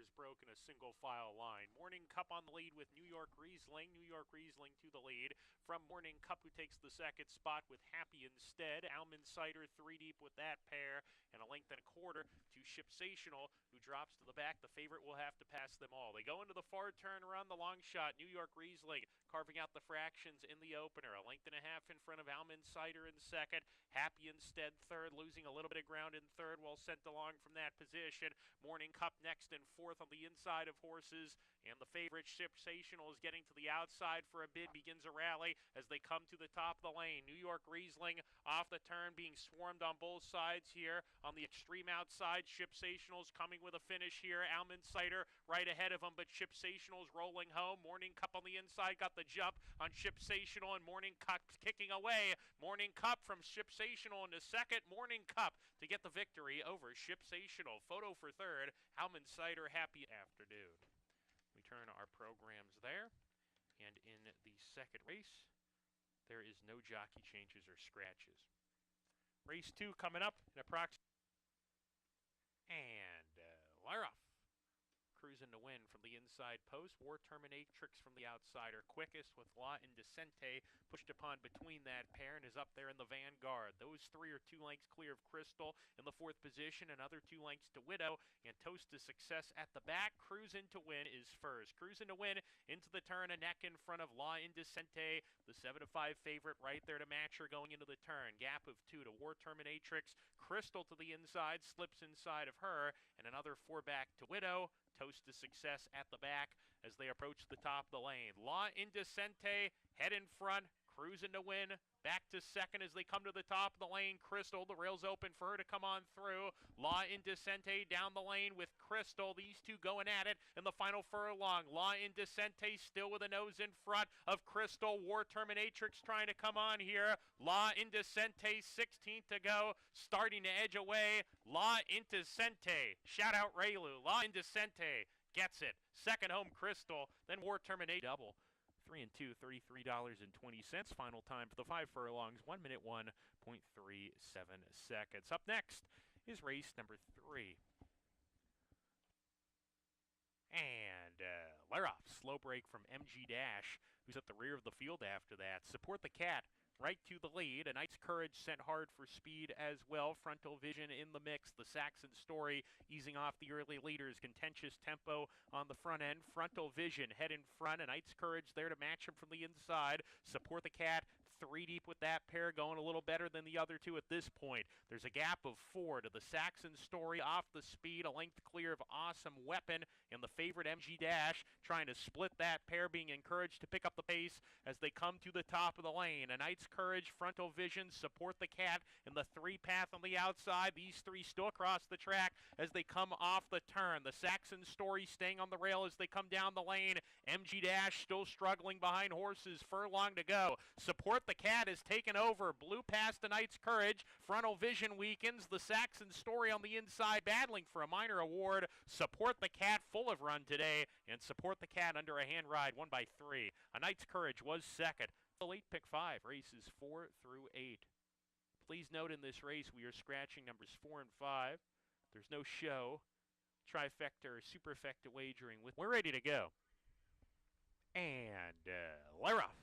is broken a single file line. Morning Cup on the lead with New York Riesling. New York Riesling to the lead. From Morning Cup, who takes the second spot with Happy Instead. Almond Cider 3 deep with that pair, and a length and a quarter to Shipsational, who drops to the back. The favorite will have to pass them all. They go into the far turn run, the long shot. New York Riesling carving out the fractions in the opener. A length and a half in front of Almond Cider in second. Happy Instead third, losing a little bit of ground in third while sent along from that position. Morning Cup next and fourth on the inside of horses, and the favorite Shipsational is getting to the outside for a bid. Begins a rally as they come to the top of the lane. New York Riesling off the turn, being swarmed on both sides here. On the extreme outside, Shipsational's coming with a finish here. Almond Cider right ahead of them, but Shipsational's rolling home. Morning Cup on the inside got the jump on Shipsational, and Morning Cup kicking away. Morning Cup from Shipsational into second. Morning Cup to get the victory over Shipsational. Photo for third. Almond Cider, happy afternoon. We turn our programs there, and in the second race, there is no jockey changes or scratches. Race 2 coming up in approximately. And we're off. Cruising to win from the inside post. War Terminatrix from the outsider. Quickest with La Indecente pushed upon between that pair and is up there in the vanguard. Those three are 2 lengths clear of Crystal in the fourth position. Another 2 lengths to Widow. And Toast to Success at the back. Cruising to win is first. Cruising to win into the turn. A neck in front of La Indecente. The 7-5 favorite right there to match her going into the turn. Gap of 2 to War Terminatrix. Crystal to the inside. Slips inside of her. And another 4 back to Widow. Toast to Success at the back as they approach the top of the lane. La Indecente, head in front, cruising to win. Back to second as they come to the top of the lane. Crystal, the rail's open for her to come on through. La Indecente down the lane with Crystal. These two going at it in the final furlong. La Indecente still with a nose in front of Crystal. War Terminatrix trying to come on here. La Indecente, 16th to go. Starting to edge away. La Indecente. Shout out Raylu. La Indecente gets it. Second home Crystal. Then War Terminatrix double. 3 and 2, $33.20. Final time for the 5 furlongs, 1 minute 1.37 seconds. Up next is race number 3. And we're off. Slow break from MG Dash, who's at the rear of the field after that. Support the Cat. Right to the lead. A Knight's Courage sent hard for speed as well. Frontal Vision in the mix. The Saxon Story easing off the early leaders. Contentious tempo on the front end. Frontal Vision head in front. A Knight's Courage there to match him from the inside. Support the Cat 3 deep with that pair, going a little better than the other two at this point. There's a gap of 4 to the Saxon Story off the speed. A length clear of Awesome Weapon and the favorite MG Dash trying to split that pair, being encouraged to pick up the pace as they come to the top of the lane. A Knight's Courage, Frontal Vision, Support the Cat, and the 3 path on the outside. These 3 still across the track as they come off the turn. The Saxon Story staying on the rail as they come down the lane. MG Dash still struggling behind horses. Furlong to go. Support the Cat is taken over. Blue past the Knight's Courage. Frontal Vision weakens. The Saxon Story on the inside battling for a minor award. Support the Cat full of run today, and Support the Cat under a hand ride, 1 by 3. A Knight's Courage was second. The late pick 5, races 4 through 8. Please note in this race we are scratching numbers 4 and 5. There's no show, trifecta, or superfecta wagering. We're ready to go. And we're off.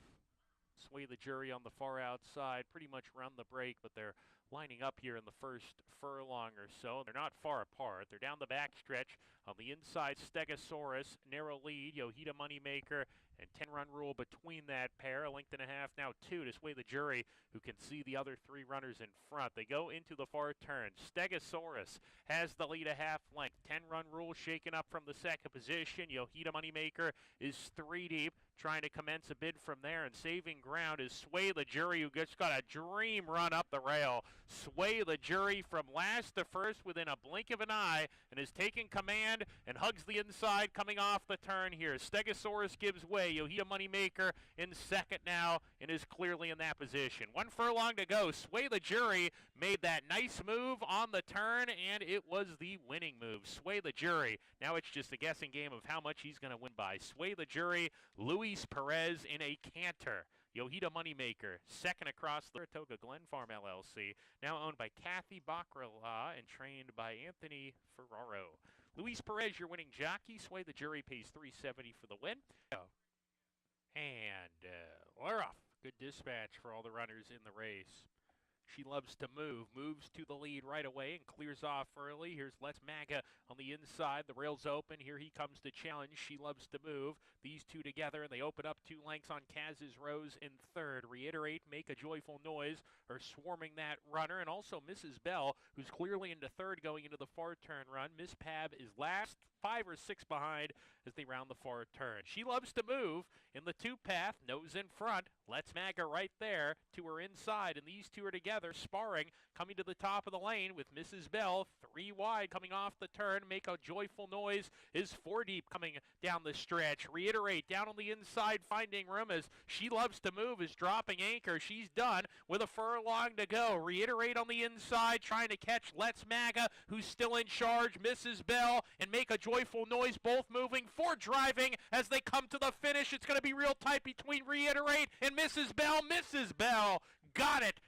Sway the Jury on the far outside, pretty much run the break, but they're lining up here in the first furlong or so. They're not far apart. They're down the back stretch. On the inside, Stegosaurus, narrow lead, Yohida Moneymaker, and 10-run rule between that pair. A length and a half, now 2 to Sway the Jury, who can see the other 3 runners in front. They go into the far turn. Stegosaurus has the lead a half length. 10-run rule shaken up from the second position. Yohida Moneymaker is 3 deep, trying to commence a bid from there, and saving ground is Sway the Jury, who just got a dream run up the rail. Sway the Jury from last to first within a blink of an eye, and is taking command and hugs the inside coming off the turn here. Stegosaurus gives way. Yohida Moneymaker in second now and is clearly in that position. 1 furlong to go. Sway the Jury made that nice move on the turn, and it was the winning move. Sway the Jury. Now it's just a guessing game of how much he's going to win by. Sway the Jury, Luis Perez in a canter. Yohida Moneymaker, second across the Saratoga Glen Farm LLC, now owned by Kathy Bacrala and trained by Anthony Ferraro. Luis Perez, your winning jockey. Sway the jury pays $370 for the win. And we're off. Good dispatch for all the runners in the race. She loves to move, moves to the lead right away and clears off early. Here's Let's Maga on the inside. The rail's open. Here he comes to challenge. She loves to move. These two together, and they open up 2 lengths on Kaz's Rose in third. Reiterate, Make a Joyful Noise are swarming that runner. And also Mrs. Bell, who's clearly into third going into the far turn run. Miss Pab is last, 5 or 6 behind as they round the far turn. She loves to move in the 2-path, nose in front. Let's Maga right there to her inside, and these two are together, sparring, coming to the top of the lane with Mrs. Bell, 3 wide coming off the turn. Make a Joyful Noise is 4 deep coming down the stretch. Reiterate, down on the inside, finding room as She Loves to Move is dropping anchor. She's done with a furlong to go. Reiterate on the inside, trying to catch Let's Maga, who's still in charge. Mrs. Bell and Make a Joyful Noise both moving, 4 driving as they come to the finish. It's going to be real tight between Reiterate and Mrs. Bell. Mrs. Bell got it.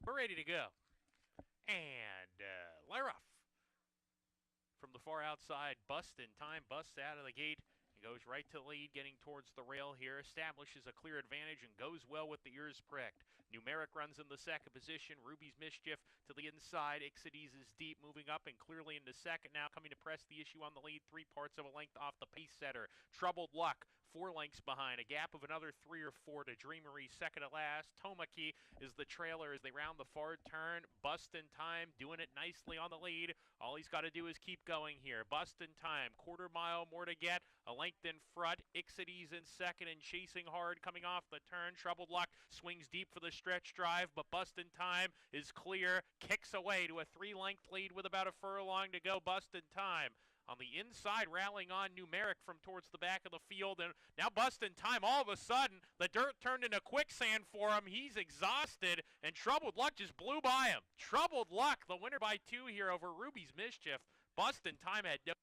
We're ready to go. And Lare off. From the far outside, Bust in time, busts out of the gate. Goes right to the lead, getting towards the rail here, establishes a clear advantage and goes well with the ears pricked. Numeric runs in the second position. Ruby's Mischief to the inside. Ixides is deep, moving up and clearly into second now, coming to press the issue on the lead, 3 parts of a length off the pace setter. Troubled Luck, 4 lengths behind, a gap of another 3 or 4 to Dreamery, second to last. Tomaki is the trailer as they round the far turn. Bust in time, doing it nicely on the lead. All he's got to do is keep going here. Bust in time, quarter mile more to get, a length in front. Ixides in second and chasing hard coming off the turn. Troubled Luck swings deep for the stretch drive, but Bust in Time is clear, kicks away to a 3-length lead with about a furlong to go. Bust in Time on the inside, rallying on Numeric from towards the back of the field, and now Bust in Time, all of a sudden, the dirt turned into quicksand for him. He's exhausted, and Troubled Luck just blew by him. Troubled Luck, the winner by 2 here over Ruby's Mischief. Bust in Time had no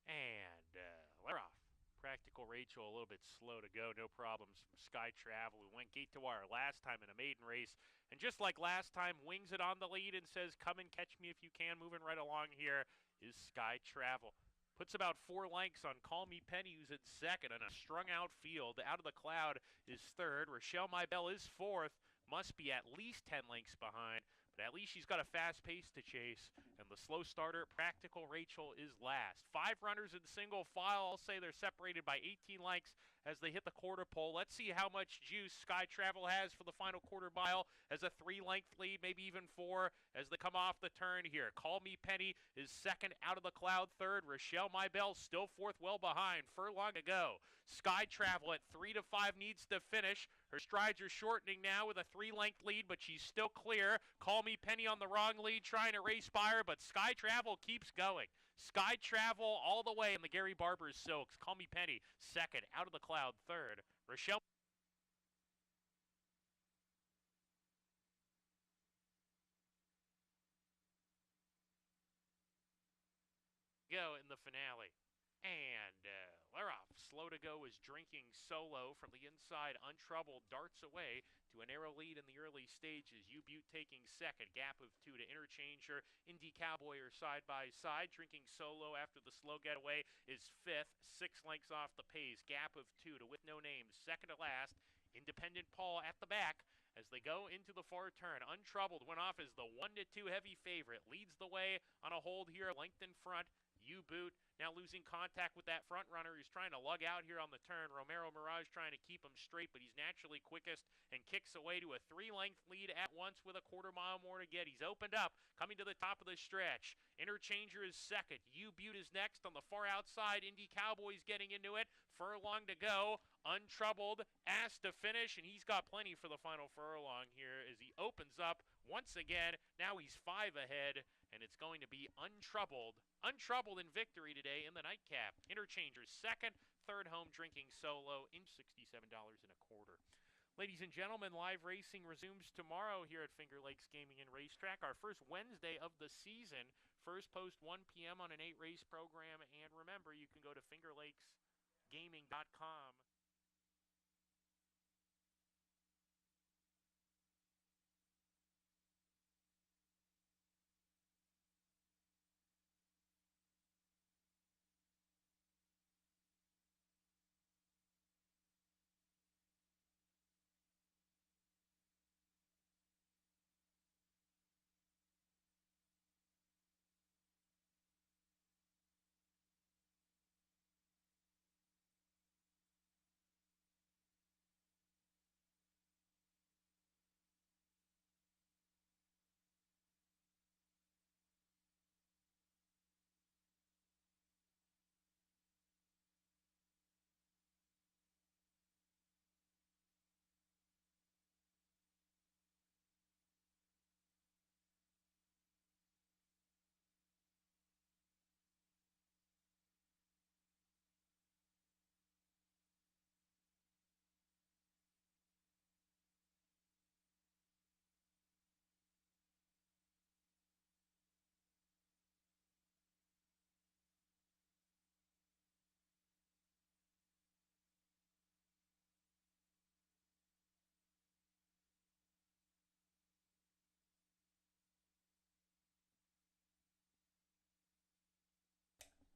And we're off. Practical Rachel a little bit slow to go. No problems from Sky Travel, who went gate to wire last time in a maiden race. And just like last time, wings it on the lead and says, come and catch me if you can. Moving right along here is Sky Travel. Puts about 4 lengths on Call Me Penny, who's in second, and a strung out field. Out of the Cloud is third. Rochelle My Bell is fourth. Must be at least 10 lengths behind. But at least she's got a fast pace to chase. And the slow starter, Practical Rachel, is last. 5 runners in single file. I'll say they're separated by 18 lengths as they hit the quarter pole. Let's see how much juice Sky Travel has for the final quarter mile as a 3-length lead, maybe even 4 as they come off the turn here. Call Me Penny is second, Out of the Cloud third. Rochelle My Bell still fourth, well behind. Furlong to go. Sky Travel at 3 to 5 needs to finish. Her strides are shortening now with a 3-length lead, but she's still clear. Call Me Penny on the wrong lead, trying to race by her, but Sky Travel keeps going. Sky Travel all the way in the Gary Barber's Silks. Call Me Penny second, Out of the Cloud third. Rochelle go in the finale. And Lare off. Slow to go is Drinking Solo from the inside. Untroubled darts away to a narrow lead in the early stages. U-Butte taking second. Gap of 2 to Interchanger. Indy Cowboy are side by side. Drinking Solo after the slow getaway is fifth. 6 lengths off the pace. Gap of 2 to With No Name. Second to last. Independent Paul at the back as they go into the far turn. Untroubled went off as the 1 to 2 heavy favorite. Leads the way on a hold here. Length in front. U-Boot now losing contact with that front runner who's trying to lug out here on the turn. Romero Mirage trying to keep him straight, but he's naturally quickest and kicks away to a 3-length lead at once with a quarter mile more to get. He's opened up, coming to the top of the stretch. Interchanger is second. U-Butte is next on the far outside. Indy Cowboys getting into it. Furlong to go. Untroubled, asked to finish, and he's got plenty for the final furlong here as he opens up once again. Now he's 5 ahead, and it's going to be Untroubled. Untroubled in victory today in the nightcap. Interchanger second, third home Drinking Solo in $67.25. Ladies and gentlemen, live racing resumes tomorrow here at Finger Lakes Gaming and Racetrack. Our first Wednesday of the season. First post 1 p.m. on an 8-race program. And remember, you can go to fingerlakesgaming.com.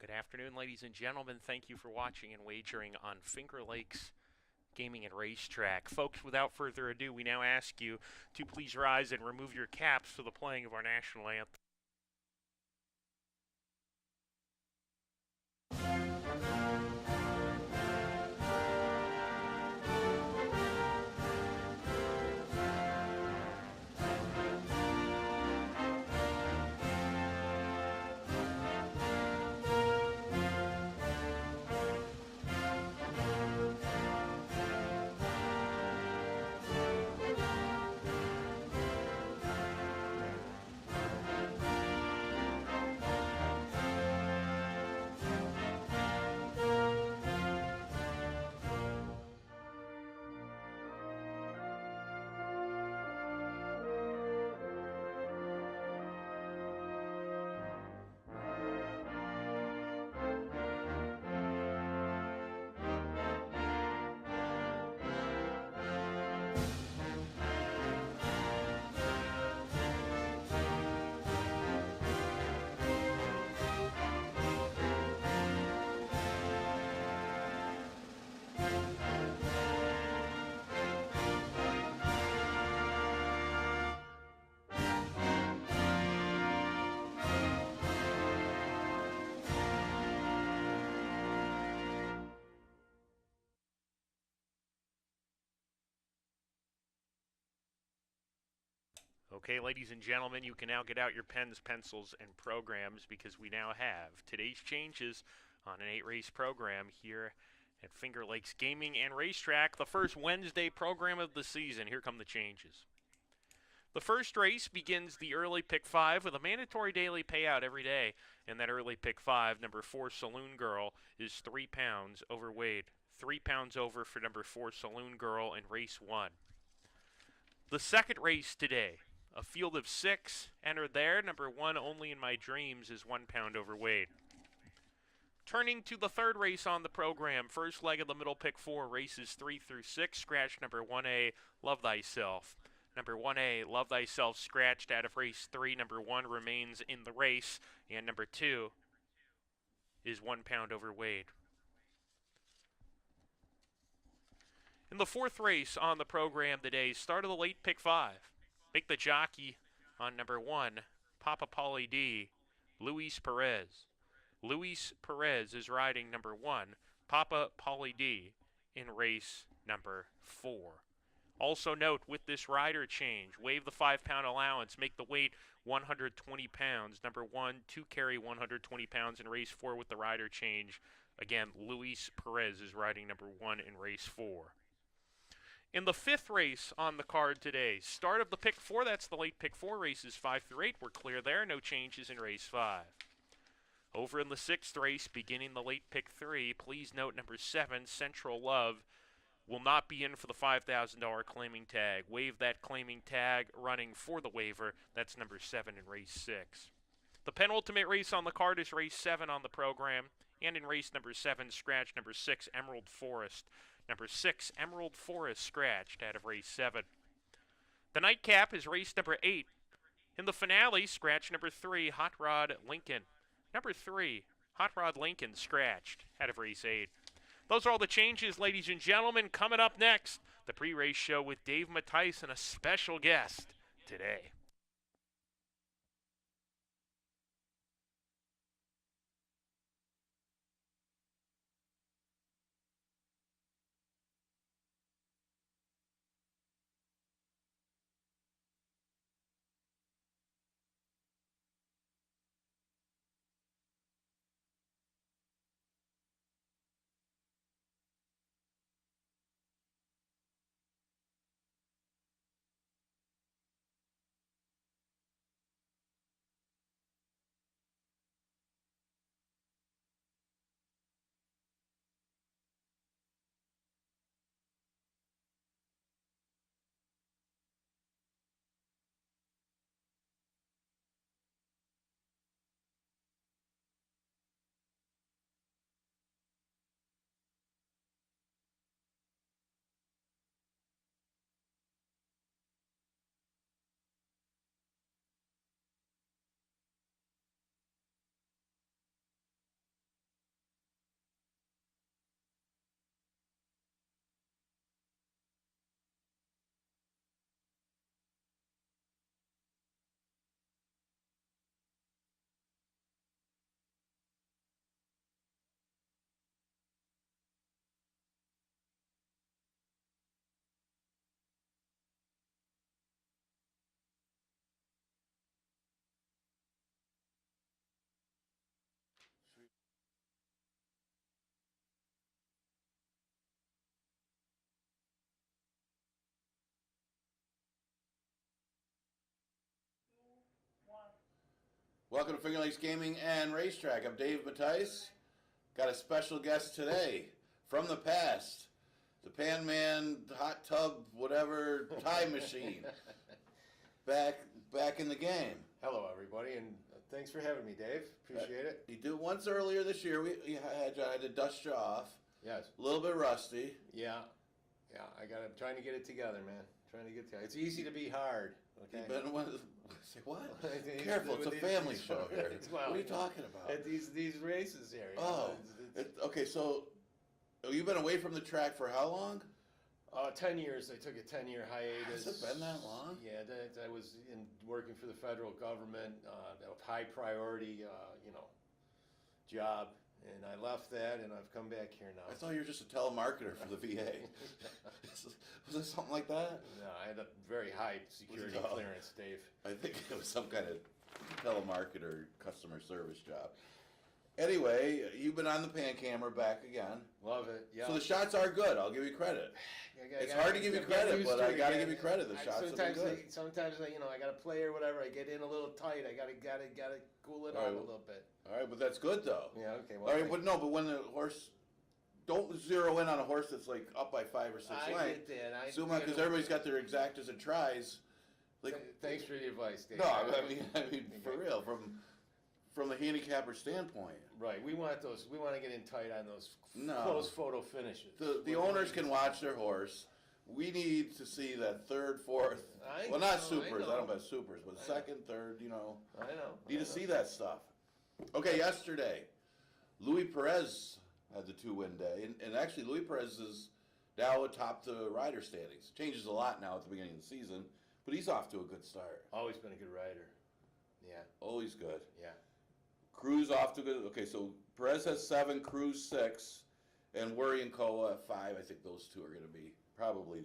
Good afternoon, ladies and gentlemen. Thank you for watching and wagering on Finger Lakes Gaming and Racetrack. Folks, without further ado, we now ask you to please rise and remove your caps for the playing of our national anthem. Okay, ladies and gentlemen, you can now get out your pens, pencils, and programs because we now have today's changes on an 8-race program here at Finger Lakes Gaming and Racetrack, the first Wednesday program of the season. Here come the changes. The first race begins the early pick 5 with a mandatory daily payout every day. And that early pick 5, number 4, Saloon Girl, is 3 pounds overweight. 3 pounds over for number 4, Saloon Girl in race 1. The second race today, a field of 6 entered there. Number 1, Only in My Dreams, is 1 pound overweight. Turning to the third race on the program, first leg of the middle pick 4, races 3 through 6. Scratch number 1A, Love Thyself. Number 1A, Love Thyself, scratched out of race 3. Number 1 remains in the race, and number 2 is 1 pound overweight. In the fourth race on the program today, start of the late pick 5. Make the jockey on number 1, Papa Pauly D, Luis Perez. Luis Perez is riding number 1, Papa Pauly D, in race number 4. Also note, with this rider change, waive the 5-pound allowance, make the weight 120 pounds. Number 1, to carry 120 pounds in race 4 with the rider change. Again, Luis Perez is riding number 1 in race 4. In the fifth race on the card today, start of the pick 4, that's the late pick 4, races 5 through 8. We're clear there, no changes in race 5. Over in the sixth race, beginning the late pick 3, please note number 7, Central Love, will not be in for the $5,000 claiming tag. Waive that claiming tag running for the waiver. That's number 7 in race 6. The penultimate race on the card is race 7 on the program. And in race number 7, scratch number 6, Emerald Forest. Number 6, Emerald Forest, scratched out of race 7. The nightcap is race number 8. In the finale, scratch number 3, Hot Rod Lincoln. Number 3, Hot Rod Lincoln, scratched out of race 8. Those are all the changes, ladies and gentlemen. Coming up next, the pre-race show with Dave Mattice and a special guest today. Welcome to Finger Lakes Gaming and Racetrack. I'm Dave Mattice. Got a special guest today from the past. The Pan Man, hot tub, whatever, time machine. Back in the game. Hello, everybody, and thanks for having me, Dave. Appreciate it. You did once earlier this year. I had to dust you off. Yes. A little bit rusty. Yeah. I'm trying to get it together, man. Trying to get together. It's easy to be hard. Okay. You've been say what? Careful, it's a family show here. Well, what are you talking about? At these races here. Okay. So you've been away from the track for how long? 10 years. I took a 10-year hiatus. Has it been that long? Yeah, I was working for the federal government, a high priority, job, and I left that, and I've come back here now. I thought you were just a telemarketer for the VA. Was it something like that? No, I had a very high security clearance, Dave. I think it was some kind of telemarketer customer service job. Anyway, you've been on the pan camera back again. Love it. Yeah. So the shots are good. I'll give you credit. It's hard to give you credit, but I got to give you credit. The shots have been good. Sometimes I got to play or whatever. I get in a little tight. I got to cool it off a little bit. All right, but that's good though. Yeah. Okay. Well, all right, but when the horse. Don't zero in on a horse that's like up by 5 or 6 lengths. I get that. Zoom out because everybody's got their exactas and tries. Like, thanks for the advice, Dave. No, I mean for real, from the handicapper standpoint. Right. We want to get in tight on those close photo finishes. The owners can watch their horse. We need to see that third, fourth. Not supers. I don't bet supers, but second, third. I know. Need to see that stuff. Okay, yesterday, Louis Perez had the 2-win day, and actually Louis Perez is now atop the rider standings. Changes a lot now at the beginning of the season, but he's off to a good start. Always been a good rider. Yeah. Always good. Yeah. Cruz off to good. Okay, so Perez has 7, Cruz 6, and Worry and Koa 5. I think those two are going to be probably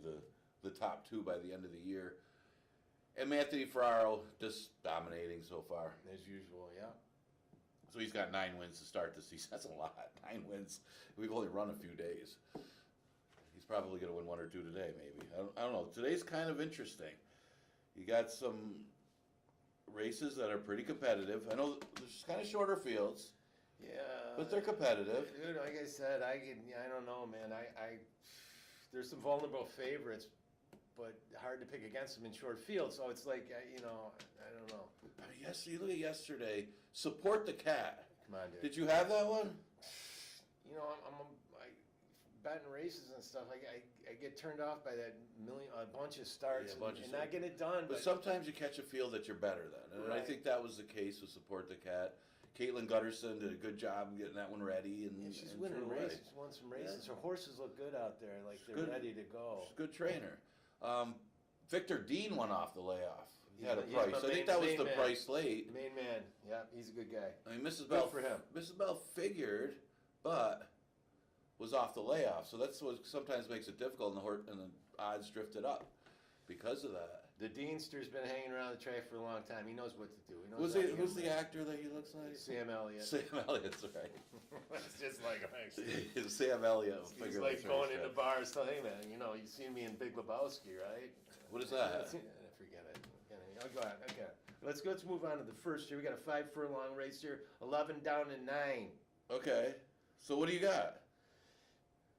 the top 2 by the end of the year. And Anthony Ferraro just dominating so far. As usual, yeah. So he's got 9 wins to start the season. That's a lot. 9 wins. We've only run a few days. He's probably going to win 1 or 2 today, maybe. I don't know. Today's kind of interesting. You got some races that are pretty competitive. I know there's kind of shorter fields. Yeah. But they're competitive. Dude, like I said, I don't know, man. there's some vulnerable favorites, but hard to pick against them in short field. So it's like, I don't know. I mean, you look at yesterday. Support the cat. Come on, dude. Did you have that one? I betting races and stuff. I get turned off by that a bunch of starts and not get it done. But sometimes you catch a feel that you're better than, and I think that was the case with Support the Cat. Caitlin Gutterson did a good job getting that one ready, and she's and winning threw away. races. Won some races. Her horses look good out there, like they're good. ready to go. She's a good trainer. Victor Dean went off the layoff. He had a He's price. my I think main- that was main the man. price late. Main man. Yeah, he's a good guy. I mean, Mrs. Good Bell for him. Mrs. Bell figured, but was off the layoff. So that's what sometimes makes it difficult, and the odds drifted up because of that. The Deanster's been hanging around the track for a long time. He knows what to do. He knows how to Who's get the him. actor that he looks like? Sam Elliott. Sam Elliott's right. It's just like him, actually. Sam Elliott. He's Finger like Lakes going Racetrack. into bars. So, hey, man, you've seen me in Big Lebowski, right? What is that? Forget it. I'll go ahead. Okay. Let's move on to the first here. We got a 5 furlong race here. 11 down to 9. Okay. So what do you got?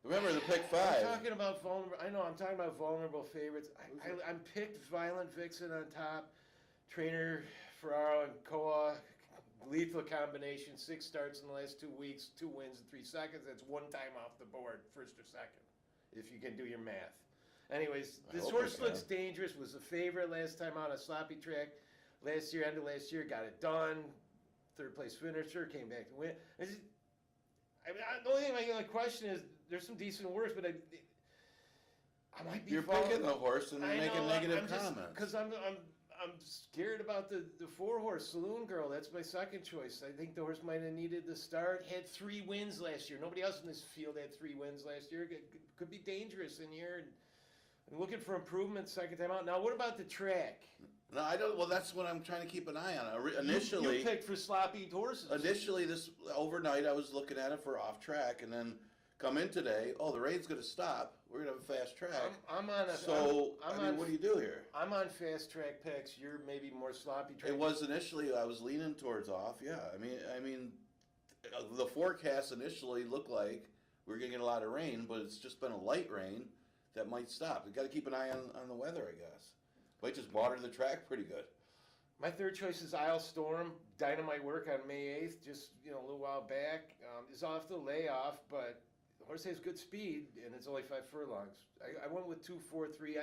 Remember the pick 5. I'm talking about vulnerable. I know. I'm talking about vulnerable favorites. I'm picked Violent Vixen on top. Trainer Ferraro and Koa. Lethal combination. 6 starts in the last 2 weeks. 2 wins in 3 seconds. That's 1 time off the board, first or second, if you can do your math. Anyways, this horse looks dangerous. Was a favorite last time out on sloppy track. End of last year, got it done. 3rd place finisher, came back to win. The only thing my question is, there's some decent works, but I might be. You're picking the horse and making negative comments. Because I'm scared about the 4-horse Saloon Girl. That's my second choice. I think the horse might have needed the start. Had 3 wins last year. Nobody else in this field had 3 wins last year. Could be dangerous in here. And looking for improvement second time out. Now, what about the track? No, I don't. Well, that's what I'm trying to keep an eye on. Initially, you picked for sloppy horses. Initially, this overnight, I was looking at it for off track, and then come in today. Oh, the rain's going to stop. We're going to have a fast track. What do you do here? I'm on fast track picks. You're maybe more sloppy track. It was initially. I was leaning towards off. Yeah, I mean, the forecast initially looked like we were going to get a lot of rain, but it's just been a light rain that might stop. We got to keep an eye on the weather, I guess. Might just water the track pretty good. My third choice is Isle Storm. Dynamite work on May 8th, just a little while back. Is off the layoff, but the horse has good speed, and it's only 5 furlongs. I went with 2, 4, 3.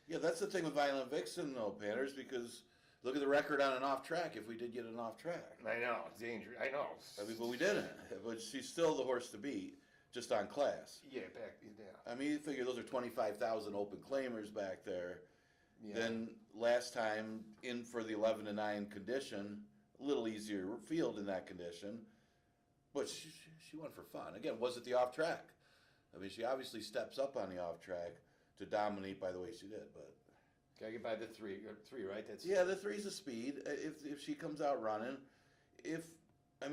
Yeah, that's the thing with Violent Vixen, though, Panners, because look at the record on an off track. If we did get an off track, I know it's dangerous. I know. But we didn't. But she's still the horse to beat, just on class. Yeah. I mean, you figure those are 25,000 open claimers back there. Yeah. Then last time in for the 11 to 9 condition, a little easier field in that condition, but she won for fun. Again, was it the off track? I mean, she obviously steps up on the off track to dominate by the way she did. But gotta get by the 3, right? That's the 3's a speed. If she comes out running,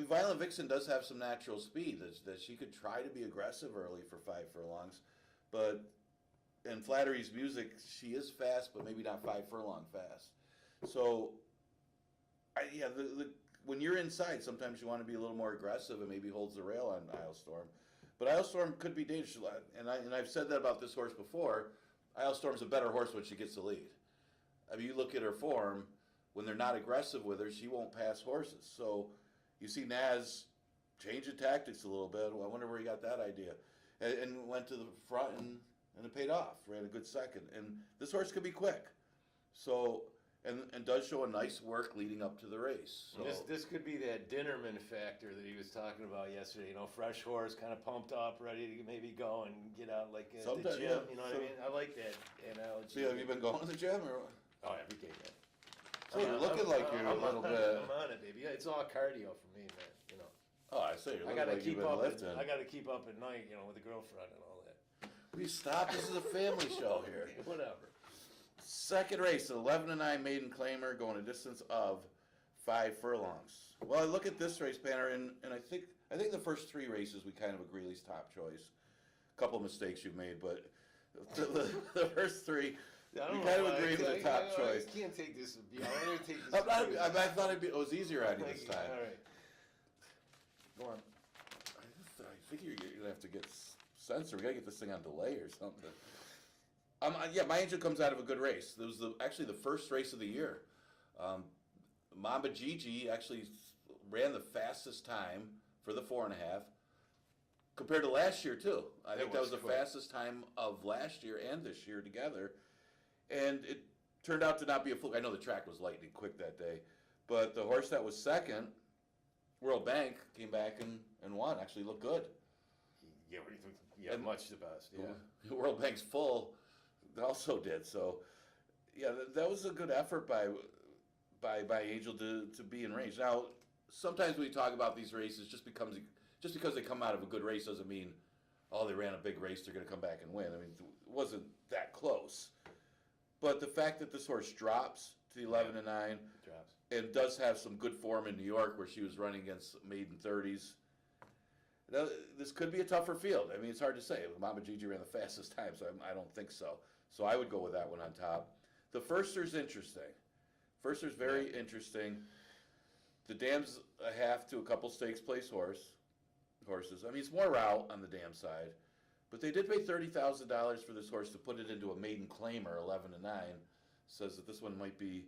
Violent Vixen does have some natural speed that she could try to be aggressive early for 5 furlongs, but. And Flattery's Music, she is fast, but maybe not 5 furlong fast. So, when you're inside, sometimes you want to be a little more aggressive and maybe holds the rail on Isle Storm. But Isle Storm could be dangerous, and I've said that about this horse before. Isle Storm's a better horse when she gets the lead. I mean, you look at her form, when they're not aggressive with her, she won't pass horses. So, you see Naz changing tactics a little bit. Well, I wonder where he got that idea. And went to the front and it paid off. Ran a good second. And this horse could be quick. So, and does show a nice work leading up to the race. So. This could be that Dinnerman factor that he was talking about yesterday. Fresh horse, kind of pumped up, ready to maybe go and get out like at the gym. Yeah. You know what I mean? I like that analogy. So have you been going to the gym or what? Oh, every day, man. So you're looking like you're a little bit. I'm on it, baby. It's all cardio for me, man. Oh, I say you're I looking gotta like you've keep been up. lifting. I got to keep up at night, with the girlfriend and all that. Please stop. This is a family show here. Whatever. Second race, 11 to 9 maiden claimer going a distance of 5 furlongs. Well, I look at this race, Banner, and I think the first 3 races we kind of agree Lee's top choice. A couple of mistakes you've made, but the first 3 we kind of agree with the top choice. I can't take this. I'm going to take this. I thought it was easier on you this time. All right. Go on. I think you're going to have to get sensor. We gotta get this thing on delay or something. Yeah, my Angel comes out of a good race. It was actually the first race of the year. Mamba Gigi actually ran the fastest time for the 4.5 compared to last year too. I think that was the fastest time of last year and this year together, and it turned out to not be a fluke. I know the track was lightning quick that day, but the horse that was second, World Bank, came back and won. Actually looked good. Yeah, what do you think? Yeah, and much the best. Yeah, World Bank's full also did. So, yeah, that was a good effort by Angel to be in range. Now, sometimes when we talk about these races, just because they come out of a good race doesn't mean, oh, they ran a big race, they're going to come back and win. I mean, it wasn't that close. But the fact that this horse drops to the 11 and 9, and does have some good form in New York where she was running against maiden 30s. Now, this could be a tougher field. I mean, it's hard to say. Mama Gigi ran the fastest time, so I don't think so. So I would go with that one on top. The Firster's interesting. Firster's very interesting. The dam's a half to a couple stakes place horses. I mean, it's more route on the dam side. But they did pay $30,000 for this horse to put it into a maiden claimer, 11 and 9. Says that this one might be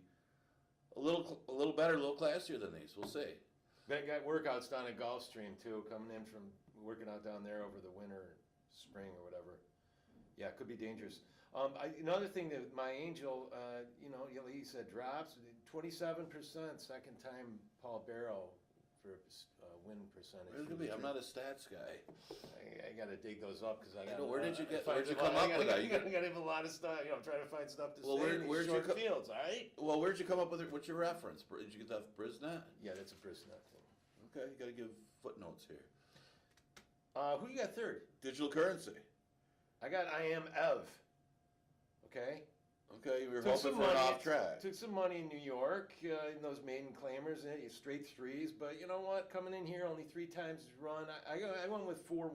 a little better, a little classier than these. We'll see. That got workouts down at Gulfstream too, coming in from working out down there over the winter, spring or whatever. Yeah, it could be dangerous. Another thing that my Angel, he said drops 27%, second time Paul Barrow for win percentage. I'm not a stats guy. I got to dig those up because I got. Where'd you come up with that? I got to have a lot of stuff. I'm trying to find stuff to say. Where'd you fields, all right? Well, where'd you come up with it? What's your reference? Did you get that Brisnet? Yeah, that's a Brisnet thing. Okay, you got to give footnotes here. Who you got third? Digital Currency. I got I Am Ev. Okay. Okay, we were hoping for an off track. Took some money in New York in those maiden claimers, straight threes. But you know what? Coming in here only 3 times run. I went with 4-1-5.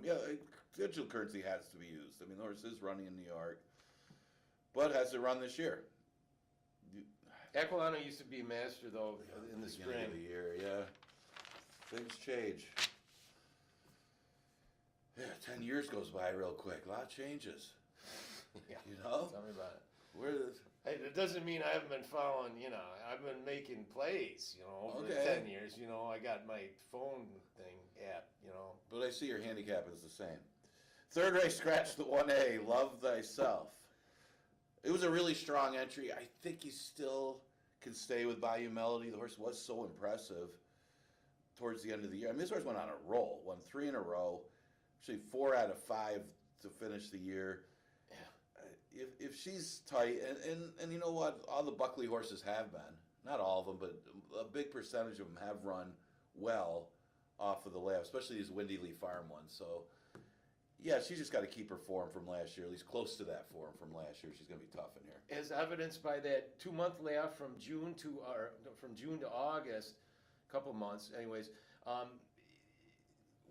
Yeah, Digital Currency has to be used. I mean, the horse is running in New York, but has it run this year? Aquilano used to be a master though in the spring of the year. Yeah, things change. Yeah, 10 years goes by real quick. A lot changes. Yeah. You know? Tell me about it. Hey, it doesn't mean I haven't been following, I've been making plays, over the 10 years. I got my phone thing app, But I see your handicap is the same. Third race, scratch the 1A, Love Thyself. It was a really strong entry. I think he still can stay with Bayou Melody. The horse was so impressive towards the end of the year. I mean, this horse went on a roll, won 3 in a row, actually 4 out of 5 to finish the year. If she's tight, and you know what, all the Buckley horses have been, not all of them, but a big percentage of them have run well off of the lap, especially these Windy Lee Farm ones. So, yeah, she's just got to keep her form from last year, at least close to that form from last year. She's going to be tough in here. As evidenced by that 2-month layoff from June to August, a couple months, anyways,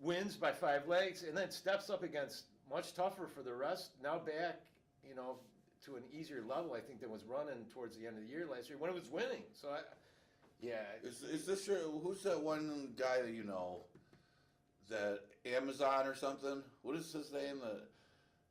wins by 5 legs, and then steps up against much tougher for the rest. Now back, to an easier level, I think, than was running towards the end of the year last year when it was winning. So, Is this your, who's that one guy that you know, that Amazon or something? What is his name?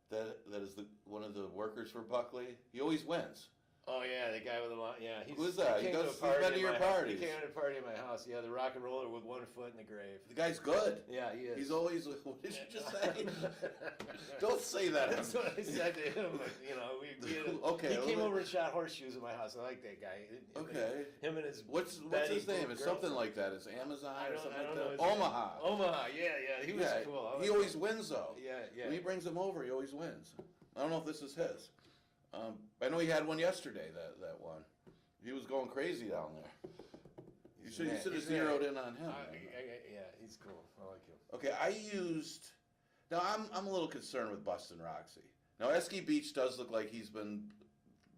That is one of the workers for Buckley? He always wins. Oh yeah, the guy with the long, yeah. Who's that? He's been to your parties. He came to a party at my house. Yeah, the rock and roller with 1 foot in the grave. The guy's good. Yeah, he is. He's always. What did you just say? Don't say that. That's what I said to him. Okay. He came over and shot horseshoes at my house. I like that guy. Okay. Him and his. What's his name? It's something like that. It's Amazon or something like that. Omaha. Omaha. Yeah. He was cool. He always wins though. Yeah. When he brings them over, he always wins. I don't know if this is his. I know he had one yesterday, that one. He was going crazy down there. You should have zeroed in on him. Yeah, he's cool. I like him. Okay, now I'm a little concerned with Bustin' Roxy. Now, Esky Beach does look like he's been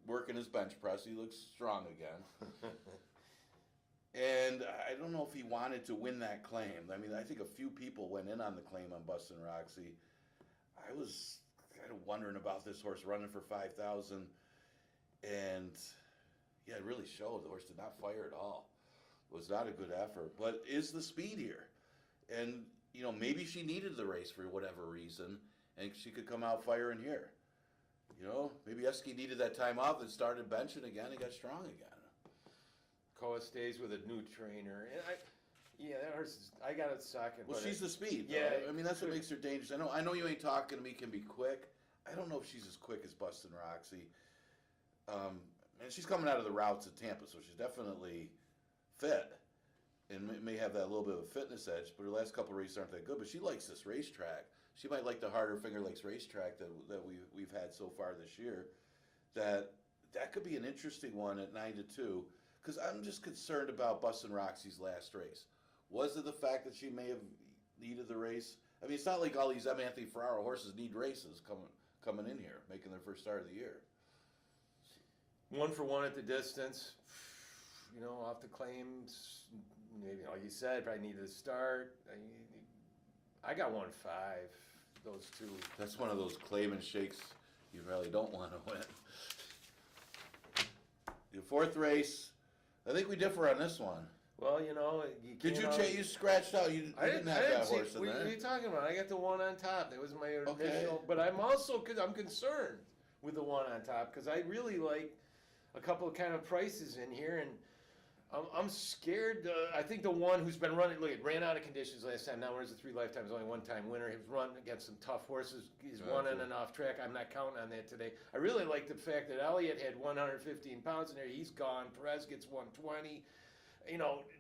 working his bench press. He looks strong again. And I don't know if he wanted to win that claim. I mean, I think a few people went in on the claim on Bustin' Roxy. I was kind of wondering about this horse running for 5,000, and yeah, it really showed. The horse did not fire at all. It was not a good effort, but is the speed here? And maybe she needed the race for whatever reason, and she could come out firing here. Maybe Eski needed that time off and started benching again and got strong again. Koa stays with a new trainer. And that horse I got it second. Well, she's the speed. Yeah, though. I mean, that's what makes her dangerous. I know you ain't talking to me can be quick. I don't know if she's as quick as Bustin' Roxy. And she's coming out of the routes at Tampa, so she's definitely fit and may have that little bit of a fitness edge. But her last couple of races aren't that good. But she likes this racetrack. She might like the harder Finger Lakes Racetrack that we've had so far this year. That could be an interesting one at 9-2. Because I'm just concerned about Bustin' Roxy's last race. Was it the fact that she may have needed the race? I mean, it's not like all these M. Anthony Ferraro horses need races coming in here, making their first start of the year. 1 for 1 at the distance. Off the claims. Maybe, like you said, probably needed to start. I got 1-5. Those two. That's one of those claim and shakes you really don't want to win. The fourth race, I think we differ on this one. Well, Did you scratched out? You didn't have that horse in there. What are you talking about? I got the one on top. That was my initial. Okay. But I'm concerned with the one on top because I really like a couple of kind of prices in here, and I'm scared. I think the one who's been running, look, it ran out of conditions last time. Now runs the 3 lifetimes, only 1-time winner. He was running against some tough horses. He's won on and off track. I'm not counting on that today. I really like the fact that Elliott had 115 pounds in there. He's gone. Perez gets 120.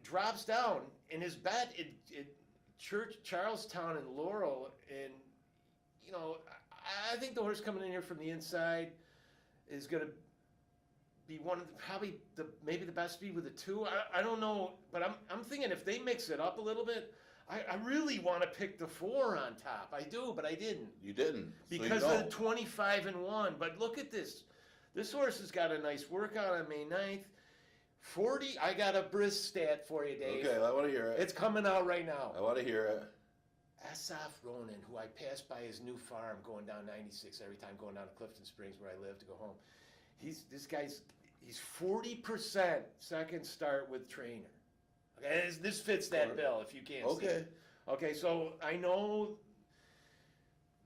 Drops down in his bet at Charlestown and Laurel, and I think the horse coming in here from the inside is going to be one of maybe the best speed with the 2. I don't know, but I'm thinking if they mix it up a little bit, I really want to pick the 4 on top. I do, but I didn't. You didn't Because of the 25-1. But look at this. This horse has got a nice workout on May 9th. 40, I got a brisk stat for you, Dave. Okay, I want to hear it. It's coming out right now. I want to hear it. Asaf Ronan, who I passed by his new farm going down 96 every time going down to Clifton Springs where I live to go home. He's 40% second start with trainer. Okay, this fits that bill if you can't see it. Okay, so I know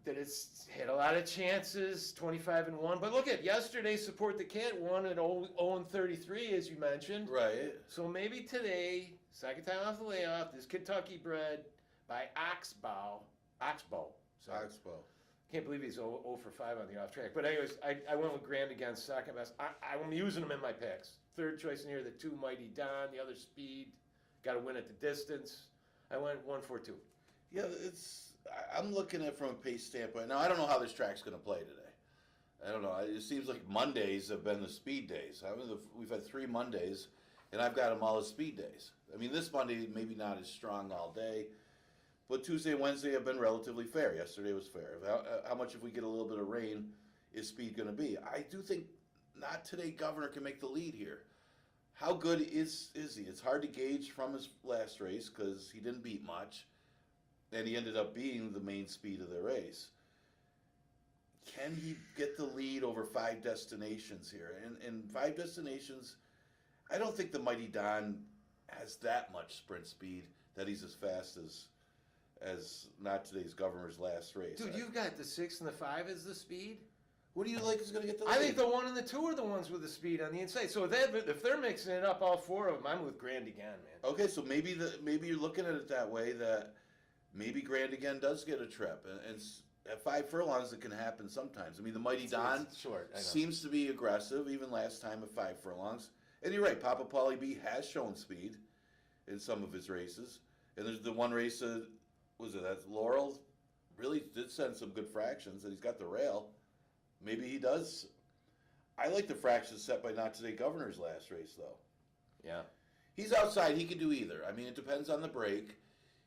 that it's had a lot of chances, 25-1. But look at yesterday, Support the Cat won at 0-33, as you mentioned. Right. So maybe today, second time off the layoff, this Kentucky bred by Oxbow. Sorry. Oxbow. Can't believe he's 0 for 5 on the off track. But anyways, I went with Grand again, second best. I'm using him in my picks. Third choice in here, the 2 Mighty Don, the other Speed. Got to win at the distance. I went 1-4-2. Yeah, I'm looking at it from a pace standpoint. Now, I don't know how this track's going to play today. I don't know. It seems like Mondays have been the speed days. We've had 3 Mondays, and I've got them all as speed days. I mean, this Monday maybe not as strong all day, but Tuesday and Wednesday have been relatively fair. Yesterday was fair. How much if we get a little bit of rain is speed going to be? I do think not today Governor can make the lead here. How good is he? It's hard to gauge from his last race because he didn't beat much. And he ended up being the main speed of the race. Can he get the lead over 5 destinations here? And 5 destinations, I don't think the Mighty Don has that much sprint speed that he's as fast as not today's Governor's last race. Dude, you've got the 6 and the 5 as the speed? What do you like is going to get the lead? I think the 1 and the 2 are the ones with the speed on the inside. So if they're mixing it up, all 4 of them, I'm with Grand again, man. Okay, so maybe you're looking at it that way, that maybe Grand again does get a trip. And at 5 furlongs, it can happen sometimes. I mean, the Mighty Don seems to be aggressive, even last time at 5 furlongs. And you're right, Papa Paulie B has shown speed in some of his races. And there's the one race, that's Laurel, really did send some good fractions, and he's got the rail. Maybe he does. I like the fractions set by Not Today Governor's last race, though. Yeah. He's outside. He can do either. I mean, it depends on the break.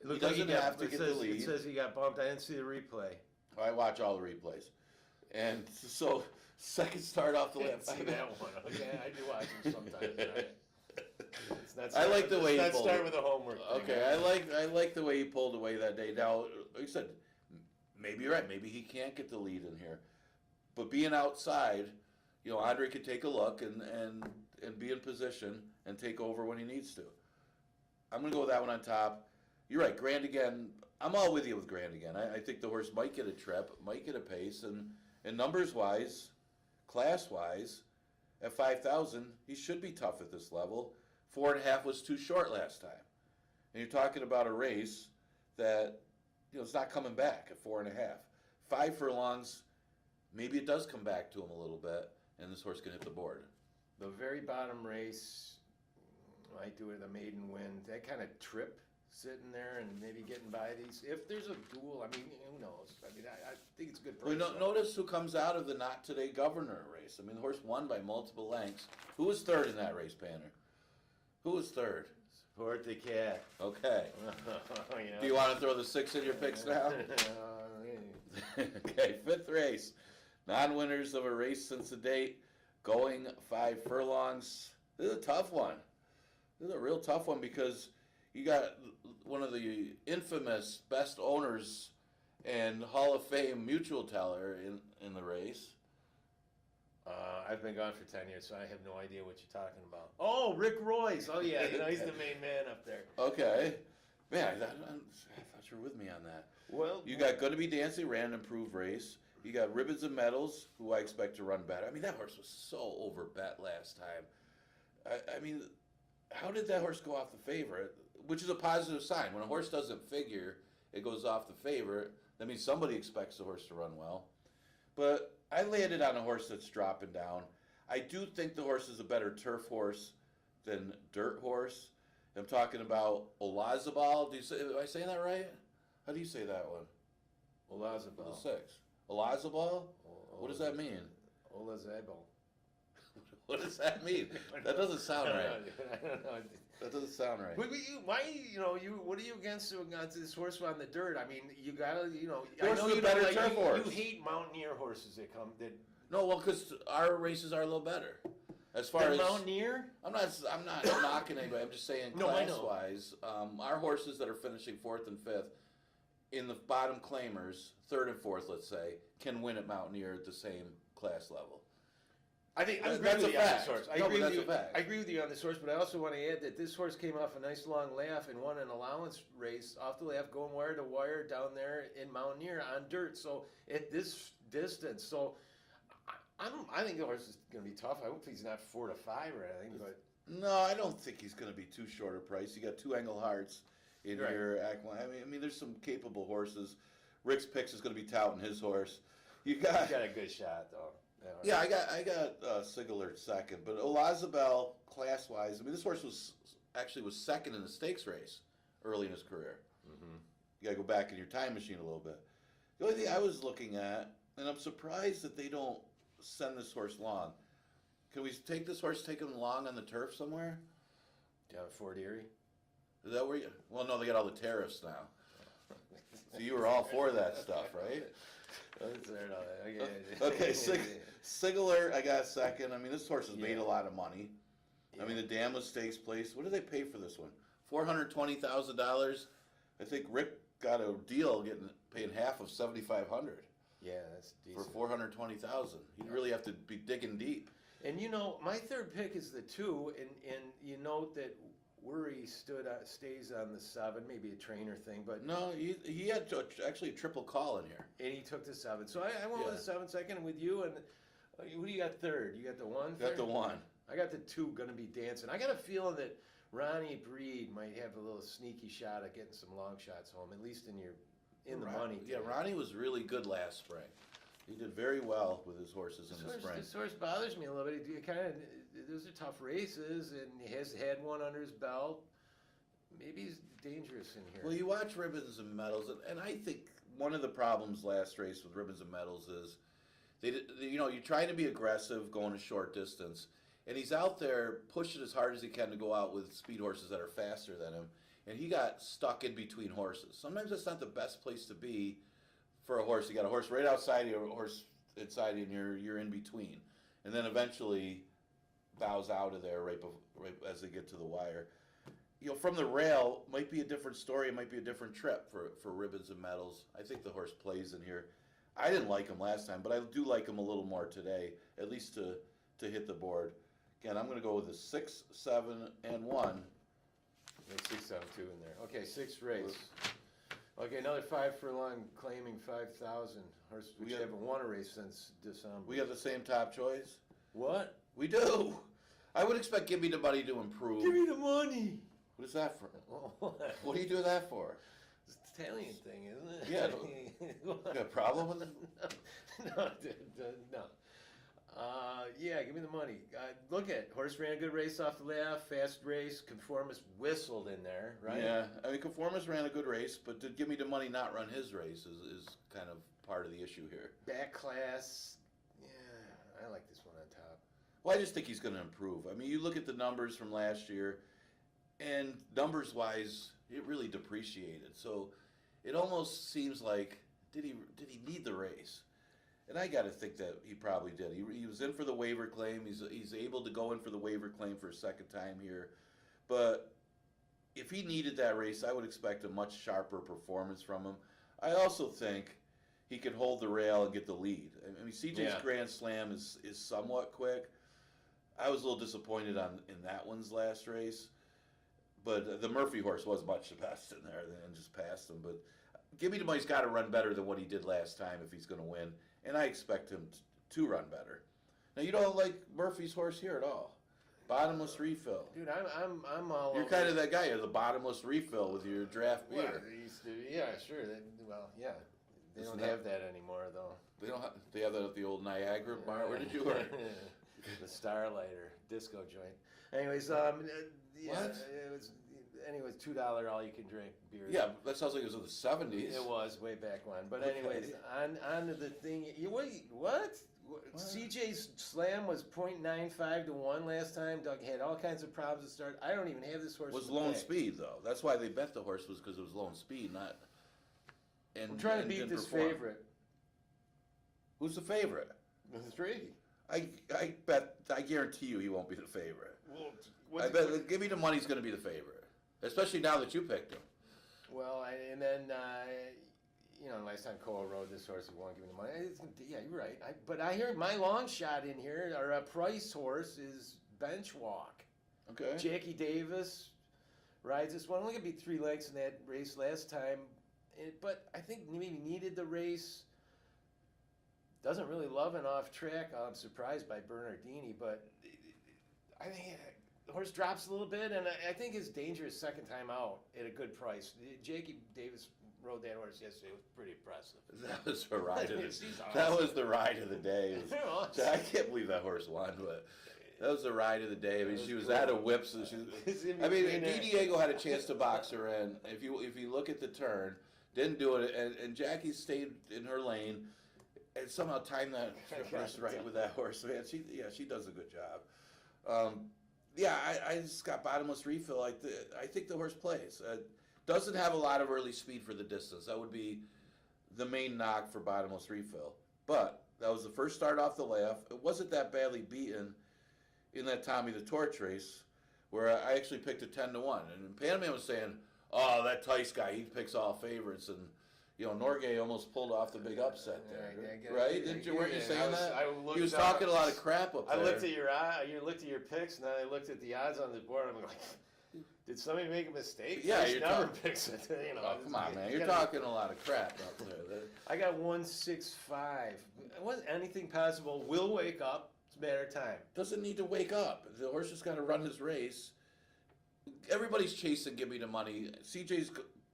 He doesn't have to get the lead. It says he got bumped. I didn't see the replay. I watch all the replays. And so, second start off the left. I didn't see that one. Okay, I do watch them sometimes. Right? I like the way he pulled. Let's start it. with the homework. Okay, I like the way he pulled away that day. Now, like I said, maybe you're right. Maybe he can't get the lead in here. But being outside, Andre could take a look and be in position and take over when he needs to. I'm going to go with that one on top. you're right. Grand again. I'm all with you with Grand again. I think the horse might get a trip, might get a pace, and numbers wise, class wise, at 5,000, he should be tough at this level. 4.5 was too short last time, and you're talking about a race that it's not coming back at 4.5. 5 furlongs, maybe it does come back to him a little bit, and this horse can hit the board. The very bottom race, might do it a maiden win. That kind of trip sitting there and maybe getting by these. If there's a duel, I mean, who knows? I mean, I think it's a good price. Well, notice who comes out of the Not Today Governor race. I mean, the horse won by multiple lengths. Who was third in that race, Panner? Who was third? Support the cat. Okay. Do you want to throw the 6 in your picks now? Okay, 5th race. Non-winners of a race since the date, going 5 furlongs. This is a tough one. This is a real tough one because you got one of the infamous best owners and Hall of Fame mutual teller in the race. I've been gone for 10 years, so I have no idea what you're talking about. Oh, Rick Royce. Oh, yeah, he's the main man up there. Okay. Man, I thought you were with me on that. Well, you got Gonna Be Dancing, ran an improved race. You got Ribbons and Medals, who I expect to run better. I mean, that horse was so overbet last time. I mean, how did that horse go off the favorite? Which is a positive sign. When a horse doesn't figure, it goes off the favorite. That means somebody expects the horse to run well. But I landed on a horse that's dropping down. I do think the horse is a better turf horse than dirt horse. I'm talking about Olazabal. Am I saying that right? How do you say that one? Olazabal. The 6. Olazabal? What does that mean? Olazabal. What does that mean? That doesn't sound right. I don't know. That doesn't sound right. What are you against this horse on the dirt? I mean, you gotta, Horse is a better turf horse. You hate mountaineer horses that come that. No, well, because our races are a little better. As far as mountaineer, I'm not knocking anybody. I'm just saying class-wise, our horses that are finishing 4th and 5th in the bottom claimers, 3rd and 4th, let's say, can win at Mountaineer at the same class level. I agree that's with you a on fact. this horse. I agree with you on this horse, but I also want to add that this horse came off a nice long laugh and won an allowance race off the laugh, going wire to wire down there in Mountaineer on dirt. So at this distance, so I think the horse is going to be tough. I hope he's not 4 to 5 or anything, but no, I don't think he's going to be too short a price. You got 2 Engleharts in here. I mean, there's some capable horses. Rick's Picks is going to be touting his horse. He's got a good shot though. Yeah, I got Sigler second, but Olazabal class-wise, I mean, this horse was second in the stakes race early in his career. Mm-hmm. You got to go back in your time machine a little bit. The only thing I was looking at, and I'm surprised that they don't send this horse long. Can we take this horse, take him long on the turf somewhere? Down at Fort Erie? Is that where you? Well, no, they got all the tariffs now. So you were all for that stuff, right? Okay, Sigler, I got second. I mean, this horse has made a lot of money. Yeah. I mean, the dam was stakes place. What did they pay for this one? $420,000. I think Rick got a deal paying half of $7,500. Yeah, that's decent. For $420,000. You'd really have to be digging deep. And my 3rd pick is the 2, and you note that Worry stays on the 7, maybe a trainer thing, but no, he had actually a triple call in here, and he took the 7. So I went with the 7 second with you, and who do you got 3rd? You got the 1. Got the 1. I got the 2. Going to be dancing. I got a feeling that Ronnie Breed might have a little sneaky shot at getting some long shots home, at least in the money. Yeah, Ronnie was really good last spring. He did very well with his horses in the spring. This horse bothers me a little bit. Those are tough races, and he has had one under his belt. Maybe he's dangerous in here. Well, you watch Ribbons and Medals, and I think one of the problems last race with Ribbons and Medals is you're trying to be aggressive going a short distance, and he's out there pushing as hard as he can to go out with speed horses that are faster than him, and he got stuck in between horses. Sometimes that's not the best place to be for a horse. You got a horse right outside you, a horse inside you, and you're in between, and then eventually bows out of there right as they get to the wire. From the rail might be a different story. It might be a different trip for Ribbons and Medals. I think the horse plays in here. I didn't like him last time, but I do like him a little more today, at least to hit the board. Again, I'm going to go with a 6, 7, and 1. 6, some too in there. Okay, 6th race. Okay, another 5 furlong claiming 5,000. Horse which haven't won a race since December. We have the same top choice. What? We do. I would expect Give Me the Money to improve. Give me the money. What is that for? What? What do you do that for? It's an Italian thing, isn't it? Yeah. You got a problem with it? No. Yeah, give me the money. Look at horse ran a good race off the layoff, fast race. Conformist whistled in there, right? Yeah, I mean, Conformist ran a good race, but to Give Me the Money not run his race is kind of part of the issue here. Back class. Yeah, I like this one on top. Well, I just think he's going to improve. I mean, you look at the numbers from last year, and numbers-wise, it really depreciated. So it almost seems like, did he need the race? And I got to think that he probably did. He was in for the waiver claim. He's able to go in for the waiver claim for a second time here. But if he needed that race, I would expect a much sharper performance from him. I also think he could hold the rail and get the lead. I mean, CJ's Grand Slam is somewhat quick. I was a little disappointed in that one's last race. But the Murphy horse was much the best in there and just passed him. But Give Me the Money's got to run better than what he did last time if he's going to win. And I expect him to run better. Now, you don't like Murphy's horse here at all. Bottomless refill. Dude, I'm all. You're kind of that guy. You're the bottomless refill with your draft beer. Well, they used to, yeah, sure. Yeah. They don't have that anymore, though. They don't. They have that at the old Niagara bar. Where did you work? The Starlighter disco joint. Anyways, yeah, What? it was $2 all you can drink beer. Yeah, that sounds like it was in the 70s. It was way back when. But Okay. anyways, on to the thing. What? CJ's slam was .95 to 1 last time. Doug had all kinds of problems to start. I don't even have this horse. It was in the lone bag. speed though. That's why they bet the horse was because it was lone speed, not. And I'm trying to and beat didn't this perform. favorite. Who's the favorite? The 3. I bet. I guarantee you he won't be the favorite. Well, I bet. Give Me the Money's going to be the favorite, especially now that you picked him. Well, and then last time Cole rode this horse, he won't give me the money. Yeah, you're right. But I hear my long shot in here, or a price horse, is Bench Walk. Okay. Jackie Davis rides this one. Only gonna be 3 lengths in that race last time, but I think maybe needed the race. Doesn't really love an off track. I'm surprised by Bernardini, but I think the horse drops a little bit, and I think it's dangerous second time out at a good price. Jackie Davis rode that horse yesterday. It was pretty impressive. That was the ride of She's the, awesome. That was the ride of the day. It was- Awesome. I can't believe that horse won, but that was the ride of the day. I mean, That she was was cool. out of whips. And I mean, Di Diego had a chance to box her in. If you look at the turn, didn't do it, and Jackie stayed in her lane, and somehow timed that first right with that horse. Man, she does a good job. I just got bottomless refill. I think the horse plays. Doesn't have a lot of early speed for the distance. That would be the main knock for bottomless refill. But that was the first start off the layoff. It wasn't that badly beaten in that Tommy the Torch race, where I actually picked a 10 to 1. And Panamman was saying, "Oh, that Tice guy, he picks all favorites." And Norgay almost pulled off the big upset there, right? Weren't you saying that? He was talking a lot of crap up there. I looked at you looked at your picks, and then I looked at the odds on the board. I'm like, did somebody make a mistake? Yeah, Tice you're never talking- picks it. Oh, come on, man! You're talking a lot of crap up there. I got 165. Wasn't anything possible. Will wake up. It's a matter of time. Doesn't need to wake up. The horse just got to run his race. Everybody's chasing Give Me the Money. CJ's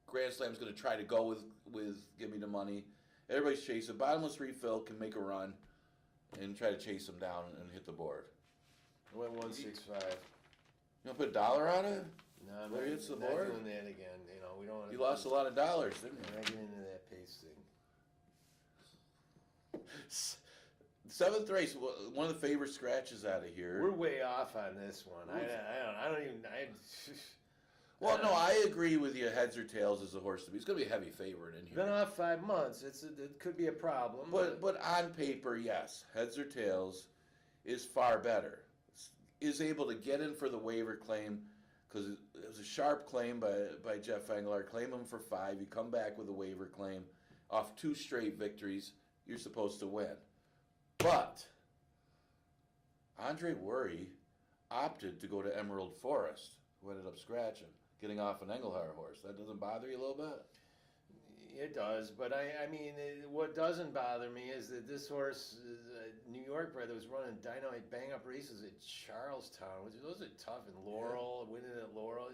Grand Slam's going to try to go with Give Me the Money. Everybody's chasing. Bottomless refill can make a run and try to chase him down and hit the board. I went 165. You want to put $1 on it? No, I'm There not, hits the not board? doing that again. We don't want to. You lost a lot of dollars, didn't When I get into that pace thing. you? Seventh race, one of the favorite scratches out of here. We're way off on this one. I don't even. Well, no, I agree with you. Heads or tails is a horse to be. It's going to be a heavy favorite in Been here. off 5 months. It could be a problem. But on paper, yes, heads or tails is far better. Is able to get in for the waiver claim because it was a sharp claim by Jeff Englert. Claim him for 5. You come back with a waiver claim off 2 straight victories. You're supposed to win. But Andre Worry opted to go to Emerald Forest, who ended up scratching. getting off an Engelhard horse. That doesn't bother you a little bit? It does, but I mean, what doesn't bother me is that this horse, New York bred, that was running dynamite bang-up races at Charlestown. Those are tough, and Laurel, winning at Laurel.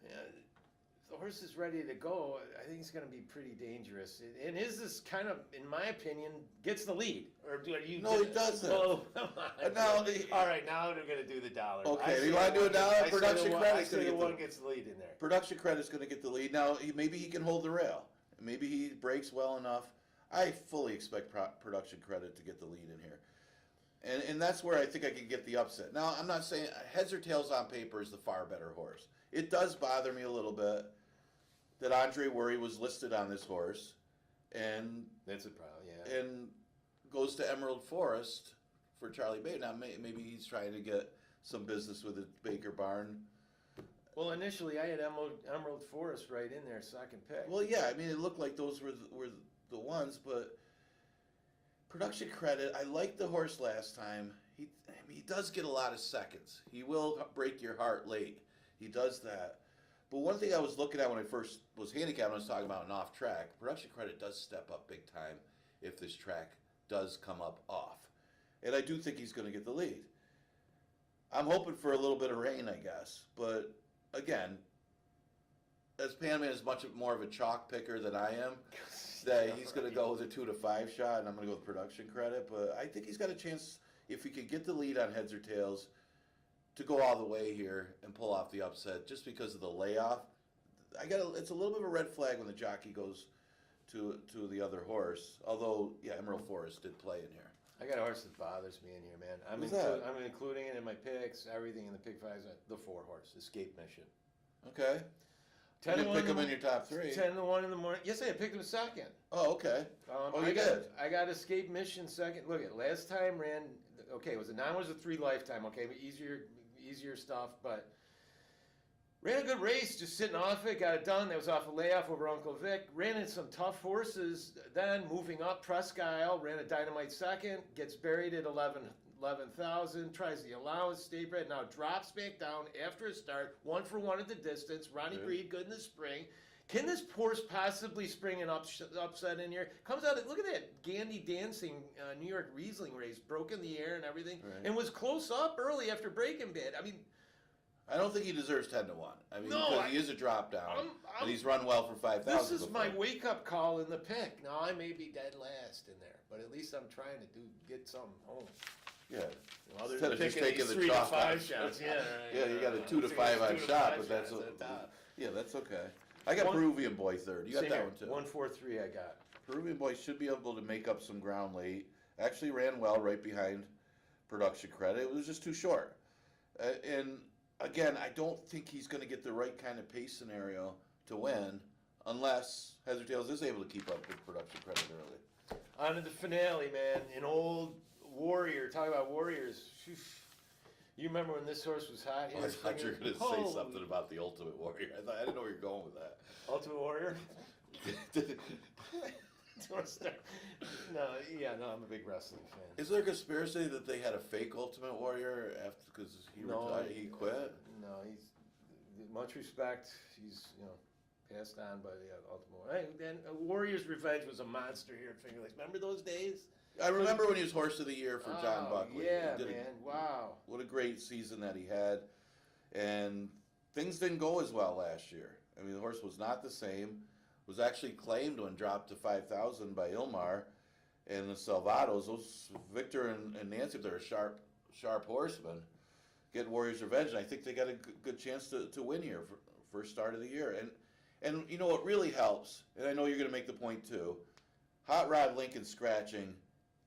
Yeah, if the horse is ready to go, I think he's going to be pretty dangerous. And is this kind of, in my opinion, gets the lead? Or do you? No, he doesn't. Oh, come on. No, All right, now they're going to do the dollar. Okay, you want to do a dollar? Production credit's going to get one gets the lead in there. Production credit's going to get the lead. Now, maybe he can hold the rail. Maybe he breaks well enough. I fully expect production credit to get the lead in here. And that's where I think I could get the upset. Now, I'm not saying heads or tails on paper is the far better horse. It does bother me a little bit that Andre Worry was listed on this horse. And that's a problem, yeah. And goes to Emerald Forest for Charlie Bay. Now, maybe he's trying to get some business with the Baker Barn. Well, initially I had Emerald Forest right in there, second pick. Well, yeah, I mean, it looked like those were the ones, but production credit, I liked the horse last time. He does get a lot of seconds. He will break your heart late. He does that. But one thing I was looking at when I first was handicapping, I was talking about an off track. Production credit does step up big time if this track does come up off. And I do think he's going to get the lead. I'm hoping for a little bit of rain, I guess, but again, as Panman is much more of a chalk picker than I am, that he's going to go with a 2 to 5 shot, and I'm going to go with production credit. But I think he's got a chance, if he could get the lead on heads or tails, to go all the way here and pull off the upset just because of the layoff. It's a little bit of a red flag when the jockey goes to the other horse. Although, yeah, Emerald Forest did play in here. I got a horse that bothers me in here, man. I'm including it in my picks, everything in the pick fives. The 4 horse, Escape Mission. Okay. 10 you didn't pick him in your top 3. 10 to 1 in the morning. Yes, I picked him second. Oh, okay. You did. I got Escape Mission second. Look at last time ran. Okay, it was a 9 was a 3 lifetime. Okay, but easier stuff, but ran a good race, just sitting off it, got it done. That was off a layoff over Uncle Vic. Ran in some tough horses. Then moving up, Presque Isle, ran a dynamite second, gets buried at 11,000, tries the allowance, stay bred, now drops back down after a start, 1 for 1 at the distance. Ronnie Breed, good in the spring. Can this horse possibly spring an upset in here? Comes out, look at that Gandy Dancing New York Riesling race, broke in the air and everything, and was close up early after breaking bid. I mean, I don't think he deserves 10 to 1. I mean, no, because he is a drop down, and he's run well for 5,000. This is my wake up call in the pick. Now I may be dead last in there, but at least I'm trying to get something home. Yeah. Instead of just taking the 3 to 5 shots. Yeah, yeah, you got a 2 to 5 on shot, but that's that's okay. I got Peruvian Boy third. You got that one too. 1-4-3 I got. Peruvian Boy should be able to make up some ground late. Actually ran well right behind production credit. It was just too short. And again, I don't think he's going to get the right kind of pace scenario to win unless Heads or Tails is able to keep up with production credit early. On to the finale, man. An old warrior. Talk about warriors. You remember when this horse was hot? I thought you were going to say something about the Ultimate Warrior. I didn't know where you were going with that. Ultimate Warrior? Do you want to start? No, I'm a big wrestling fan. Is there a conspiracy that they had a fake Ultimate Warrior because he retired? He quit? No, he's much respect. He's passed on by the Ultimate Warrior. And Warrior's Revenge was a monster here at Finger Lakes. Remember those days? I remember when he was Horse of the Year for John Buckley. Yeah, man. Wow. What a great season that he had. And things didn't go as well last year. I mean, the horse was not the same. Was actually claimed when dropped to 5,000 by Ilmar and the Salvados. Those Victor and Nancy, they're sharp horsemen. Get Warriors Revenge. And I think they got a good chance to win here for first start of the year. And you know what really helps, and I know you're going to make the point too, Hot Rod Lincoln scratching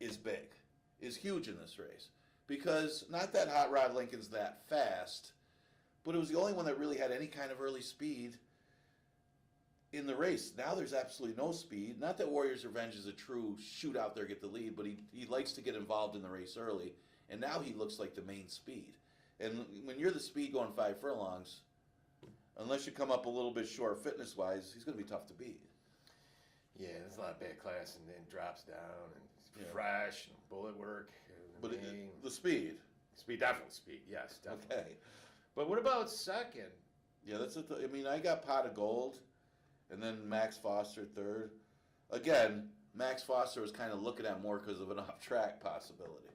is big, is huge in this race. Because not that Hot Rod Lincoln's that fast, but it was the only one that really had any kind of early speed in the race. Now there's absolutely no speed. Not that Warriors Revenge is a true shoot out there, get the lead, but he likes to get involved in the race early. And now he looks like the main speed. And when you're the speed going 5 furlongs, unless you come up a little bit short fitness-wise, he's going to be tough to beat. Yeah, there's a lot of bad class, and then drops down, and fresh, and bullet work. But the speed. Speed, definitely speed, yes, definitely. Okay. But what about second? Yeah, I mean, I got Pot of Gold, and then Max Foster third. Again, Max Foster was kind of looking at more because of an off-track possibility.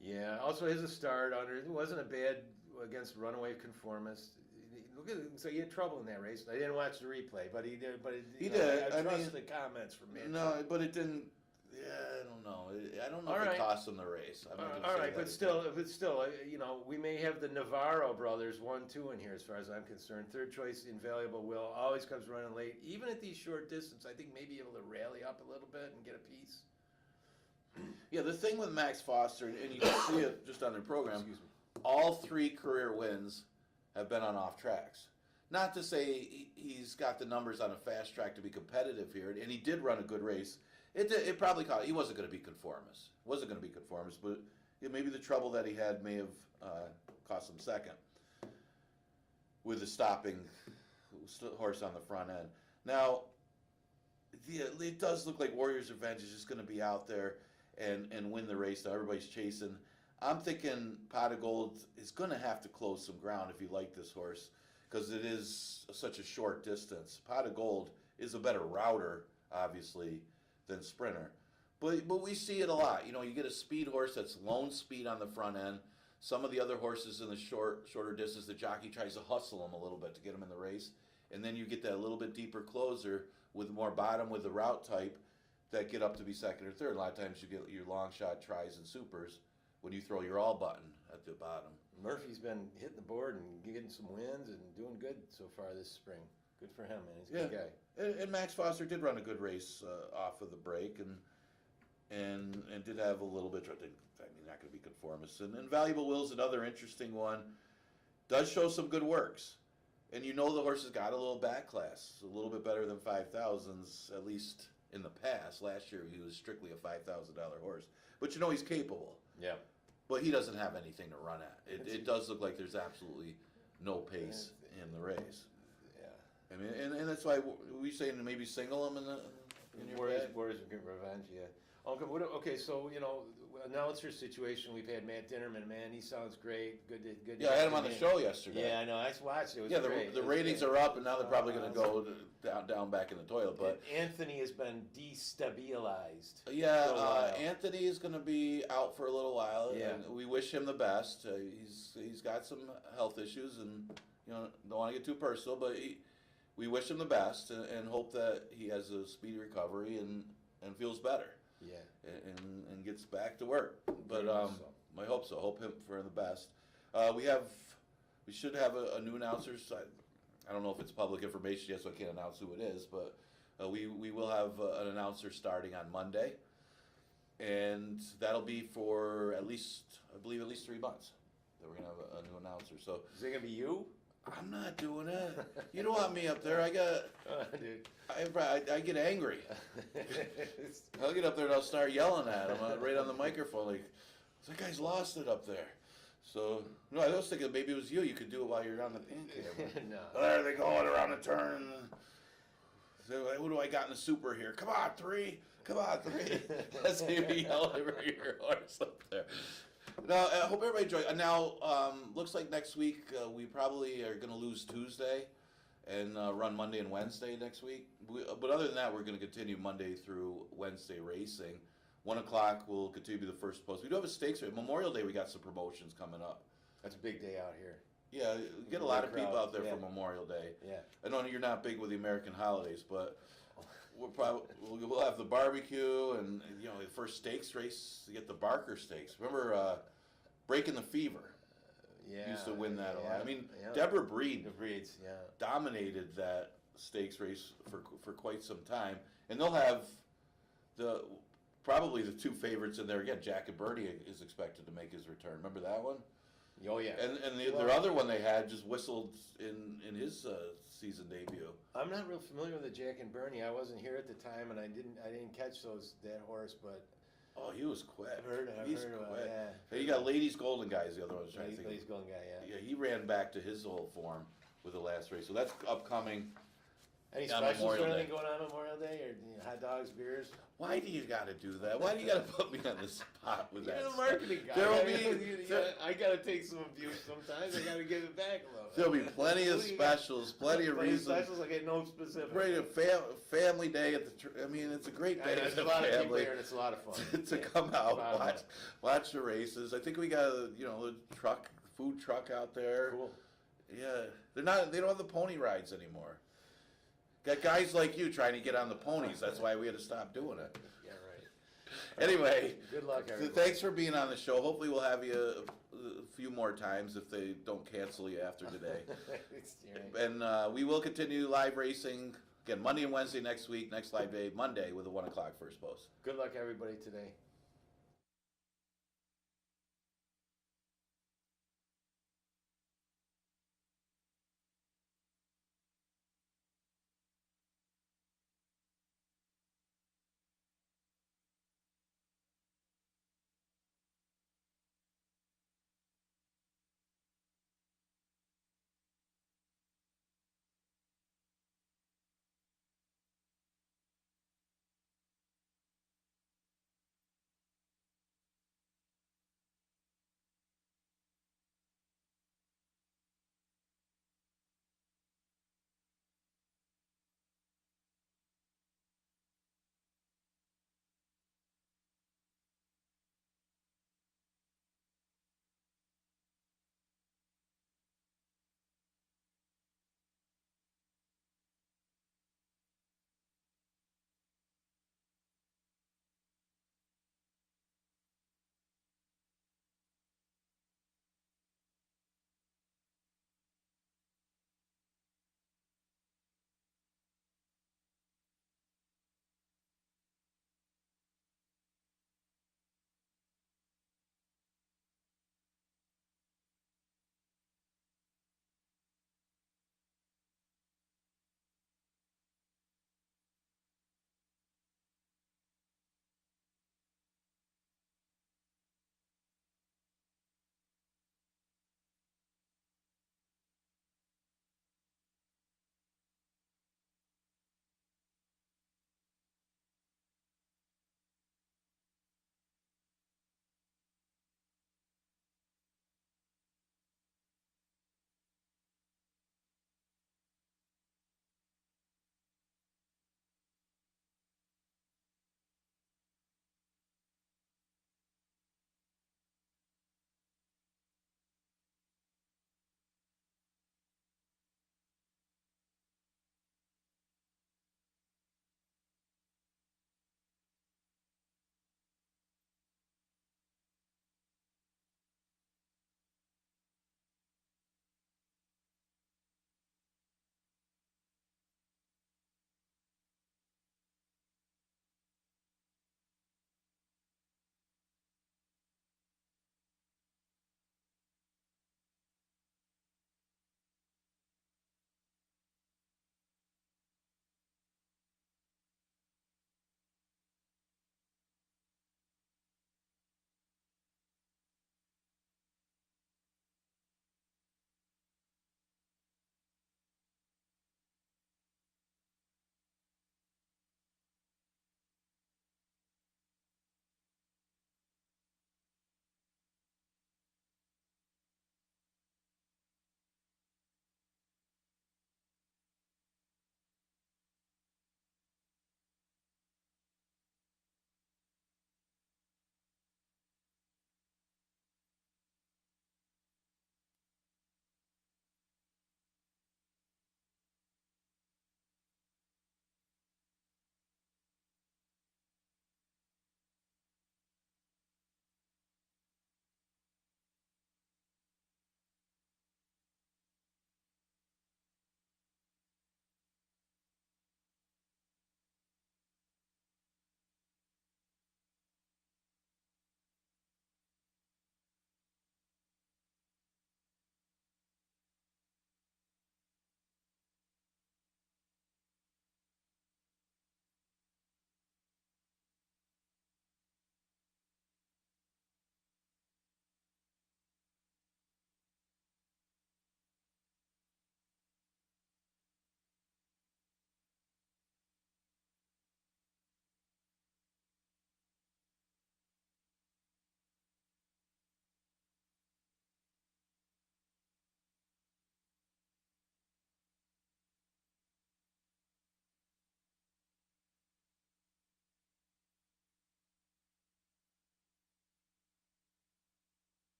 Yeah. Also, his start under it wasn't a bad against runaway conformist. Look at so he had trouble in that race. I didn't watch the replay, but he did. But He did. I I trust mean, the comments from Mitch. No, but it didn't. Yeah, I don't know. I don't know All if right. it cost him the race. I'm not gonna All say right, that. but still, we may have the Navarro brothers 1-2 in here as far as I'm concerned. Third choice, Invaluable Will, always comes running late, even at these short distance. I think maybe able to rally up a little bit and get a piece. Yeah, the thing with Max Foster, and you can see it just on their program, Excuse me. all 3 career wins have been on off tracks. Not to say he's got the numbers on a fast track to be competitive here, and he did run a good race. It probably cost. He wasn't going to be conformist. But maybe the trouble that he had may have cost him second with the stopping horse on the front end. Now, it does look like Warriors Revenge is just going to be out there and win the race. Now everybody's chasing. I'm thinking Pot of Gold is going to have to close some ground if you like this horse, because it is such a short distance. Pot of Gold is a better router, obviously, than sprinter. But we see it a lot. You get a speed horse that's lone speed on the front end. Some of the other horses in the shorter distance, the jockey tries to hustle them a little bit to get them in the race. And then you get that little bit deeper closer with more bottom with the route type that get up to be second or third. A lot of times you get your long shot tries and supers when you throw your all button at the bottom. Murphy's been hitting the board and getting some wins and doing good so far this spring. Good for him, man. He's a good guy. And Max Foster did run a good race off of the break and did have a little bit. Not going to be conformist. And Invaluable Will's another interesting one. Does show some good works. And the horse has got a little back class, a little bit better than 5,000s, at least in the past. Last year he was strictly a $5,000 horse. But he's capable. Yeah. But he doesn't have anything to run at. It does look like there's absolutely no pace in the race. Yeah. I mean, and that's why we saying maybe single him in your bed. Warriors Revenge, yeah. Okay, so announcer situation. We've had Matt Dinnerman. Man, he sounds great. Good. Yeah, I had him on the show yesterday. Yeah, I know. I watched it. It was great. The ratings are up, and now they're probably going to go down back in the toilet. But Anthony has been destabilized. Yeah, Anthony is going to be out for a little while. Yeah. And we wish him the best. He's got some health issues, and don't want to get too personal, but we wish him the best and hope that he has a speedy recovery and feels better. Yeah. And gets back to work. But I hope so. Hope him for the best. We should have a new announcer. So I don't know if it's public information yet, so I can't announce who it is. But we will have an announcer starting on Monday, and that'll be for at least 3 months. That we're gonna have a new announcer. So is it gonna be you? I'm not doing it. You don't want me up there. Dude. I get angry. I'll get up there and I'll start yelling at him right on the microphone. Like, that guy's lost it up there. So, no, I was thinking maybe it was you. You could do it while you're on the pin camera. No. There they going around the turn. So, who do I got in the super here? Come on, 3. Come on, 3. That's maybe yell over your horse up there. No, I hope everybody enjoyed. Now, looks like next week we probably are going to lose Tuesday and run Monday and Wednesday next week. But other than that, we're going to continue Monday through Wednesday racing. 1 o'clock will continue to be the first post. We do have a stakes race. Memorial Day, we got some promotions coming up. That's a big day out here. Yeah, get a lot of people out there for Memorial Day. Yeah. I know you're not big with the American holidays, but we'll have the barbecue and the first stakes race. You get the Barker Stakes. Remember Breaking the Fever? Used to win that a lot. I mean, Deborah Breed dominated that stakes race for quite some time, and they'll have probably the 2 favorites in there again. Jack and Bernie is expected to make his return. Remember that one? Oh yeah. And their other one they had just whistled in his season debut. I'm not real familiar with the Jack and Bernie. I wasn't here at the time, and I didn't catch that horse, but. Oh, he was quick. He's quick. Yeah. Hey, you got Ladies Golden Guy is the other one. Ladies Golden Guy, yeah. Yeah, he ran back to his old form with the last race. So that's upcoming. Any On specials or Memorial anything Day. going on Memorial Day, or hot dogs, beers? Why do you got to do that? Why do you got to put me on the spot with You're that? the stuff? marketing guy. There will I gotta take some abuse sometimes. I gotta give it back a little. There'll be plenty of specials, plenty of reasons. Specials. I get no specific. Great family day at the. I mean, it's a great day There's for a the lot of people family here, and it's a lot of fun. to Yeah. come out, Lot of fun. watch the races. I think we got a food truck out there. Cool. Yeah, they don't have the pony rides anymore. Got guys like you trying to get on the ponies. That's why we had to stop doing it. Yeah, right. Anyway, Good luck, everybody. thanks for being on the show. Hopefully, we'll have you a few more times if they don't cancel you after today. Right. And we will continue live racing again Monday and Wednesday next week. Next live day Monday with a 1 o'clock first post. Good luck, everybody, today.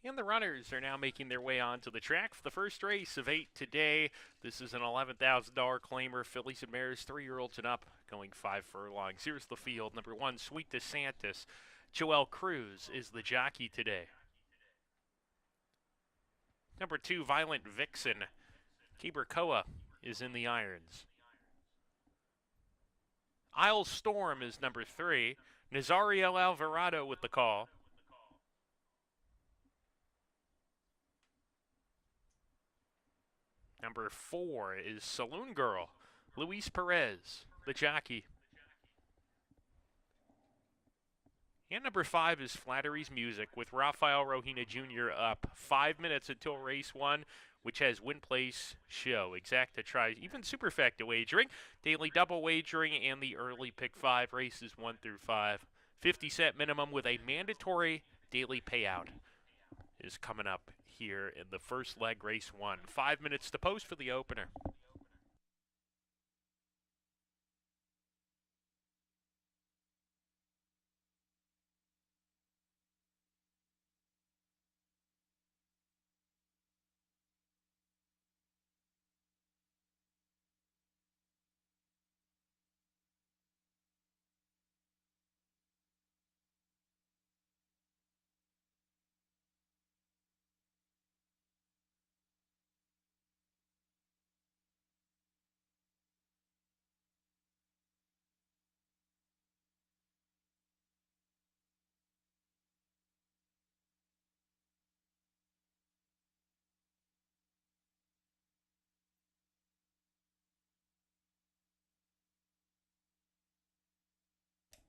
And the runners are now making their way onto the track for the first race of 8 today. This is an $11,000 claimer. Fillies and mares, 3-year-olds and up, going 5 furlongs. Here's the field. Number 1, Sweet DeSantis. Joelle Cruz is the jockey today. Number 2, Violent Vixen. Kiberkoa is in the irons. Isle Storm is number 3. Nazario Alvarado with the call. Number 4 is Saloon Girl, Luis Perez, the jockey. And number 5 is Flattery's Music with Rafael Rohina Jr. up. 5 minutes until race 1, which has win place show. Exacta tries even superfecta wagering, daily double wagering, and the early pick 5 races 1 through 5. 50-cent minimum with a mandatory daily payout is coming up here in the first leg, race 1. 5 minutes to post for the opener.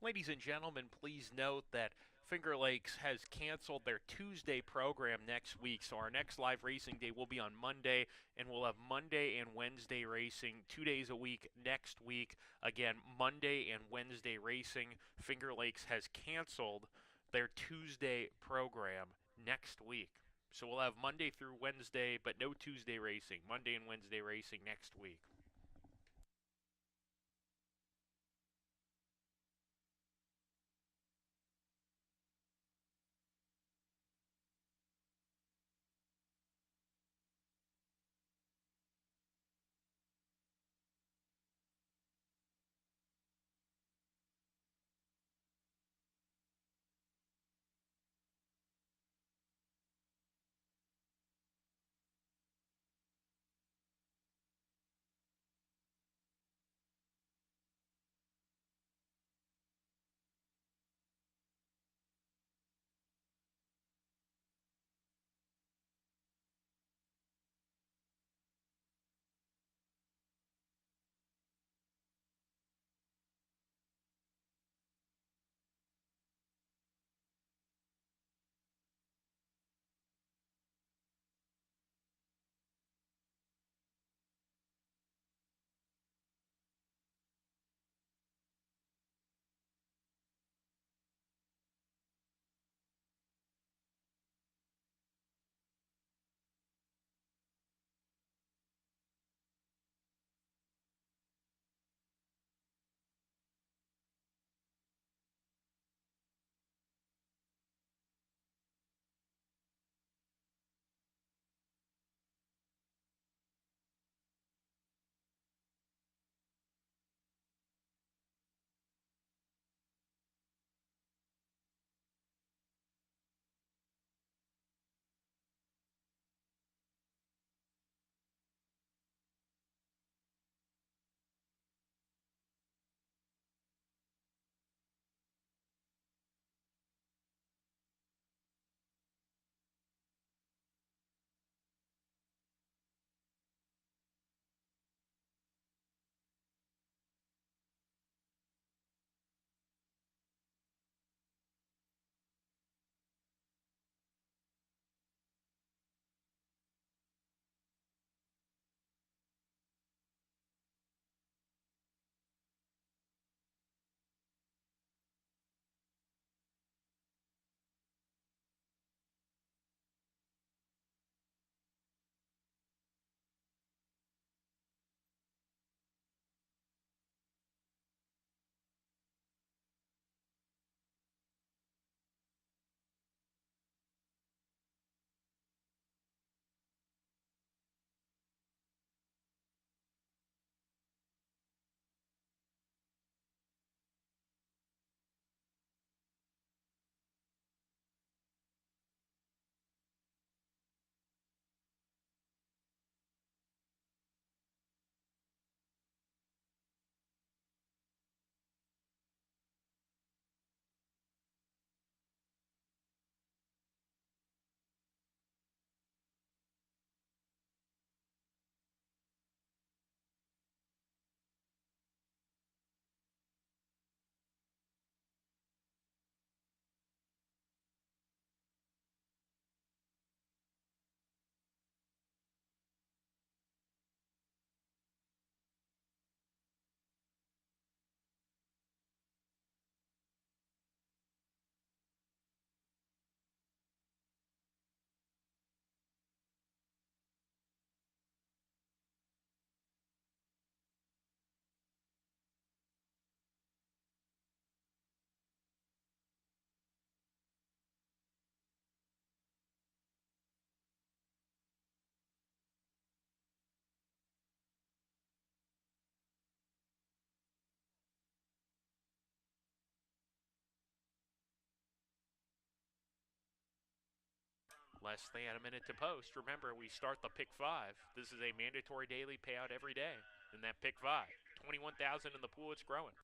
Ladies and gentlemen, please note that Finger Lakes has canceled their Tuesday program next week, so our next live racing day will be on Monday, and we'll have Monday and Wednesday racing 2 days a week next week. Again, Monday and Wednesday racing. Finger Lakes has canceled their Tuesday program next week. So we'll have Monday through Wednesday, but no Tuesday racing. Monday and Wednesday racing next week. Less than a minute to post. Remember, we start the pick 5. This is a mandatory daily payout every day. In that pick 5, 21,000 in the pool. It's growing.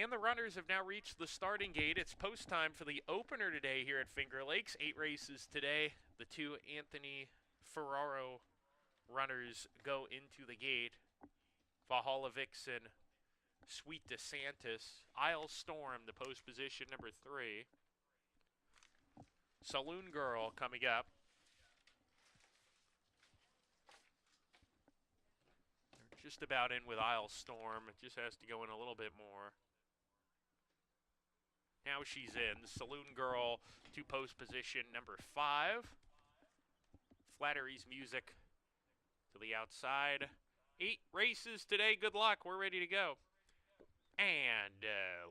And the runners have now reached the starting gate. It's post time for the opener today here at Finger Lakes. 8 races today. The 2 Anthony Ferraro runners go into the gate. Valhalla Vixen, Sweet DeSantis, Isle Storm, the post position number 3. Saloon Girl coming up. They're just about in with Isle Storm. It just has to go in a little bit more. Now she's in. Saloon Girl to post position number 5. Flattery's Music to the outside. 8 races today. Good luck. We're ready to go. And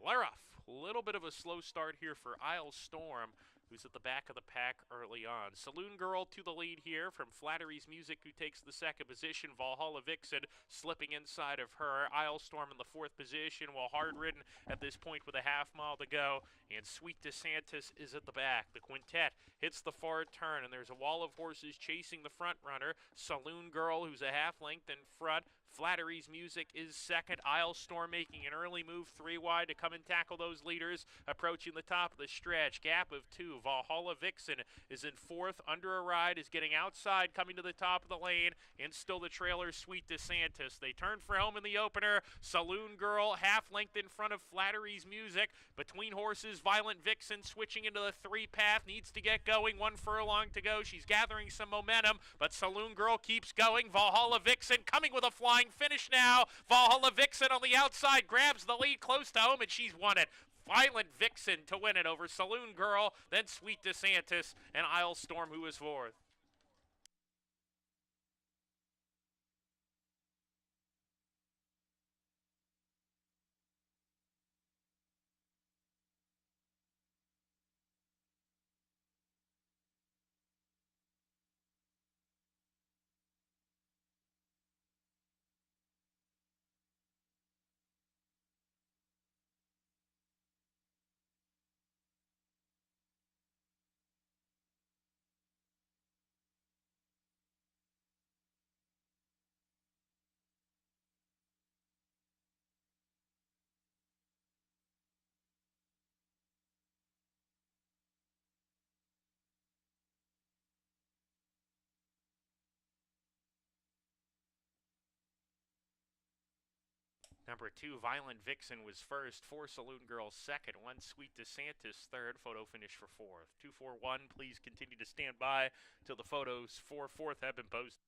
we're off. A little bit of a slow start here for Isle Storm, who's at the back of the pack early on. Saloon Girl to the lead here from Flattery's Music, who takes the 2nd position. Valhalla Vixen slipping inside of her. Isle Storm in the 4th position, while Hard Ridden at this point with a half mile to go. And Sweet DeSantis is at the back. The quintet hits the far turn, and there's a wall of horses chasing the front runner. Saloon Girl, who's a half length in front. Flattery's Music is second. Isle Storm making an early move 3 wide to come and tackle those leaders. Approaching the top of the stretch. Gap of 2. Valhalla Vixen is in fourth. Under a Ride is getting outside, coming to the top of the lane. And still the trailer, Sweet DeSantis. They turn for home in the opener. Saloon Girl half length in front of Flattery's Music. Between horses, Violent Vixen switching into the 3 path. Needs to get going. 1 furlong to go. She's gathering some momentum, but Saloon Girl keeps going. Valhalla Vixen coming with a flying finish now. Valhalla Vixen on the outside grabs the lead close to home, and she's won it. Violent Vixen to win it over Saloon Girl, then Sweet DeSantis, and Isle Storm, who is fourth. Number 2, Violent Vixen was first. 4, Saloon Girl second. 1, Sweet DeSantis third. Photo finish for fourth. 241, please continue to stand by till the photos for fourth have been posted.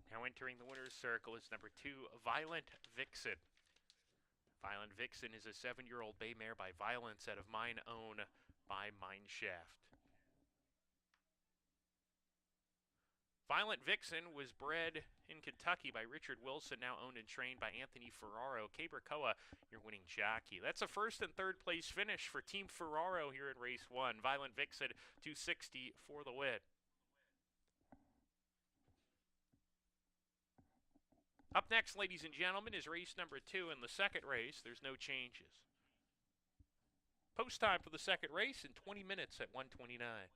Now entering the winner's circle is number 2, Violent Vixen. Violent Vixen is a 7-year-old bay mare by Violence out of Mine Own by Mineshaft. Violent Vixen was bred in Kentucky by Richard Wilson, now owned and trained by Anthony Ferraro. Cabercoa, your winning jockey. That's a first and third place finish for Team Ferraro here in race 1. Violent Vixen, 260 for the win. Up next, ladies and gentlemen, is race number 2. In the second race, there's no changes. Post time for the second race in 20 minutes at 1:29.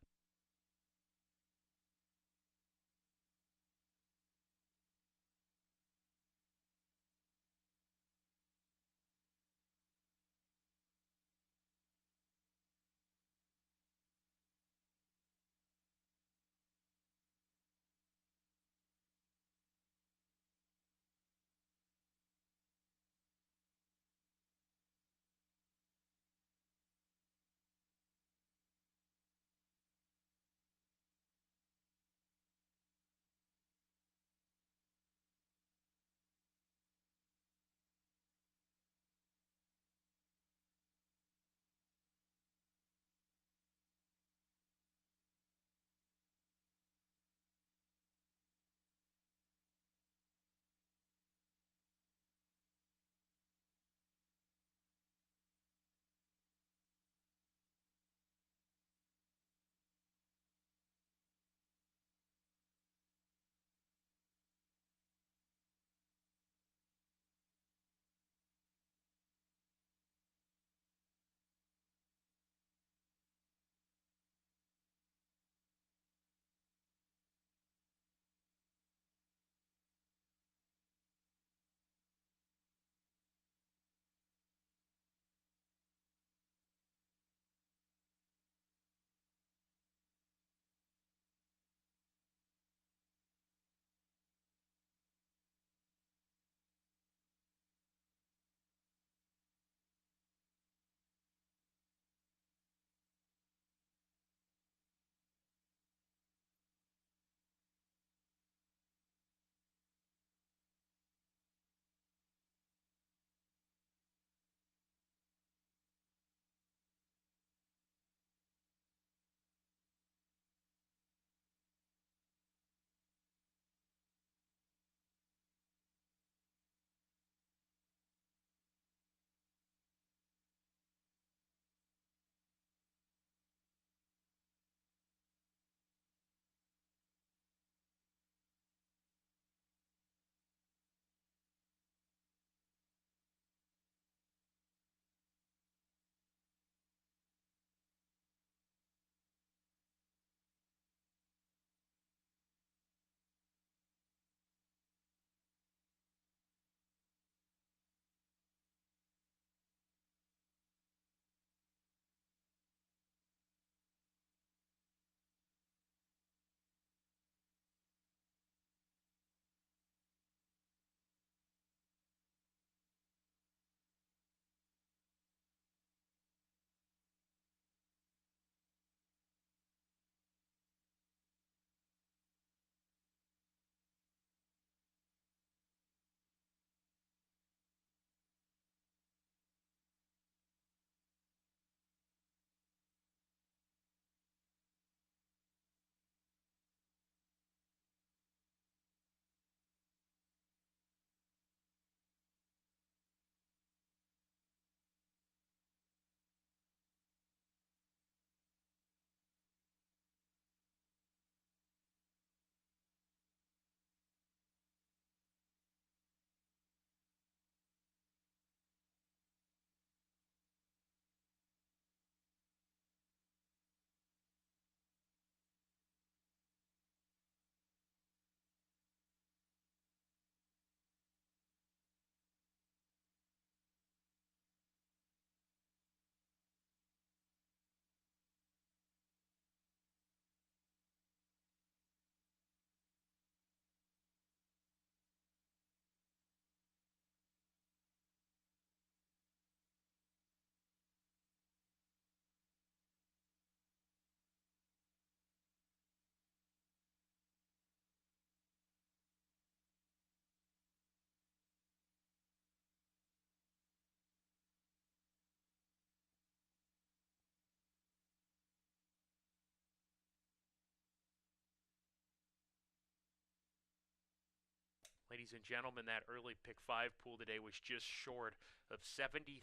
ladies and gentlemen, that early pick 5 pool today was just short of $70,000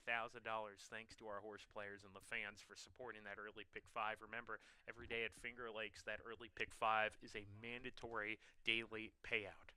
thanks to our horse players and the fans for supporting that early pick 5. Remember, every day at Finger Lakes, that early pick 5 is a mandatory daily payout.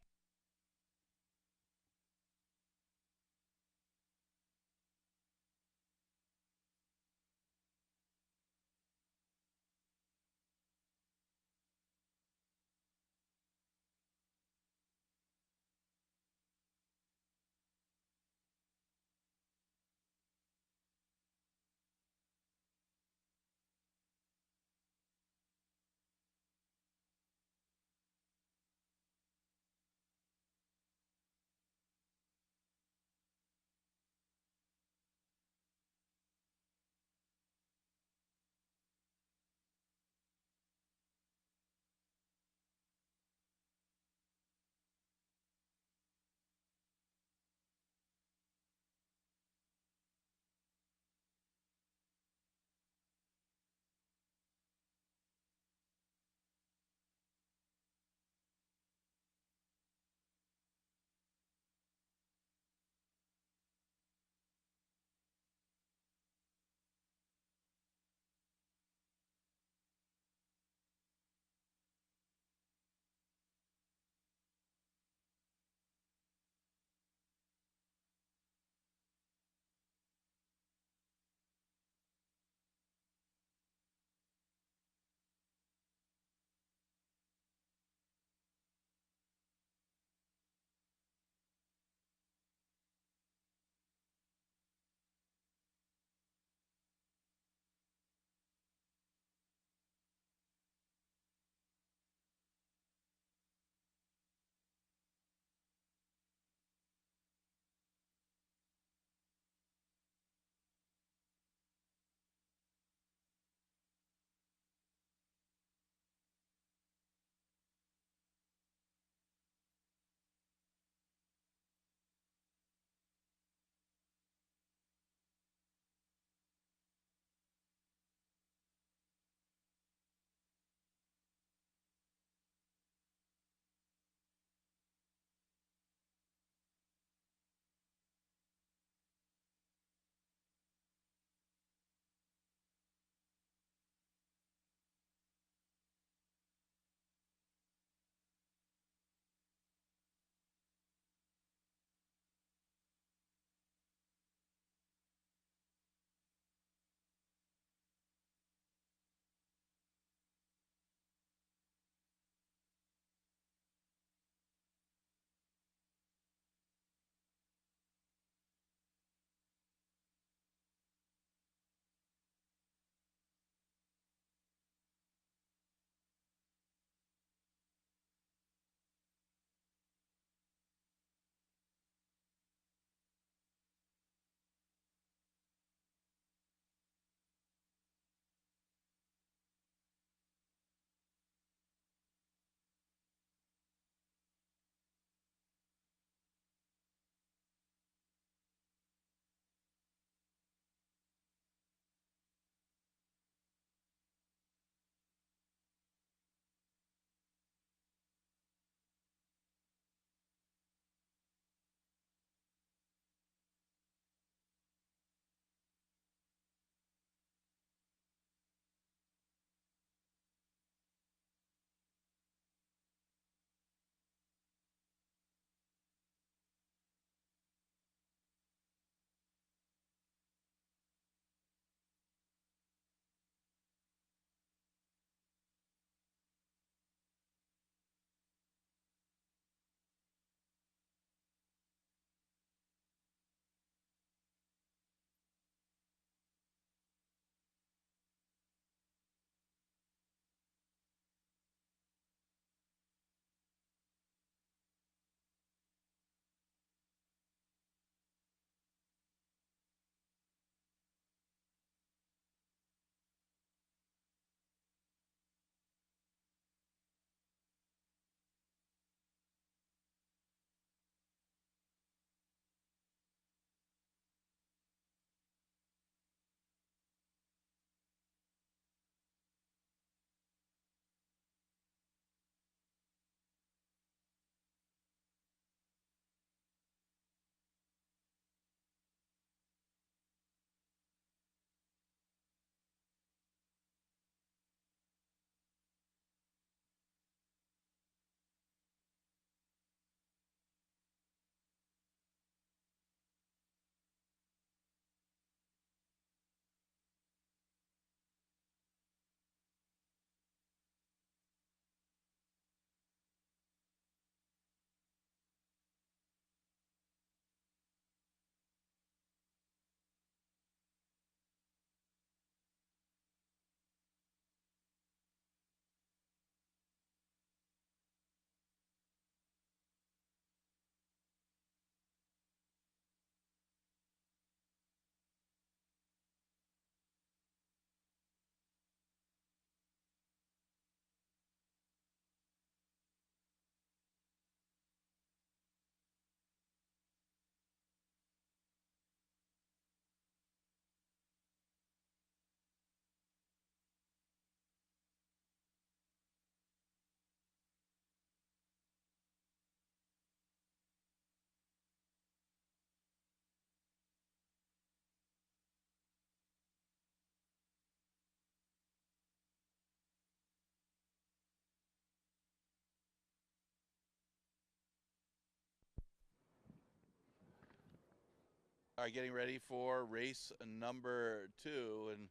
are getting ready for race number 2, and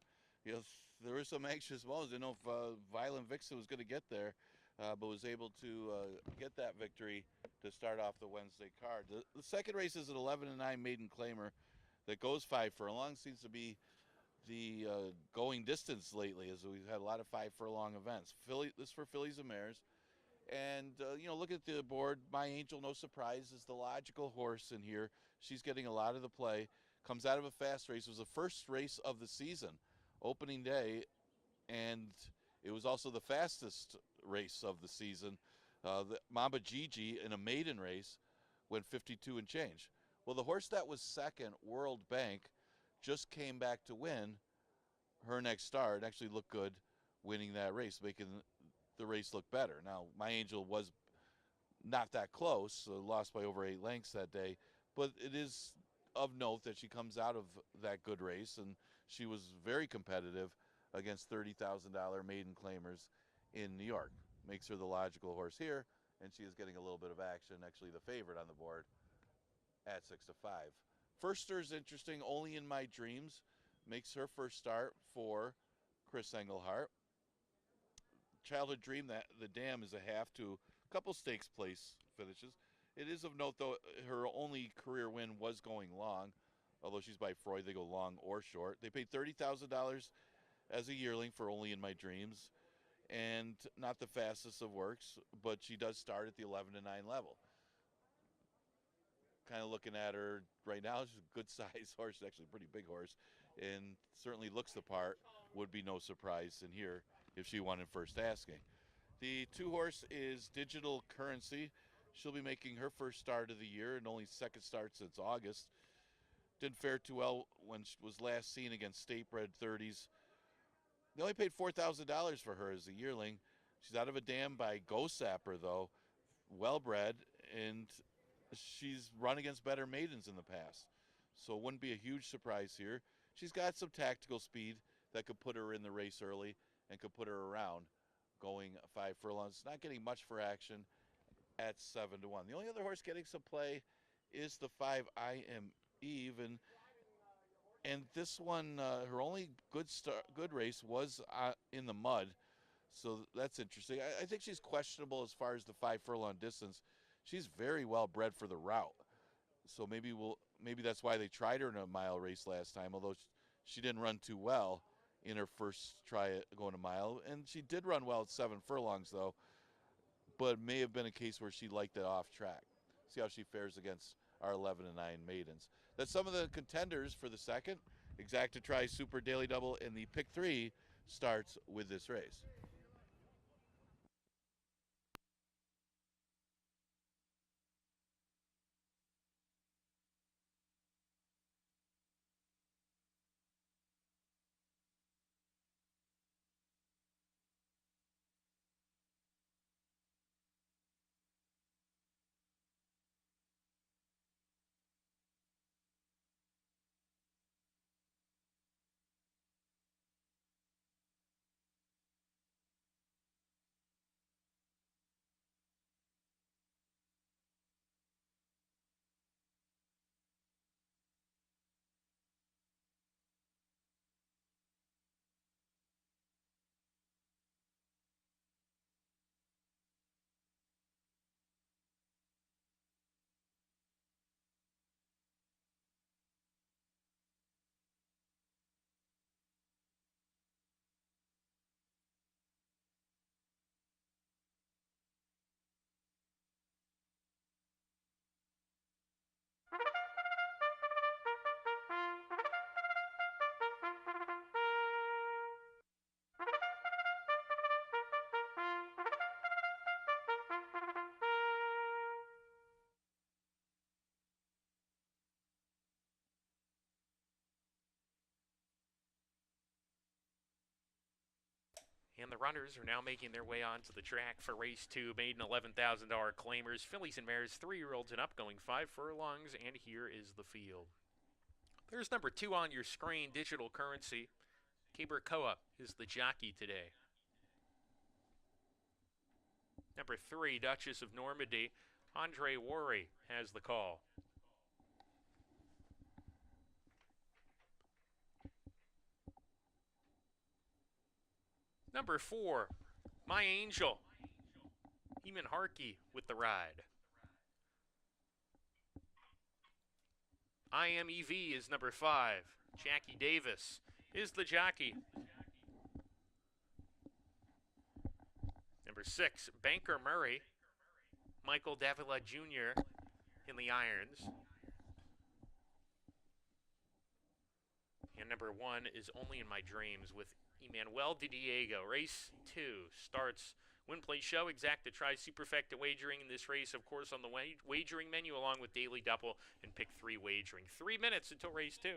there were some anxious moments. Didn't know if Violent Vixen was going to get there, but was able to get that victory to start off the Wednesday card. The second race is an 11-9 maiden claimer that goes 5 furlongs. Seems to be the going distance lately, as we've had a lot of 5 furlong events. This for fillies and mares. And, look at the board. My Angel, no surprise, is the logical horse in here. She's getting a lot of the play. Comes out of a fast race. It was the first race of the season, opening day, and it was also the fastest race of the season. The Mamba Gigi, in a maiden race, went 52 and change. Well, the horse that was second, World Bank, just came back to win her next start. Actually looked good winning that race, making the race look better. Now, My Angel was not that close, lost by over 8 lengths that day, but it is of note that she comes out of that good race, and she was very competitive against $30,000 maiden claimers in New York. Makes her the logical horse here, and she is getting a little bit of action, actually the favorite on the board at 6-5. Firster is interesting, Only in My Dreams. Makes her first start for Chris Engelhart. Childhood Dream, that the Dam is a half to a couple stakes place finishes. It is of note, though, her only career win was going long. Although she's by Freud, they go long or short. They paid $30,000 as a yearling for Only in My Dreams. And not the fastest of works, but she does start at the 11-9 level. Kind of looking at her right now, she's a good-sized horse, actually a pretty big horse, and certainly looks the part. Would be no surprise in here if she won in first asking. The 2-horse is Digital Currency. She'll be making her first start of the year and only second start since August. Didn't fare too well when she was last seen against state-bred 30s. They only paid $4,000 for her as a yearling. She's out of a dam by Go Sapper, though. Well-bred, and she's run against better maidens in the past. So it wouldn't be a huge surprise here. She's got some tactical speed that could put her in the race early and could put her around going 5 furlongs. Not getting much for action at 7-1. The only other horse getting some play is the 5 I Am Eve, and this one, her only good race was in the mud, so that's interesting. I think she's questionable as far as the 5 furlong distance. She's very well bred for the route, so maybe that's why they tried her in a mile race last time, although she didn't run too well in her first try at going a mile, and she did run well at 7 furlongs, though, but may have been a case where she liked it off track. See how she fares against our 11-9 maidens. That's some of the contenders for the second. Exacta Tri Super Daily Double, and the Pick 3 starts with this race. And the runners are now making their way onto the track for race 2, maiden $11,000 claimers, fillies and mares, 3-year-olds and up, going 5 furlongs, and here is the field. There's number 2 on your screen, Digital Currency. Kaber Koa is the jockey today. Number 3, Duchess of Normandy. Andre Worry has the call. Number 4, My Angel. Heman Harkey with the ride. IMEV is number 5. Jackie Davis is the jockey. Number 6, Banker Murray. Michael Davila Jr. in the irons. And number 1 is Only in My Dreams with Emmanuel Di Diego. Race 2 starts. Win, play, show, exacta, try, superfecta wagering in this race, of course, on the wagering menu, along with daily double and pick 3 wagering. 3 minutes until race 2.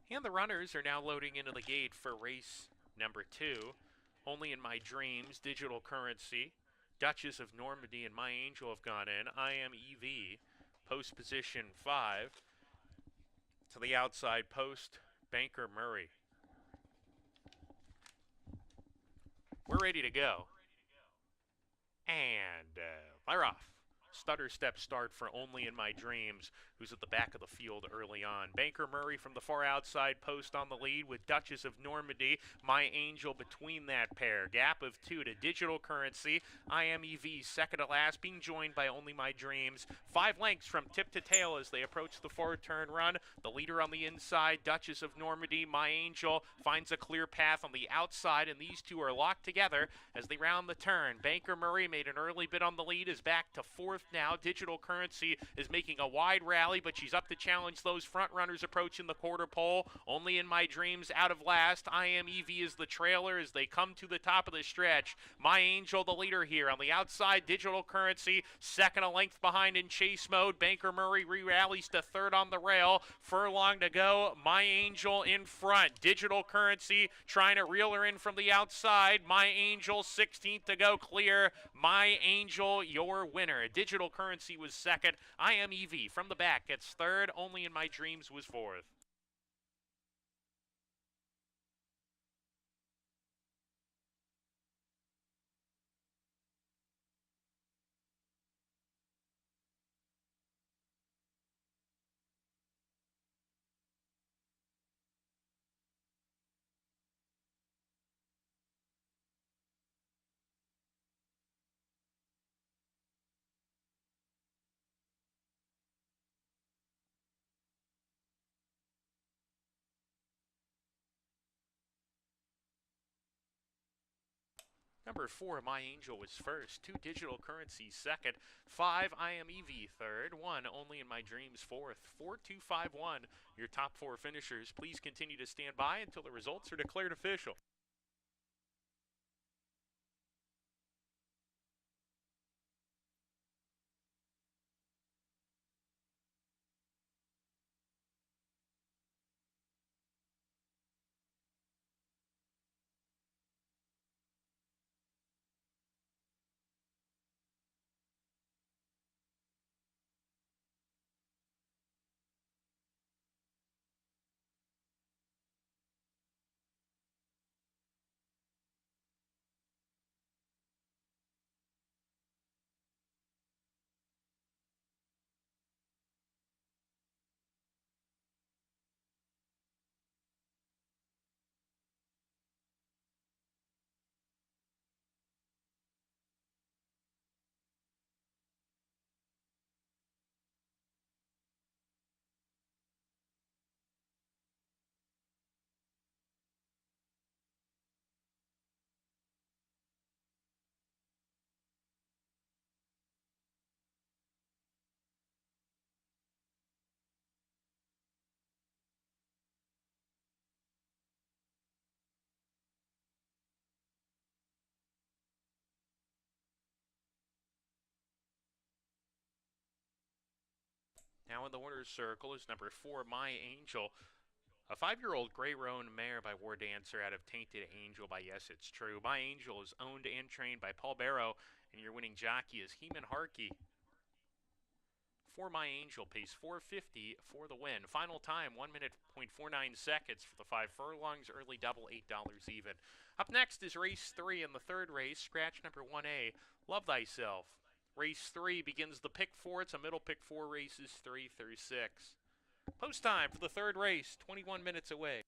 And the runners are now loading into the gate for race number 2. Only in My Dreams, Digital Currency, Duchess of Normandy, and My Angel have gone in. I Am EV, post position 5. To the outside post, Banker Murray. We're ready to go. And they're off. Stutter step start for Only in My Dreams, who's at the back of the field early on. Banker Murray from the far outside post on the lead with Duchess of Normandy, My Angel between that pair. Gap of 2 to Digital Currency. I Am EV second to last, being joined by Only My Dreams. 5 lengths from tip to tail as they approach the forward turn run. The leader on the inside, Duchess of Normandy, My Angel, finds a clear path on the outside, and these two are locked together as they round the turn. Banker Murray made an early bid on the lead, is back to 4th now. Digital Currency is making a wide rally, but she's up to challenge those front runners approaching the quarter pole. Only in My Dreams out of last. I Am EV is the trailer as they come to the top of the stretch. My Angel the leader here. On the outside, Digital Currency second a length behind in chase mode. Banker Murray re-rallies to 3rd on the rail. Furlong to go. My Angel in front. Digital Currency trying to reel her in from the outside. My Angel 16th to go clear. My Angel your winner. Digital Currency was second. I Am EV from the back gets 3rd. Only in My Dreams was 4th. Number 4, My Angel was first. 2, Digital Currency second. 5, I Am EV third. 1, Only in My Dreams fourth. 4, 2, 5, 1, your top 4 finishers. Please continue to stand by until the results are declared official. Now in the winner's circle is number 4, My Angel. A 5-year-old gray roan mare by War Dancer out of Tainted Angel by Yes It's True. My Angel is owned and trained by Paul Barrow, and your winning jockey is Heeman Harkey. For My Angel, pace 450 for the win. Final time, 1 minute, 0.49 seconds for the 5 furlongs. Early double, $8 even. Up next is race 3 in the third race, scratch number 1A, Love Thyself. Race 3 begins the pick 4. It's a middle pick 4 races 3 through 6. Post time for the third race, 21 minutes away.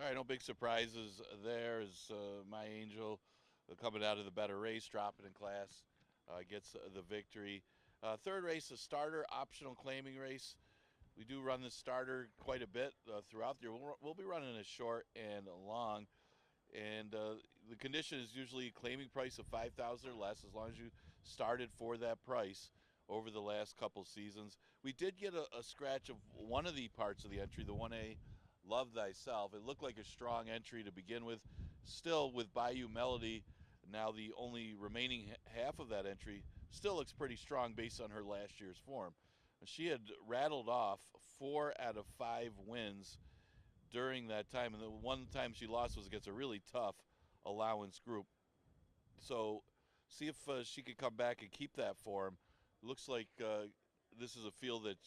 All right, no big surprises there. Is My Angel coming out of the better race, dropping in class, gets the victory. Third race, a starter optional claiming race. We do run the starter quite a bit throughout the year. We'll be running it short and long, and the condition is usually a claiming price of 5,000 or less, as long as you started for that price over the last couple seasons. We did get a scratch of one of the parts of the entry, the 1A Love Thyself. It looked like a strong entry to begin with. Still, with Bayou Melody, now the only remaining half of that entry, still looks pretty strong based on her last year's form. She had rattled off 4 out of 5 wins during that time, and the one time she lost was against a really tough allowance group. So, see if she could come back and keep that form. Looks like this is a field that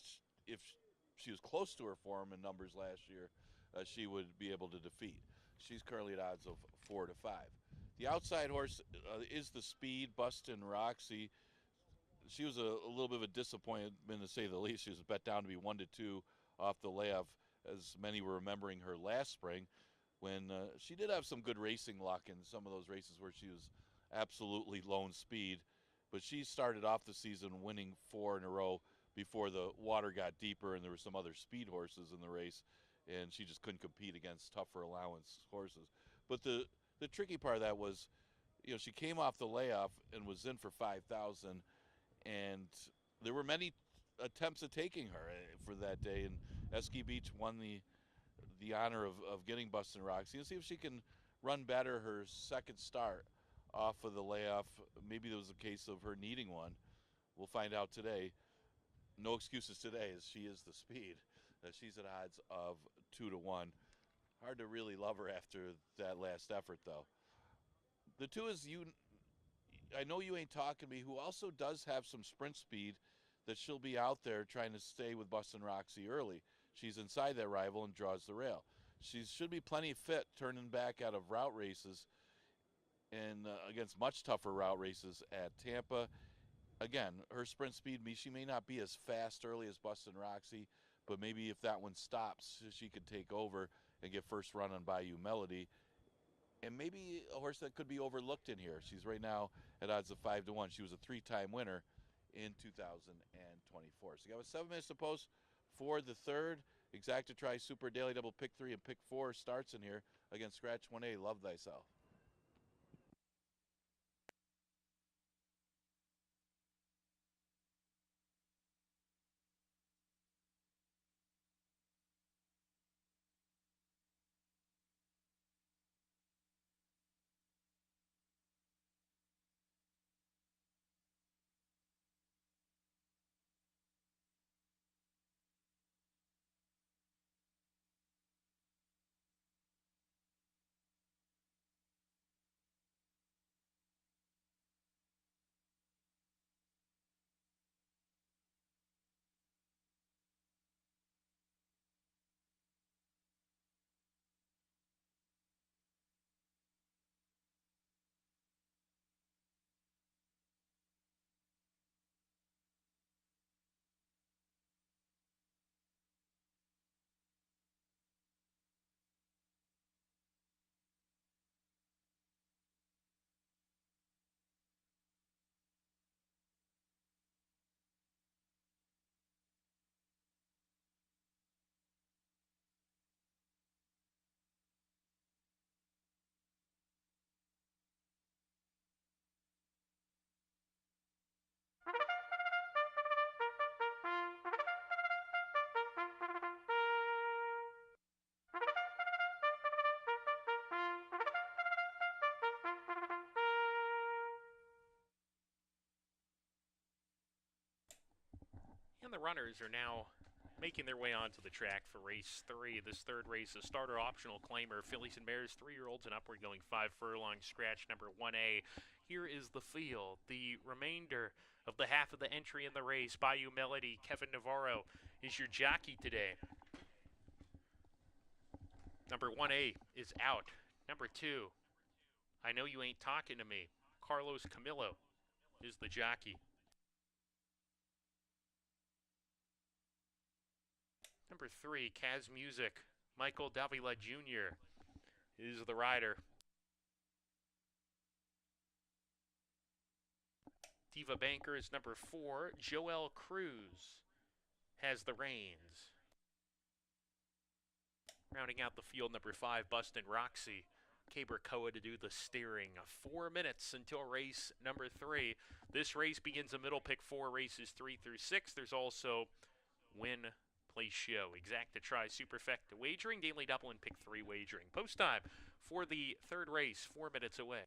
if she was close to her form and numbers last year, she would be able to defeat. She's currently at odds of 4 to 5. The outside horse is the speed, Bustin' Roxy. She was a little bit of a disappointment, to say the least. She was bet down to be 1 to 2 off the layoff, as many were remembering her last spring, when she did have some good racing luck in some of those races where she was absolutely lone speed. But she started off the season winning 4 in a row before the water got deeper and there were some other speed horses in the race, and she just couldn't compete against tougher allowance horses. But the tricky part of that was, she came off the layoff and was in for 5,000, and there were many attempts at taking her for that day, and Esky Beach won the honor of getting Bustin' Roxy, and see if she can run better her second start off of the layoff. Maybe there was a case of her needing one. We'll find out today. No excuses today, as she is the speed. She's at odds of 2 to 1. Hard to really love her after that last effort, though. The two is I know you ain't talking to me, who also does have some sprint speed, that she'll be out there trying to stay with Bustin' Roxy early. She's inside that rival and draws the rail. She should be plenty fit turning back out of route races and against much tougher route races at Tampa. Again, her sprint speed, she may not be as fast early as Bustin' Roxy, but maybe if that one stops, she could take over and get first run on Bayou Melody. And maybe a horse that could be overlooked in here. She's right now at odds of 5 to 1. She was a 3-time winner in 2024. So you got 7 minutes to post for the third. Exacta Tri Super Daily Double Pick 3 and Pick 4 starts in here against Scratch 1A Love Thyself. And the runners are now making their way onto the track for race 3. This third race, a starter optional claimer, fillies and mares, 3-year-olds and upward, going 5 furlongs, scratch number 1A. Here is the field. The remainder of the half of the entry in the race. Bayou Melody, Kevin Navarro is your jockey today. Number 1A is out. Number 2, I Know You Ain't Talking to Me, Carlos Camillo is the jockey. Number 3, Kaz Music, Michael Davila Jr. is the rider. Diva Bankers number 4, Joel Cruz, has the reins. Rounding out the field, number 5, Bustin' Roxy, Cabercoa to do the steering. 4 minutes until race number 3. This race begins a middle pick 4, races 3 through 6. There's also win, place, show, exacta try, superfecta wagering, daily double, and pick 3 wagering. Post time for the third race, 4 minutes away.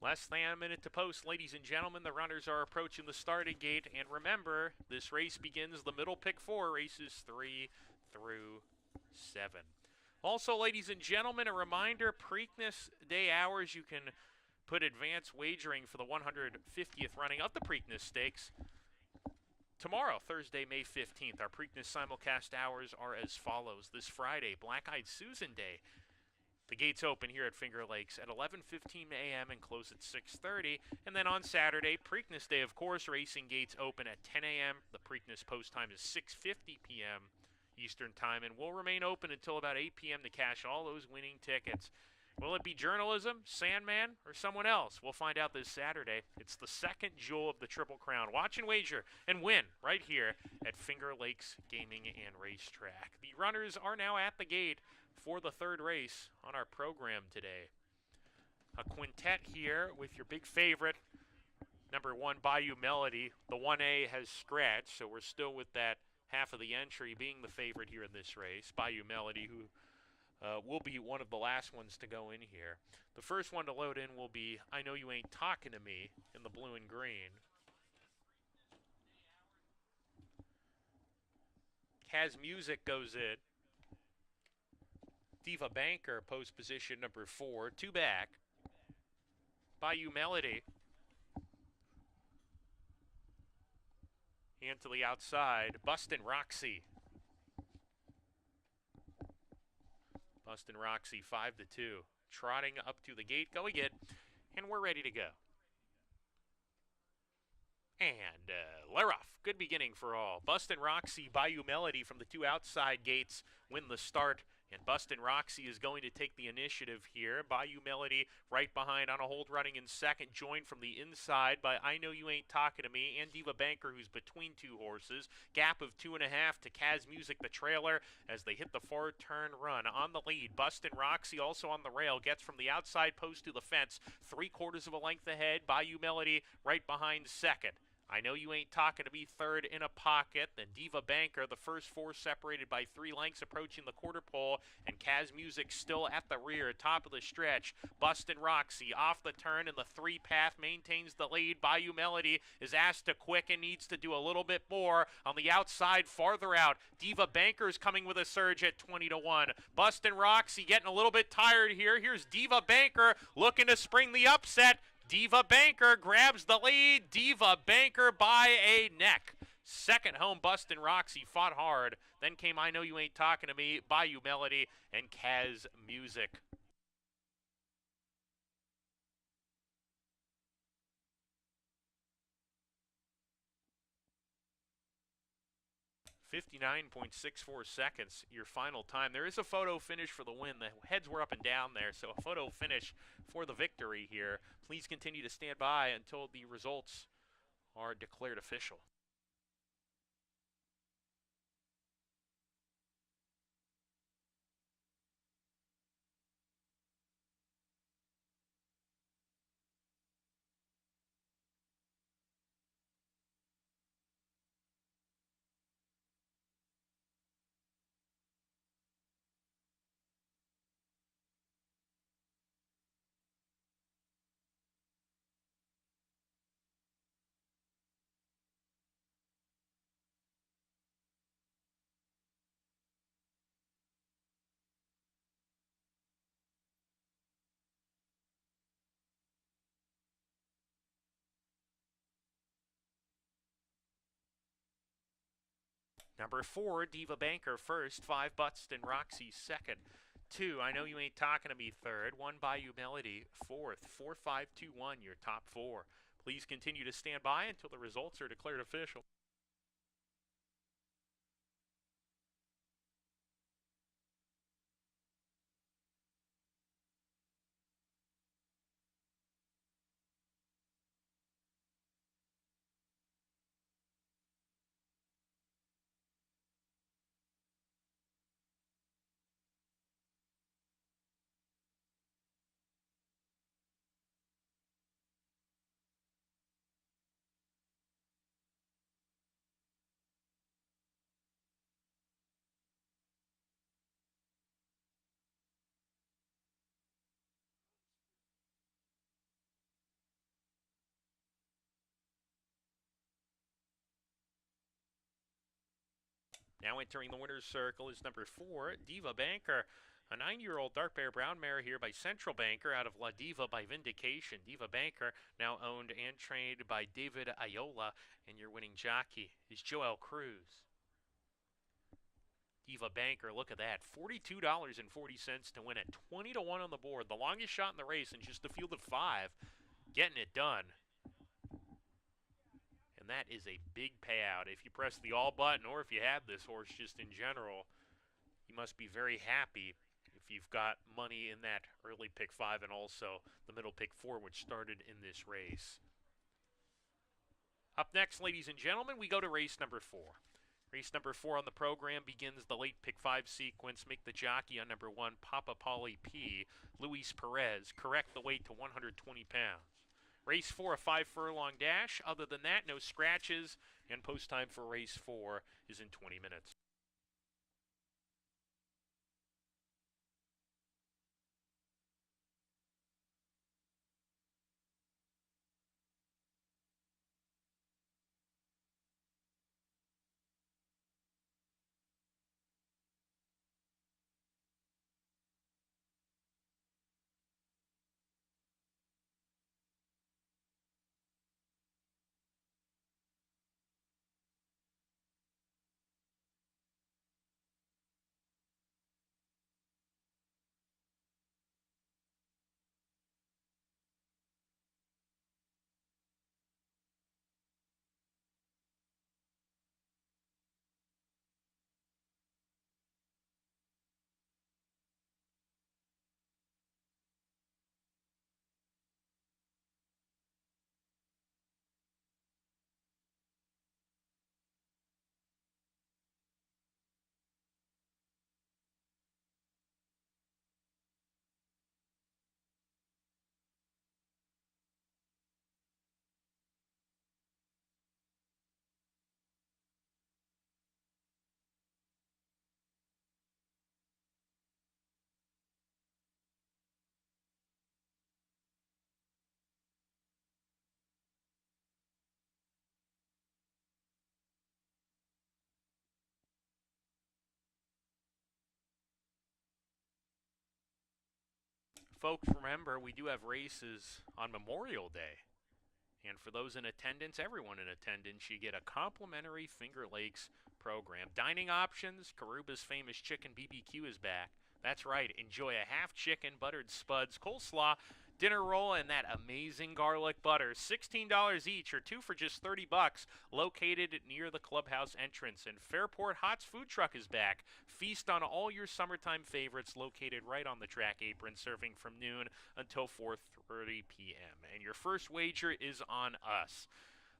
Less than a minute to post, ladies and gentlemen. The runners are approaching the starting gate. And remember, this race begins the middle pick 4, races 3 through 7. Also, ladies and gentlemen, a reminder, Preakness Day hours, you can put advanced wagering for the 150th running of the Preakness Stakes. Tomorrow, Thursday, May 15th, our Preakness simulcast hours are as follows. This Friday, Black-Eyed Susan Day. The gates open here at Finger Lakes at 11:15 a.m. and close at 6:30. And then on Saturday, Preakness Day, of course, racing gates open at 10 a.m. The Preakness post time is 6:50 p.m. Eastern Time, and will remain open until about 8 p.m. to cash all those winning tickets. Will it be journalism, Sandman, or someone else? We'll find out this Saturday. It's the second jewel of the Triple Crown. Watch and wager and win right here at Finger Lakes Gaming and Racetrack. The runners are now at the gate for the third race on our program today. A quintet here with your big favorite, number 1, Bayou Melody. The 1A has scratched, so we're still with that half of the entry being the favorite here in this race. Bayou Melody, who will be one of the last ones to go in here. The first one to load in will be I Know You Ain't Talking to Me in the blue and green. Kaz Music goes in. Diva Banker, post position number 4, 2 back. Bayou Melody. And to the outside, Bustin' Roxy. Bustin' Roxy, 5-2. Trotting up to the gate, going in, and we're ready to go. And Leroff, good beginning for all. Bustin' Roxy, Bayou Melody from the 2 outside gates win the start. And Bustin' Roxy is going to take the initiative here. Bayou Melody right behind on a hold running in second, joined from the inside by I Know You Ain't Talking to Me and Diva Banker, who's between 2 horses. Gap of 2.5 to Kaz Music, the trailer, as they hit the far turn run. On the lead, Bustin' Roxy also on the rail, gets from the outside post to the fence, 3/4 of a length ahead. Bayou Melody right behind second. I Know You Ain't Talking to Me third in a pocket. Then Diva Banker, the first 4 separated by 3 lengths, approaching the quarter pole. And Kaz Music still at the rear, top of the stretch. Bustin' Roxy off the turn, and the 3 path maintains the lead. Bayou Melody is asked to quicken, needs to do a little bit more. On the outside, farther out, Diva Banker is coming with a surge at 20-1. Bustin' Roxy getting a little bit tired here. Here's Diva Banker looking to spring the upset. Diva Banker grabs the lead. Diva Banker by a neck. Second home, Bustin' Roxy fought hard. Then came I Know You Ain't Talking to Me, Bayou Melody, and Kaz Music. .64 seconds, your final time. There is a photo finish for the win. The heads were up and down there, so a photo finish for the victory here. Please continue to stand by until the results are declared official. Number 4, Diva Banker first. 5, Bustin' Roxy second. 2, I Know You Ain't Talking to Me third. 1, Bayou Melody fourth. 4, 5, 2, 1, your top 4. Please continue to stand by until the results are declared official. Now entering the winner's circle is number 4, Diva Banker. A 9-year-old dark bear brown mare here by Central Banker out of La Diva by Vindication. Diva Banker, now owned and trained by David Ayola, and your winning jockey is Joel Cruz. Diva Banker, look at that, $42.40 to win it, 20 to 1 on the board. The longest shot in the race in just a field of 5, getting it done. And that is a big payout. If you press the all button, or if you have this horse just in general, you must be very happy if you've got money in that early pick 5 and also the middle pick 4, which started in this race. Up next, ladies and gentlemen, we go to race number 4. Race number 4 on the program begins the late pick 5 sequence. Make the jockey on number 1, Papa Polly P. Luis Perez. Correct the weight to 120 pounds. Race 4, a 5-furlong dash. Other than that, no scratches. And post time for race 4 is in 20 minutes. Folks, remember, we do have races on Memorial Day. And for those in attendance, everyone in attendance, you get a complimentary Finger Lakes program. Dining options, Karuba's famous chicken BBQ is back. That's right, enjoy a half chicken, buttered spuds, coleslaw, dinner roll, and that amazing garlic butter. $16 each, or 2 for just $30, located near the clubhouse entrance. And Fairport Hot's food truck is back. Feast on all your summertime favorites, located right on the track apron, serving from noon until 4:30 p.m. And your first wager is on us.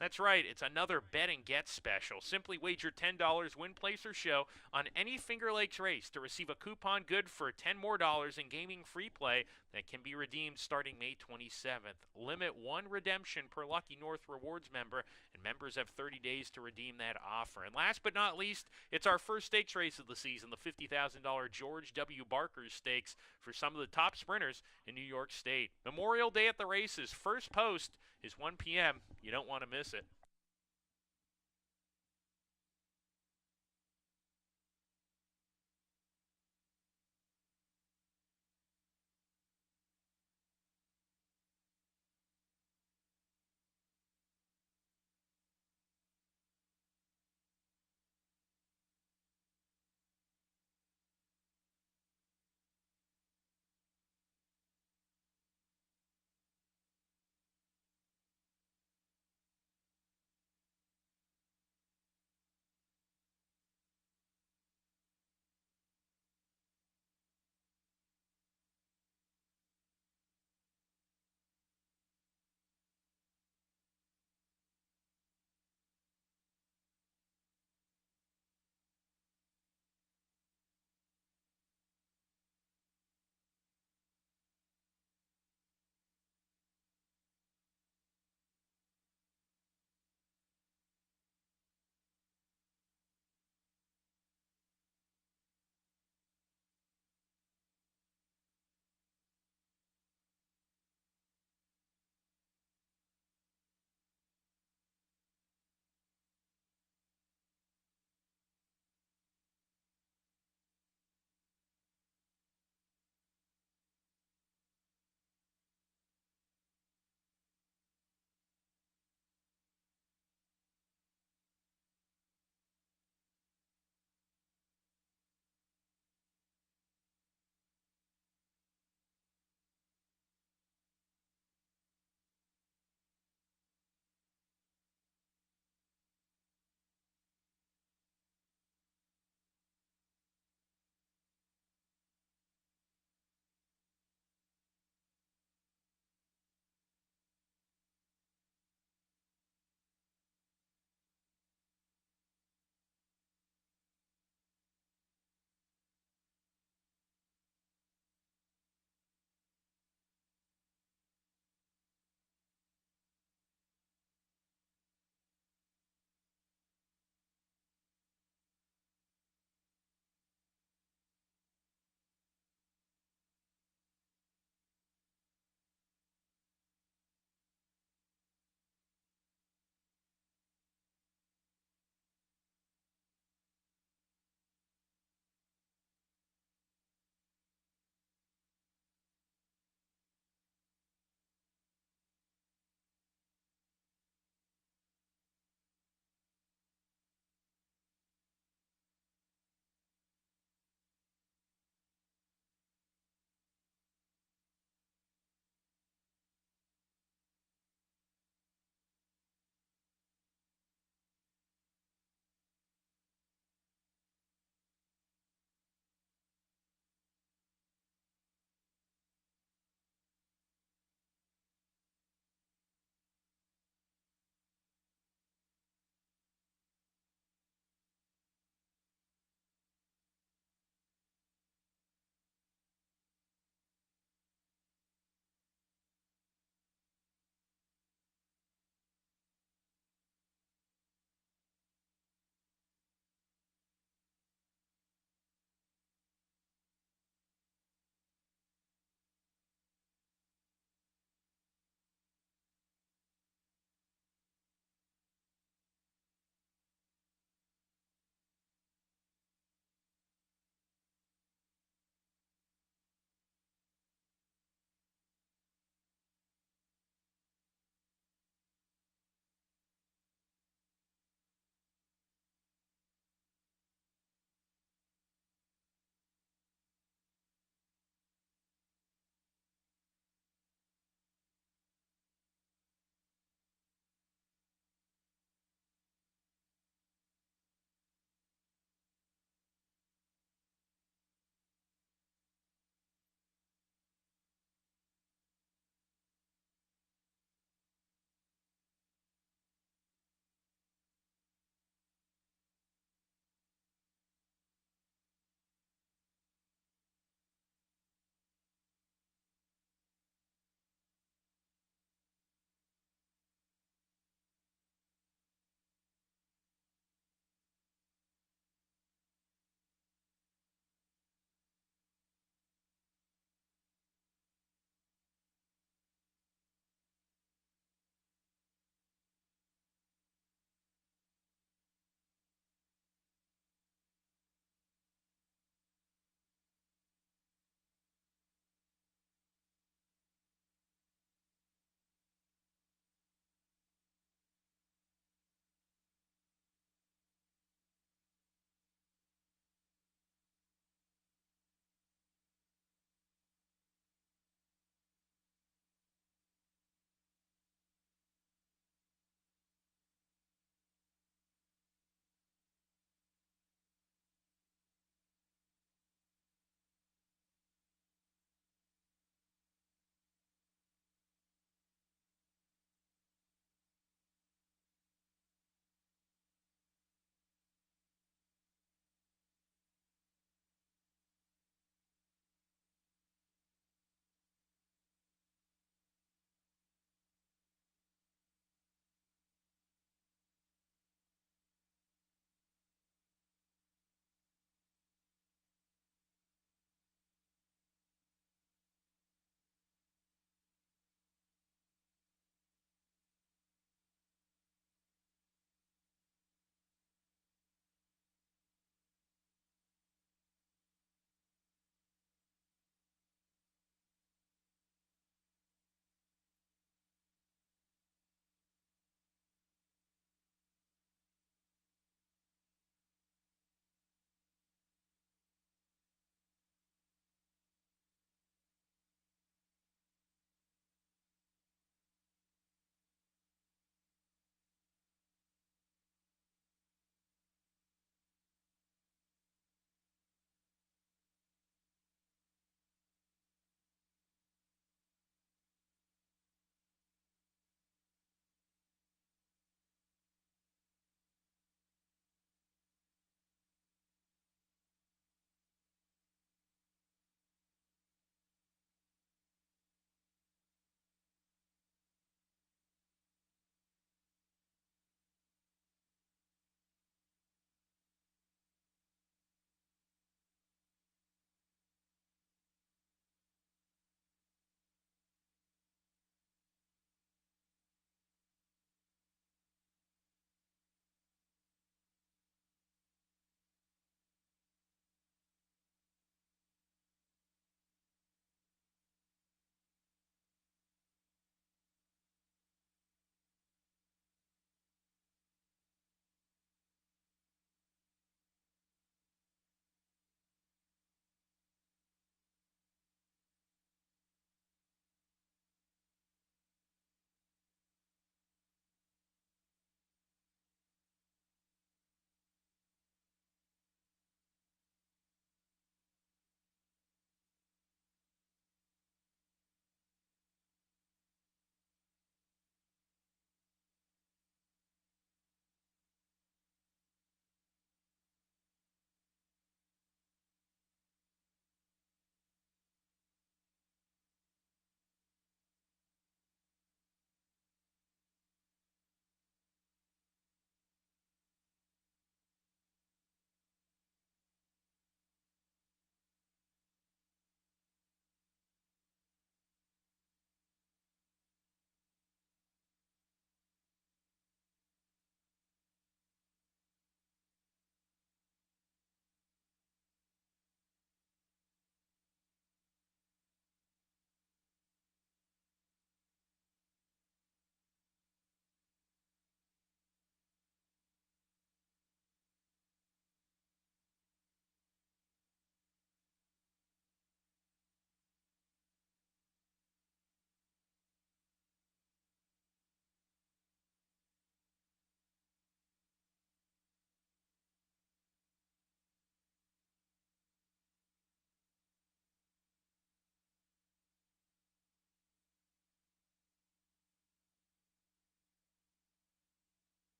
That's right, it's another bet and get special. Simply wager $10, win, place, or show on any Finger Lakes race to receive a coupon good for $10 more in gaming free play that can be redeemed starting May 27th. Limit 1 redemption per Lucky North Rewards member, and members have 30 days to redeem that offer. And last but not least, it's our first stakes race of the season, the $50,000 George W. Barker Stakes for some of the top sprinters in New York State. Memorial Day at the races. First post is 1 p.m. You don't want to miss it.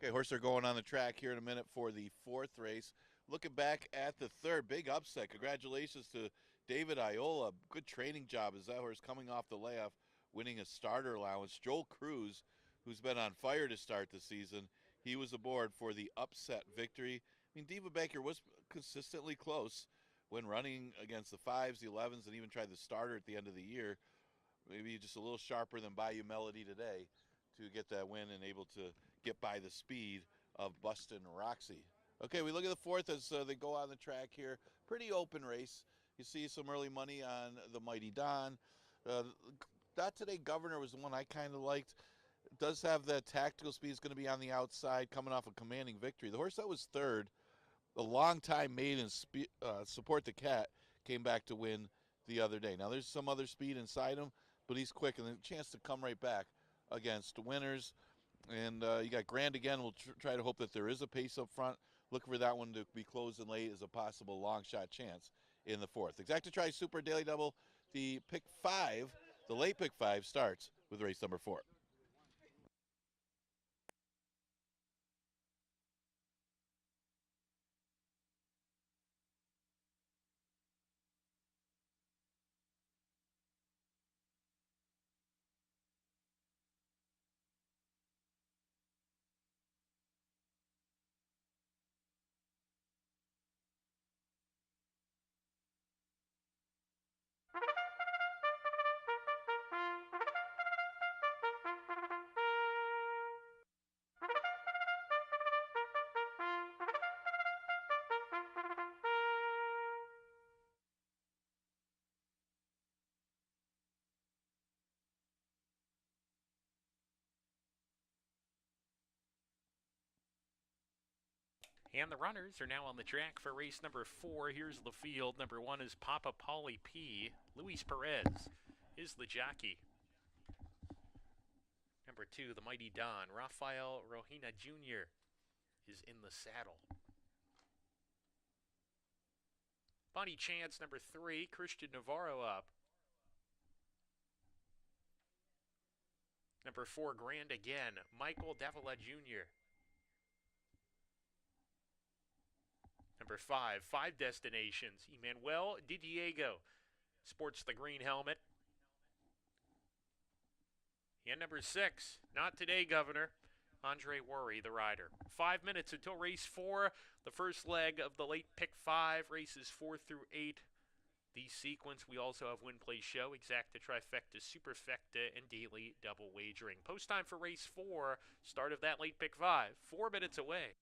Okay, horses are going on the track here in a minute for the fourth race. Looking back at the third, big upset. Congratulations to David Iola. Good training job as that horse coming off the layoff, winning a starter allowance. Joel Cruz, who's been on fire to start the season, he was aboard for the upset victory. I mean, Diva Baker was consistently close when running against the 5s, the 11s, and even tried the starter at the end of the year. Maybe just a little sharper than Bayou Melody today to get that win and able to get by the speed of Bustin' Roxy. Okay, we look at the fourth as they go on the track here. Pretty open race. You see some early money on the Mighty Don. Not Today Governor was the one I kind of liked. It does have that tactical speed. Is going to be on the outside, coming off a commanding victory. The horse that was third, a long time maiden, Support the Cat, came back to win the other day. Now there's some other speed inside him, but he's quick and a chance to come right back against winners. And you got Grand again. We'll try to hope that there is a pace up front. Look for that one to be closing late as a possible long shot chance in the fourth. Exacta Tri Super Daily Double, the pick 5, the late pick 5 starts with race number 4. And the runners are now on the track for race number 4. Here's the field. Number 1 is Papa Pauly P. Luis Perez is the jockey. Number 2, the Mighty Don. Rafael Rojina Jr. is in the saddle. Bonnie Chance, number 3. Christian Navarro up. Number 4, Grand again. Michael Davila Jr. Number 5, Five Destinations. Emmanuel Di Diego sports the green helmet. And number 6, Not Today Governor. Andre Worry, the rider. 5 minutes until race 4, the first leg of the late pick 5, races 4 through 8. The sequence, we also have Win Play Show, Exacta Trifecta, Superfecta, and Daily Double Wagering. Post time for race 4, start of that late pick 5, 4 minutes away.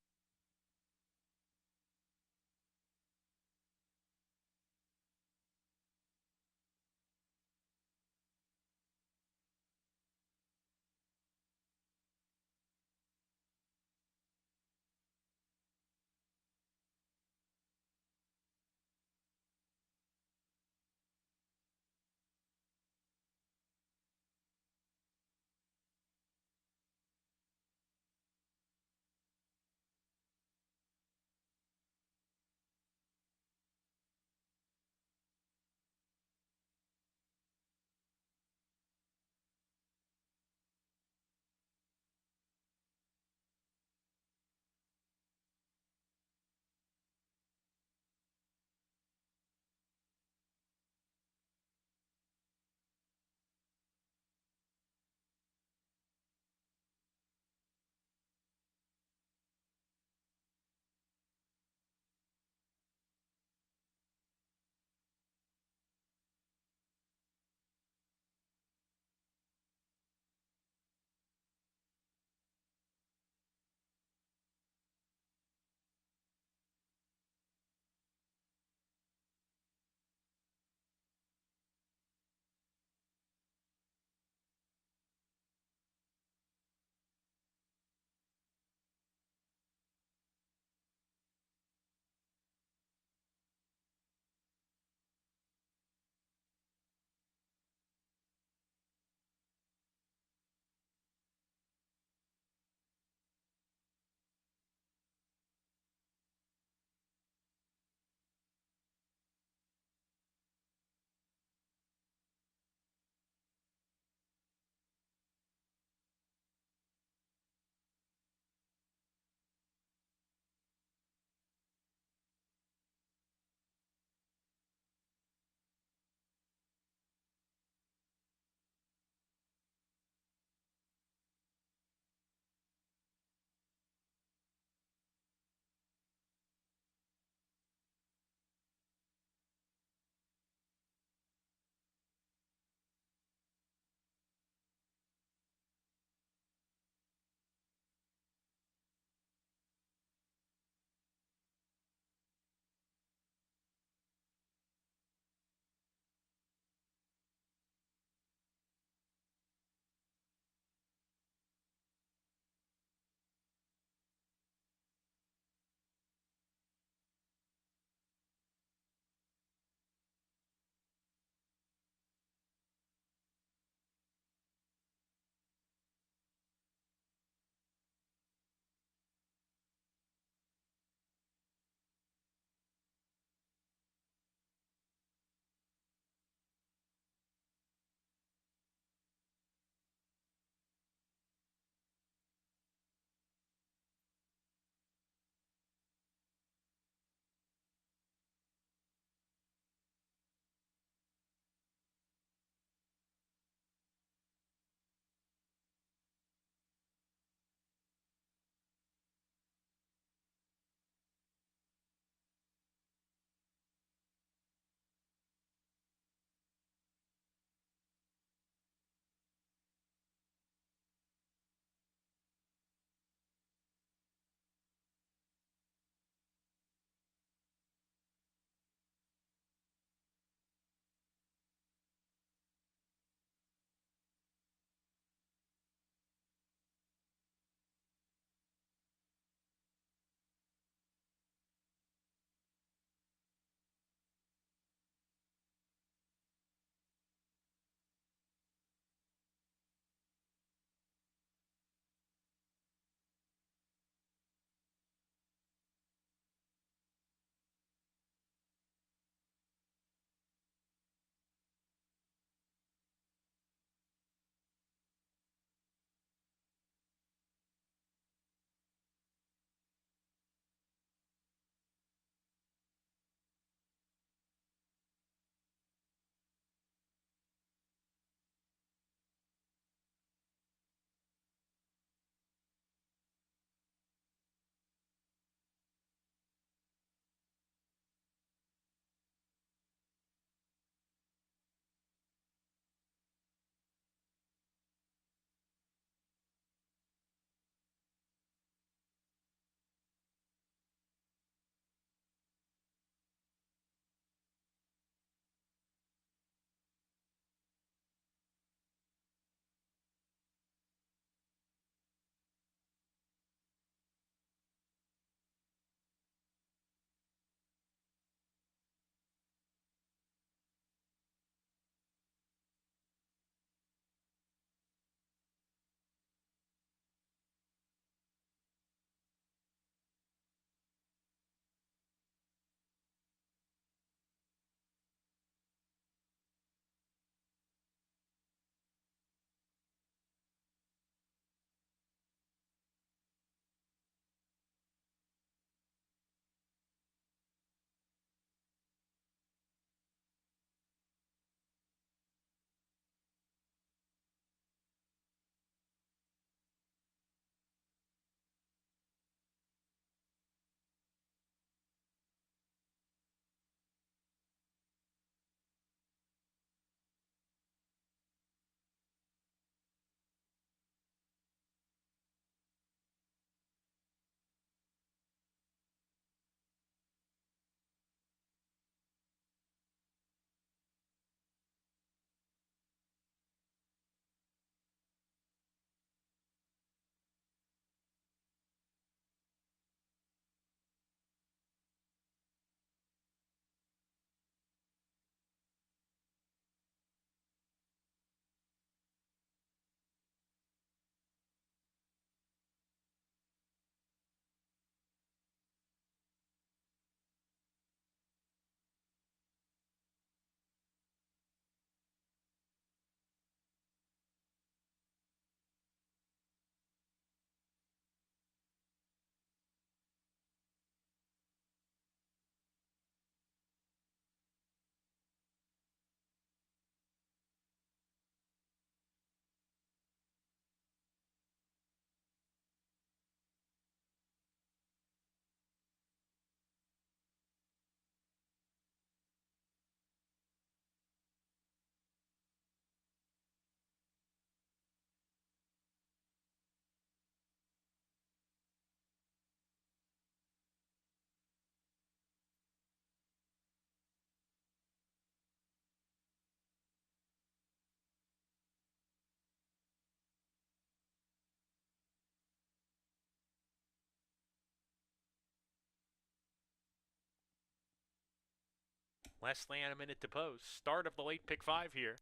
Less than a minute to post. Start of the late pick 5 here.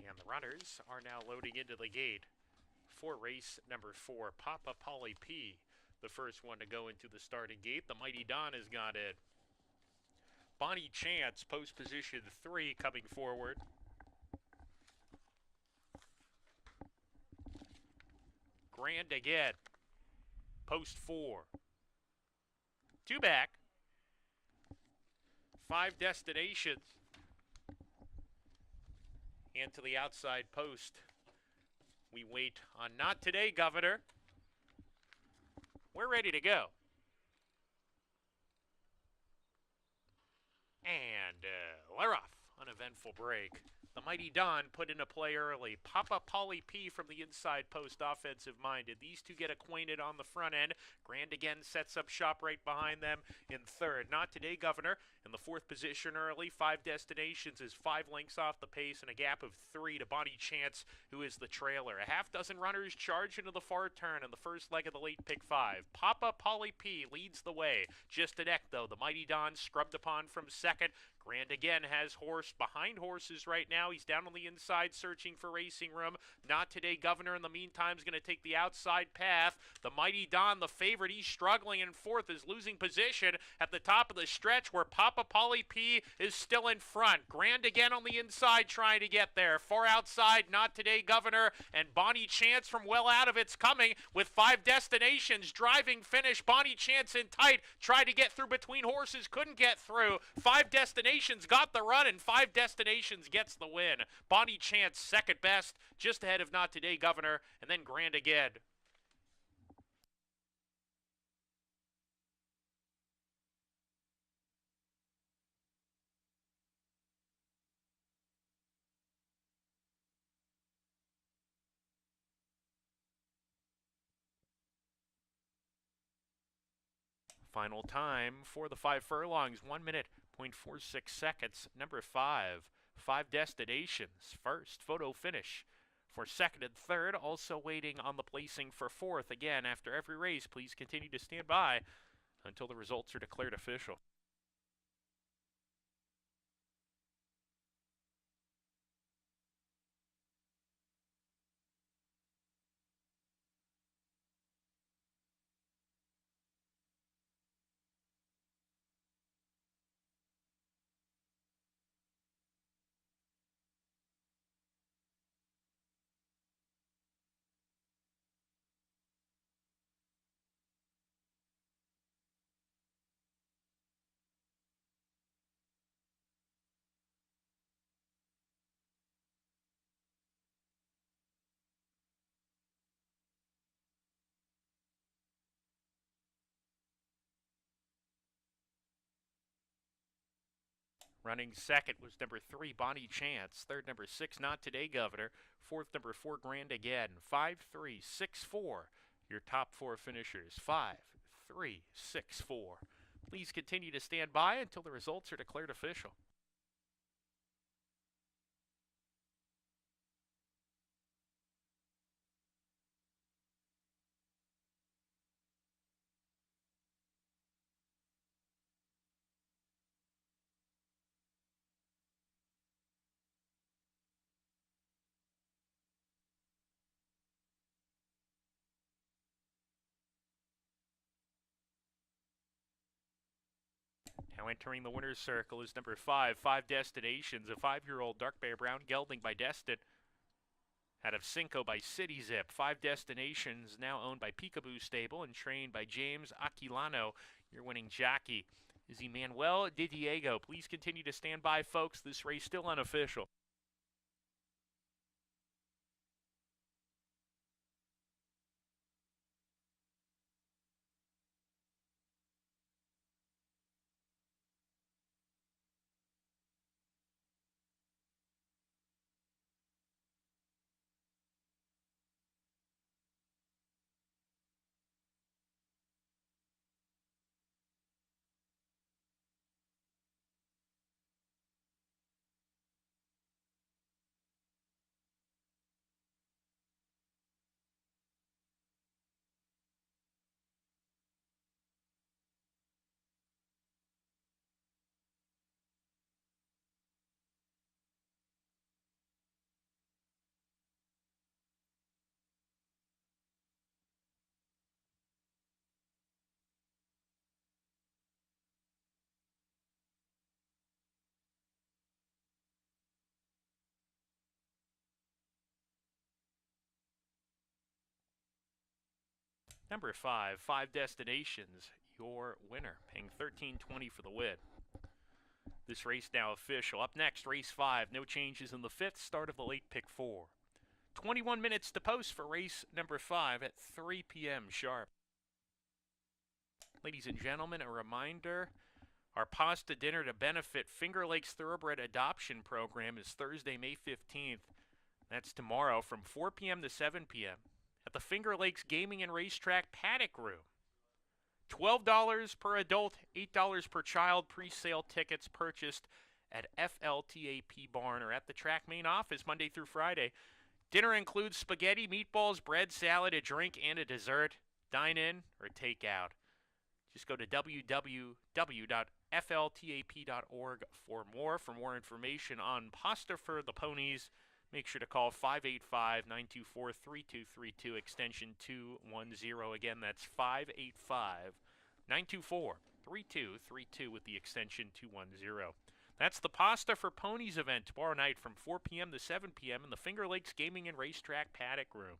And the runners are now loading into the gate for race number 4, Papa Polly P. The first one to go into the starting gate. The Mighty Don has got it. Bonnie Chance, post position 3, coming forward. Grand again, post 4. 2 back. 5 destinations. And to the outside post, we wait on Not Today, Governor. We're ready to go. And we're off. Uneventful break. The Mighty Don put into play early. Papa Polly P from the inside post, offensive-minded. These two get acquainted on the front end. Grand again sets up shop right behind them in third. Not Today, Governor, in the 4th position early. 5 destinations is 5 lengths off the pace and a gap of 3 to Bonnie Chance, who is the trailer. A half dozen runners charge into the far turn in the first leg of the late pick 5. Papa Polly P leads the way. Just a deck, though. The Mighty Don scrubbed upon from second. Grand again has horse behind horses right now. He's down on the inside searching for racing room. Not Today, Governor, in the meantime, is going to take the outside path. The Mighty Don, the favorite, he's struggling in 4th, is losing position at the top of the stretch where Papa Polly P is still in front. Grand again on the inside trying to get there. Far outside, Not Today, Governor, and Bonnie Chance from well out of it's coming with 5 destinations. Driving finish, Bonnie Chance in tight. Tried to get through between horses, couldn't get through. 5 destinations got the run, and 5 destinations gets the win. Bonnie Chance second best, just ahead of Not Today, Governor, and then Grand again. Final time for the 5 furlongs, 1 minute, 0.46 seconds. Number 5, 5 destinations. First, photo finish for second and third. Also waiting on the placing for 4th. Again, after every race, please continue to stand by until the results are declared official. Running second was number 3, Bonnie Chance. Third, number 6, Not Today, Governor. Fourth, number 4, Grand again. 5, 3, 6, 4. Your top 4 finishers. 5, 3, 6, 4. Please continue to stand by until the results are declared official. Now entering the winner's circle is number 5, 5 destinations. A 5-year-old dark bay brown gelding by Destin. Out of Cinco by City Zip. 5 destinations now owned by Peekaboo Stable and trained by James Aquilano. Your winning jockey is Emmanuel de Diego. Please continue to stand by, folks. This race still unofficial. Number 5, Five Destinations, your winner, paying $13.20 for the win. This race now official. Up next, race 5. No changes in the 5th, start of the late pick 4. 21 minutes to post for race number 5 at 3 p.m. sharp. Ladies and gentlemen, a reminder, our pasta dinner to benefit Finger Lakes Thoroughbred Adoption Program is Thursday, May 15th. That's tomorrow from 4 p.m. to 7 p.m. at the Finger Lakes Gaming and Racetrack Paddock Room. $12 per adult, $8 per child. Pre-sale tickets purchased at FLTAP Barn or at the track main office Monday through Friday. Dinner includes spaghetti, meatballs, bread, salad, a drink, and a dessert. Dine in or take out. Just go to www.fltap.org for more. For more information on pasta for the ponies, make sure to call 585-924-3232, extension 210. Again, that's 585-924-3232 with the extension 210. That's the Pasta for Ponies event tomorrow night from 4 p.m. to 7 p.m. in the Finger Lakes Gaming and Racetrack Paddock Room.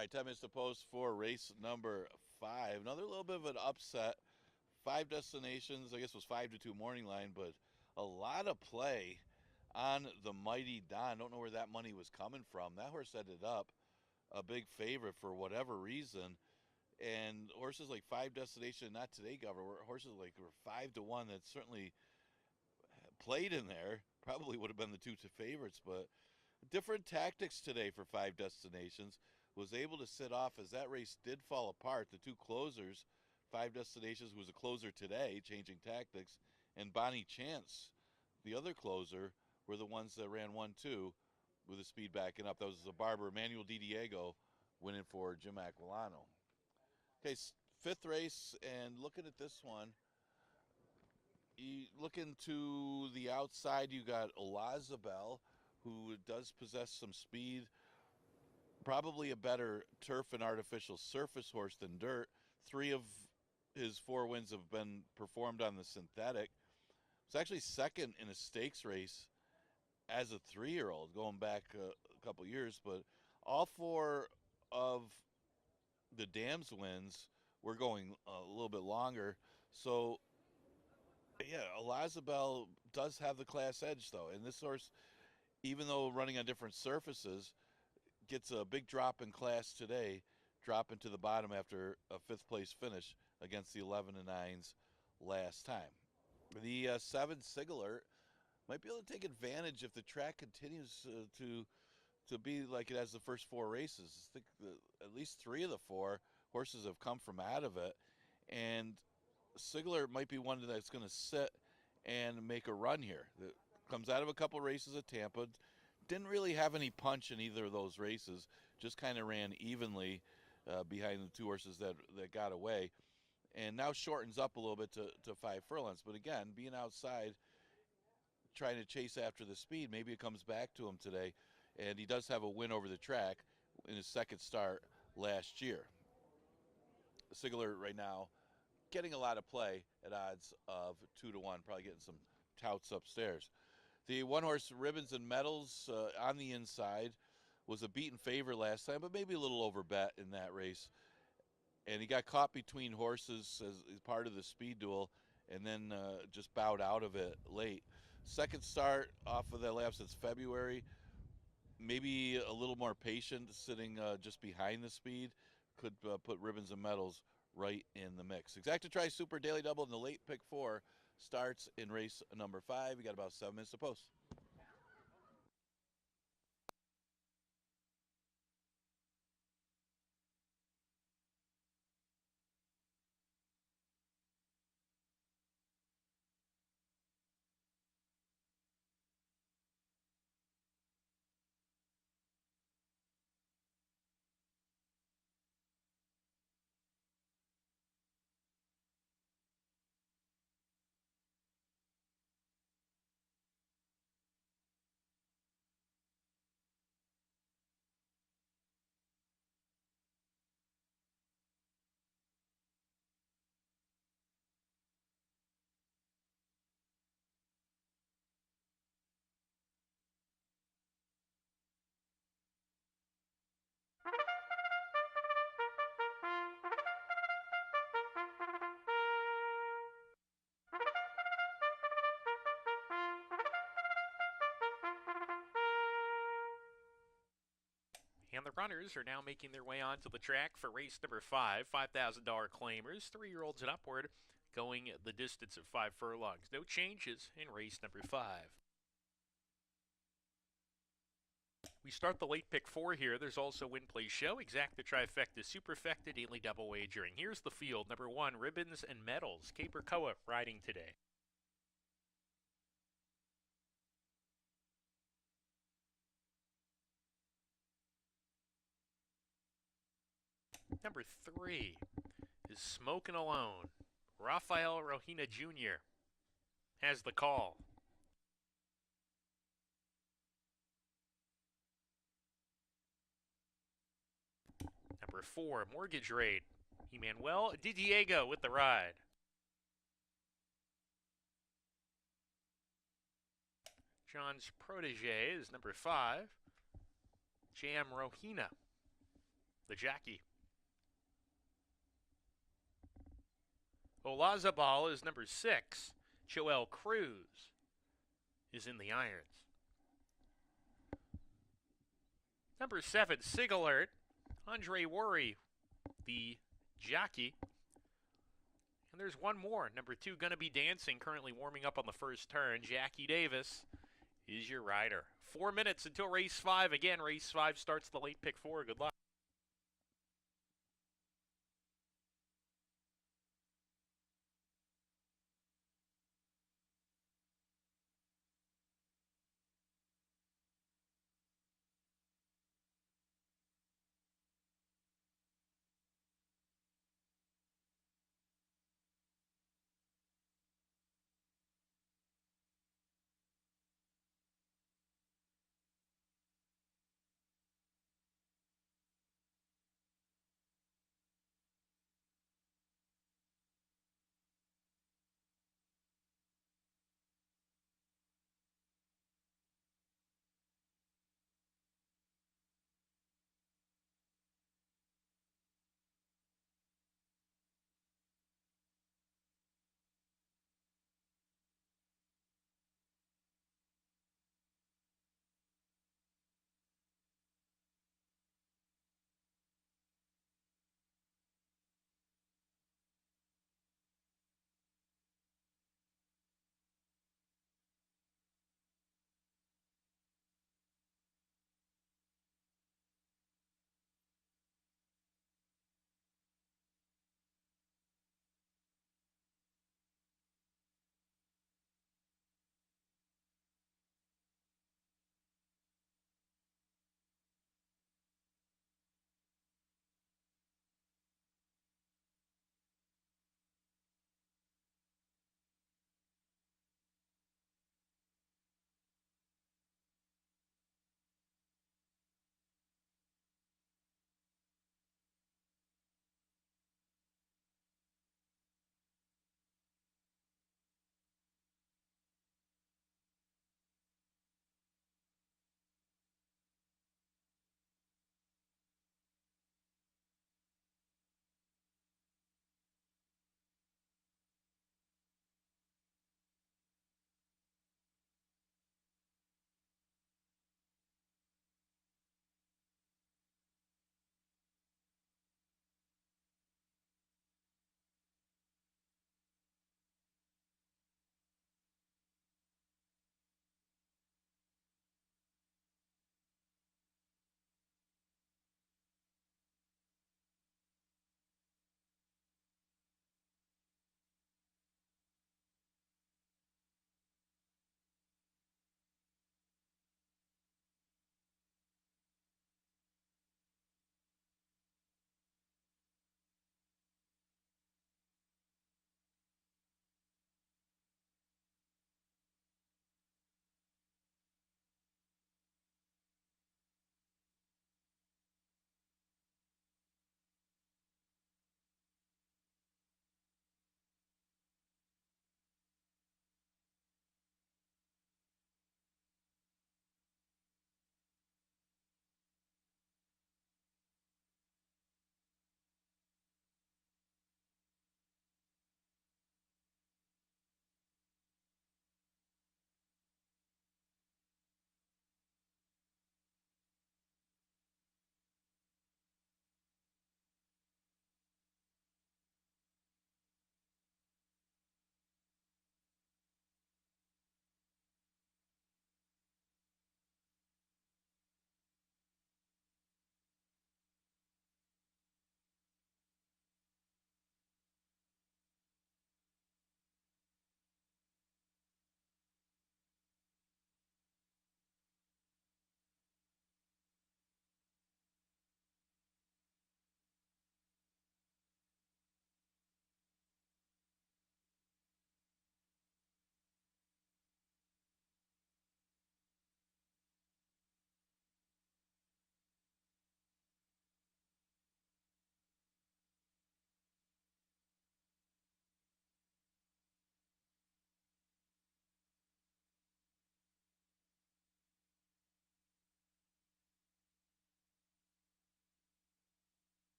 All right, 10 minutes to post for race number 5. Another little bit of an upset. 5 destinations, I guess it was 5-2 morning line, but a lot of play on the Mighty Don. Don't know where that money was coming from. That horse ended up a big favorite for whatever reason. And horses like 5 destination, not today, Governor, horses like were 5-1 that certainly played in there. Probably would have been the 2 favorites, but different tactics today for 5 destinations. Was able to sit off as that race did fall apart. The 2 closers, 5 destinations was a closer today, changing tactics, and Bonnie Chance, the other closer, were the ones that ran 1-2 with the speed backing up. That was the Barber Emmanuel DiDiego winning for Jim Aquilano. Okay, 5th race, and looking at this one, you looking to the outside, you got Olazabel, who does possess some speed, probably a better turf and artificial surface horse than dirt. 3 of his 4 wins have been performed on the synthetic. It's actually second in a stakes race as a 3-year-old, going back a couple years, but all 4 of the Dams wins were going a little bit longer. So, yeah, Olazabel does have the class edge, though. And this horse, even though running on different surfaces, gets a big drop in class today, dropping to the bottom after a 5th place finish against the 11 and 9s last time. The 7 Sigler might be able to take advantage if the track continues to be like it has the first 4 races. I think at least 3 of the 4 horses have come from out of it, and Sigler might be one that's going to sit and make a run here. That comes out of a couple races at Tampa. Didn't really have any punch in either of those races. Just kind of ran evenly behind the 2 horses that got away. And now shortens up a little bit to 5 furlongs. But again, being outside, trying to chase after the speed, maybe it comes back to him today. And he does have a win over the track in his 2nd start last year. Sigler right now getting a lot of play at odds of 2-1, probably getting some touts upstairs. The 1-horse Ribbons and Medals on the inside was a beaten favorite last time, but maybe a little overbet in that race. And he got caught between horses as part of the speed duel, and then just bowed out of it late. 2nd start off of that lap since February. Maybe a little more patient, sitting just behind the speed, could put Ribbons and Medals right in the mix. Exacta Tri Super Daily Double in the late pick 4 starts in race number 5. We got about 7 minutes to post. And the runners are now making their way onto the track for race number 5. $5,000 claimers, 3-year-olds and upward, going the distance of 5 furlongs. No changes in race number 5. We start the late pick 4 here. There's also Win Play Show, Exacta Trifecta, Superfecta, Daily Double Wagering. Here's the field. Number 1, Ribbons and Medals. Caper Koa riding today. Number 3 is Smokin' Alone. Rafael Rohina Jr. has the call. Number 4, Mortgage Rate. Emmanuel DiDiego with the ride. John's protege is number 5, Jam Rohina. the Jackie. Olazabal is number 6. Joel Cruz is in the irons. Number 7, Sig Alert. Andre Worry, the jockey. And there's one more. Number 2, Gonna Be Dancing, currently warming up on the first turn. Jackie Davis is your rider. 4 minutes until race 5. Again, race 5 starts the late pick 4. Good luck.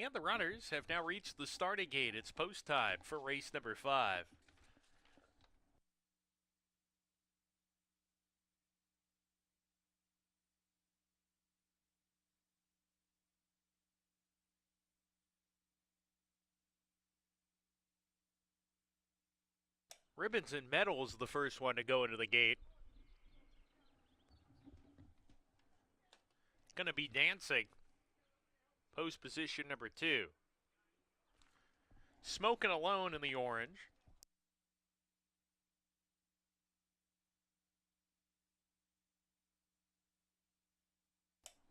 And the runners have now reached the starting gate. It's post time for race number 5. Ribbons and Medals, the first one to go into the gate. Going to be dancing. Post position number 2. Smoking Alone in the orange.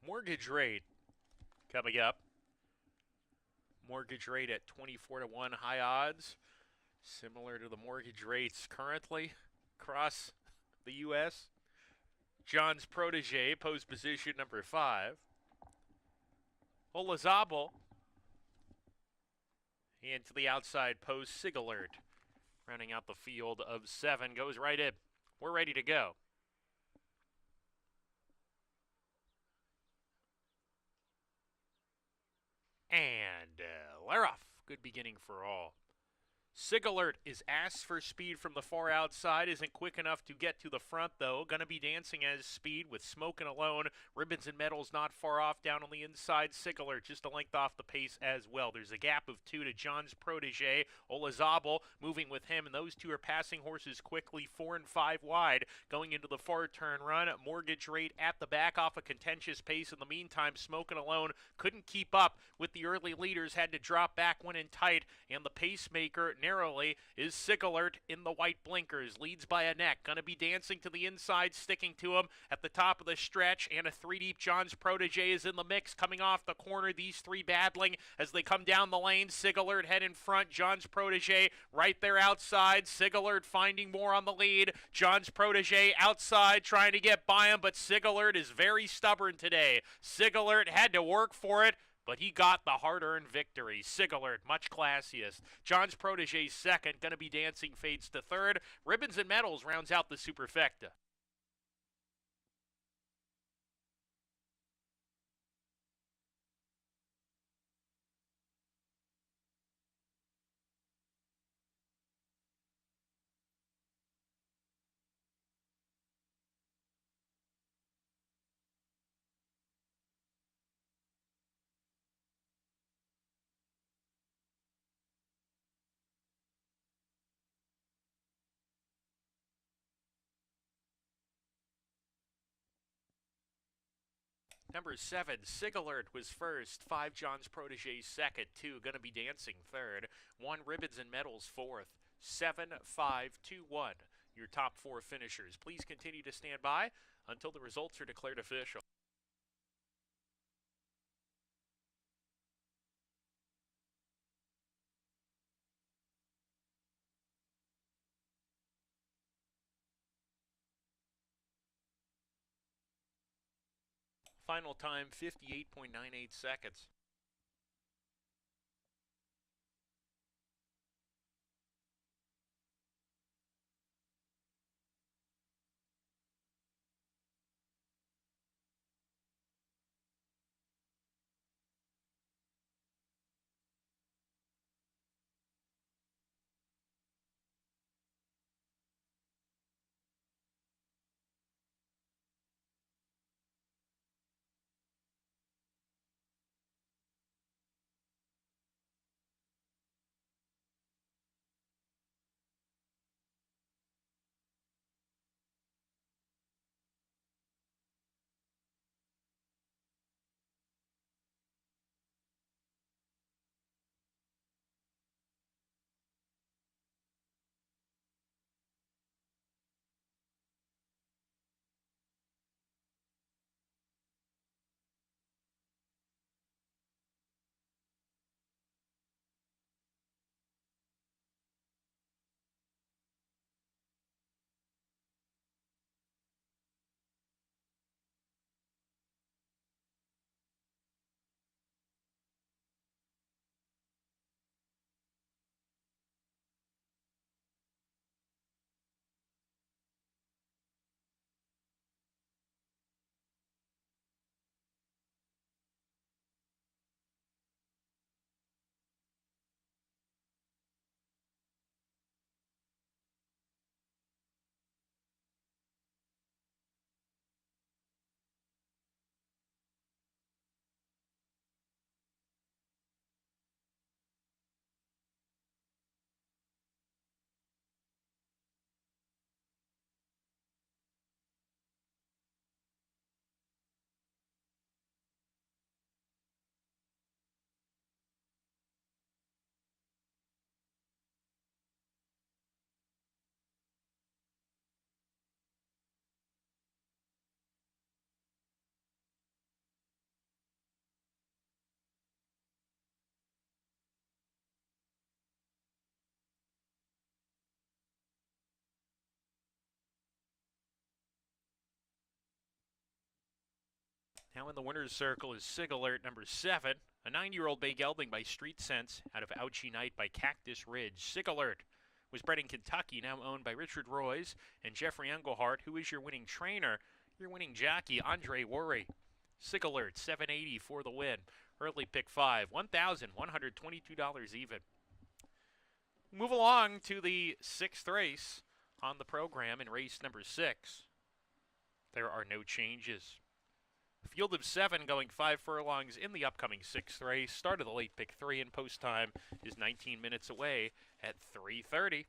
Mortgage Rate coming up. Mortgage Rate at 24 to 1 high odds. Similar to the mortgage rates currently across the U.S. John's Protege, post position number 5. Olazabal. And to the outside post, Sig Alert. Rounding out the field of 7. Goes right in. We're ready to go. And they're off. Good beginning for all. Sig Alert is asked for speed from the far outside. Isn't quick enough to get to the front, though. Going to be dancing as speed with Smokin' Alone. Ribbons and Medals not far off down on the inside. Sig Alert just a length off the pace as well. There's a gap of 2 to John's Protege. Olazabal moving with him, and those two are passing horses quickly, 4 and 5 wide. Going into the far turn run. Mortgage Rate at the back off a contentious pace. In the meantime, Smokin' Alone couldn't keep up with the early leaders. Had to drop back when in tight, and the pacemaker narrowly is Sig Alert in the white blinkers. Leads by a neck. Going to be dancing to the inside, sticking to him at the top of the stretch. And a 3-deep John's Protege is in the mix coming off the corner. These three battling as they come down the lane. Sig Alert head in front. John's Protege right there outside. Sig Alert finding more on the lead. John's Protege outside trying to get by him, but Sig Alert is very stubborn today. Sig Alert had to work for it, but he got the hard-earned victory. Sig Alert, much classiest. John's Protege second. Going to be dancing fades to third. Ribbons and Medals rounds out the superfecta. Number 7, Sig Alert was first. 5, John's Protege second. 2, Gonna Be Dancing third. 1, Ribbons and Medals fourth. 7, 5, 2, 1. Your top 4 finishers. Please continue to stand by until the results are declared official. Final time, 58.98 seconds. Now in the winner's circle is Sig Alert number 7, a 9-year-old bay gelding by Street Sense out of Ouchie Night by Cactus Ridge. Sig Alert was bred in Kentucky, now owned by Richard Royce and Jeffrey Engelhart, who is your winning trainer. Your winning jockey, Andre Worry. Sig Alert, $780 for the win. Early pick 5, $1,122 even. Move along to the 6th race on the program in race number 6. There are no changes. Field of 7 going 5 furlongs in the upcoming 6th race. Start of the late pick 3 and post time is 19 minutes away at 3:30.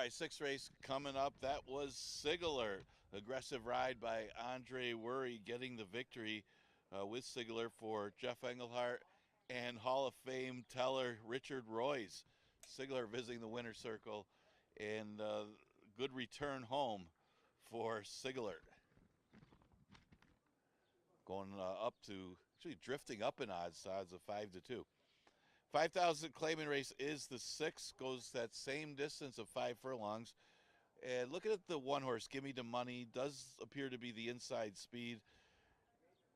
right, sixth race coming up. That was Sigler. Aggressive ride by Andre Worry getting the victory with Sigler for Jeff Engelhart and Hall of Fame teller Richard Royce. Sigler visiting the winner's circle and good return home for Sigler. Going up to, actually drifting up in odds of 5-2. 5,000 claiming race is the sixth, goes that same distance of 5 furlongs. And looking at the one horse, Gimme the Money, does appear to be the inside speed.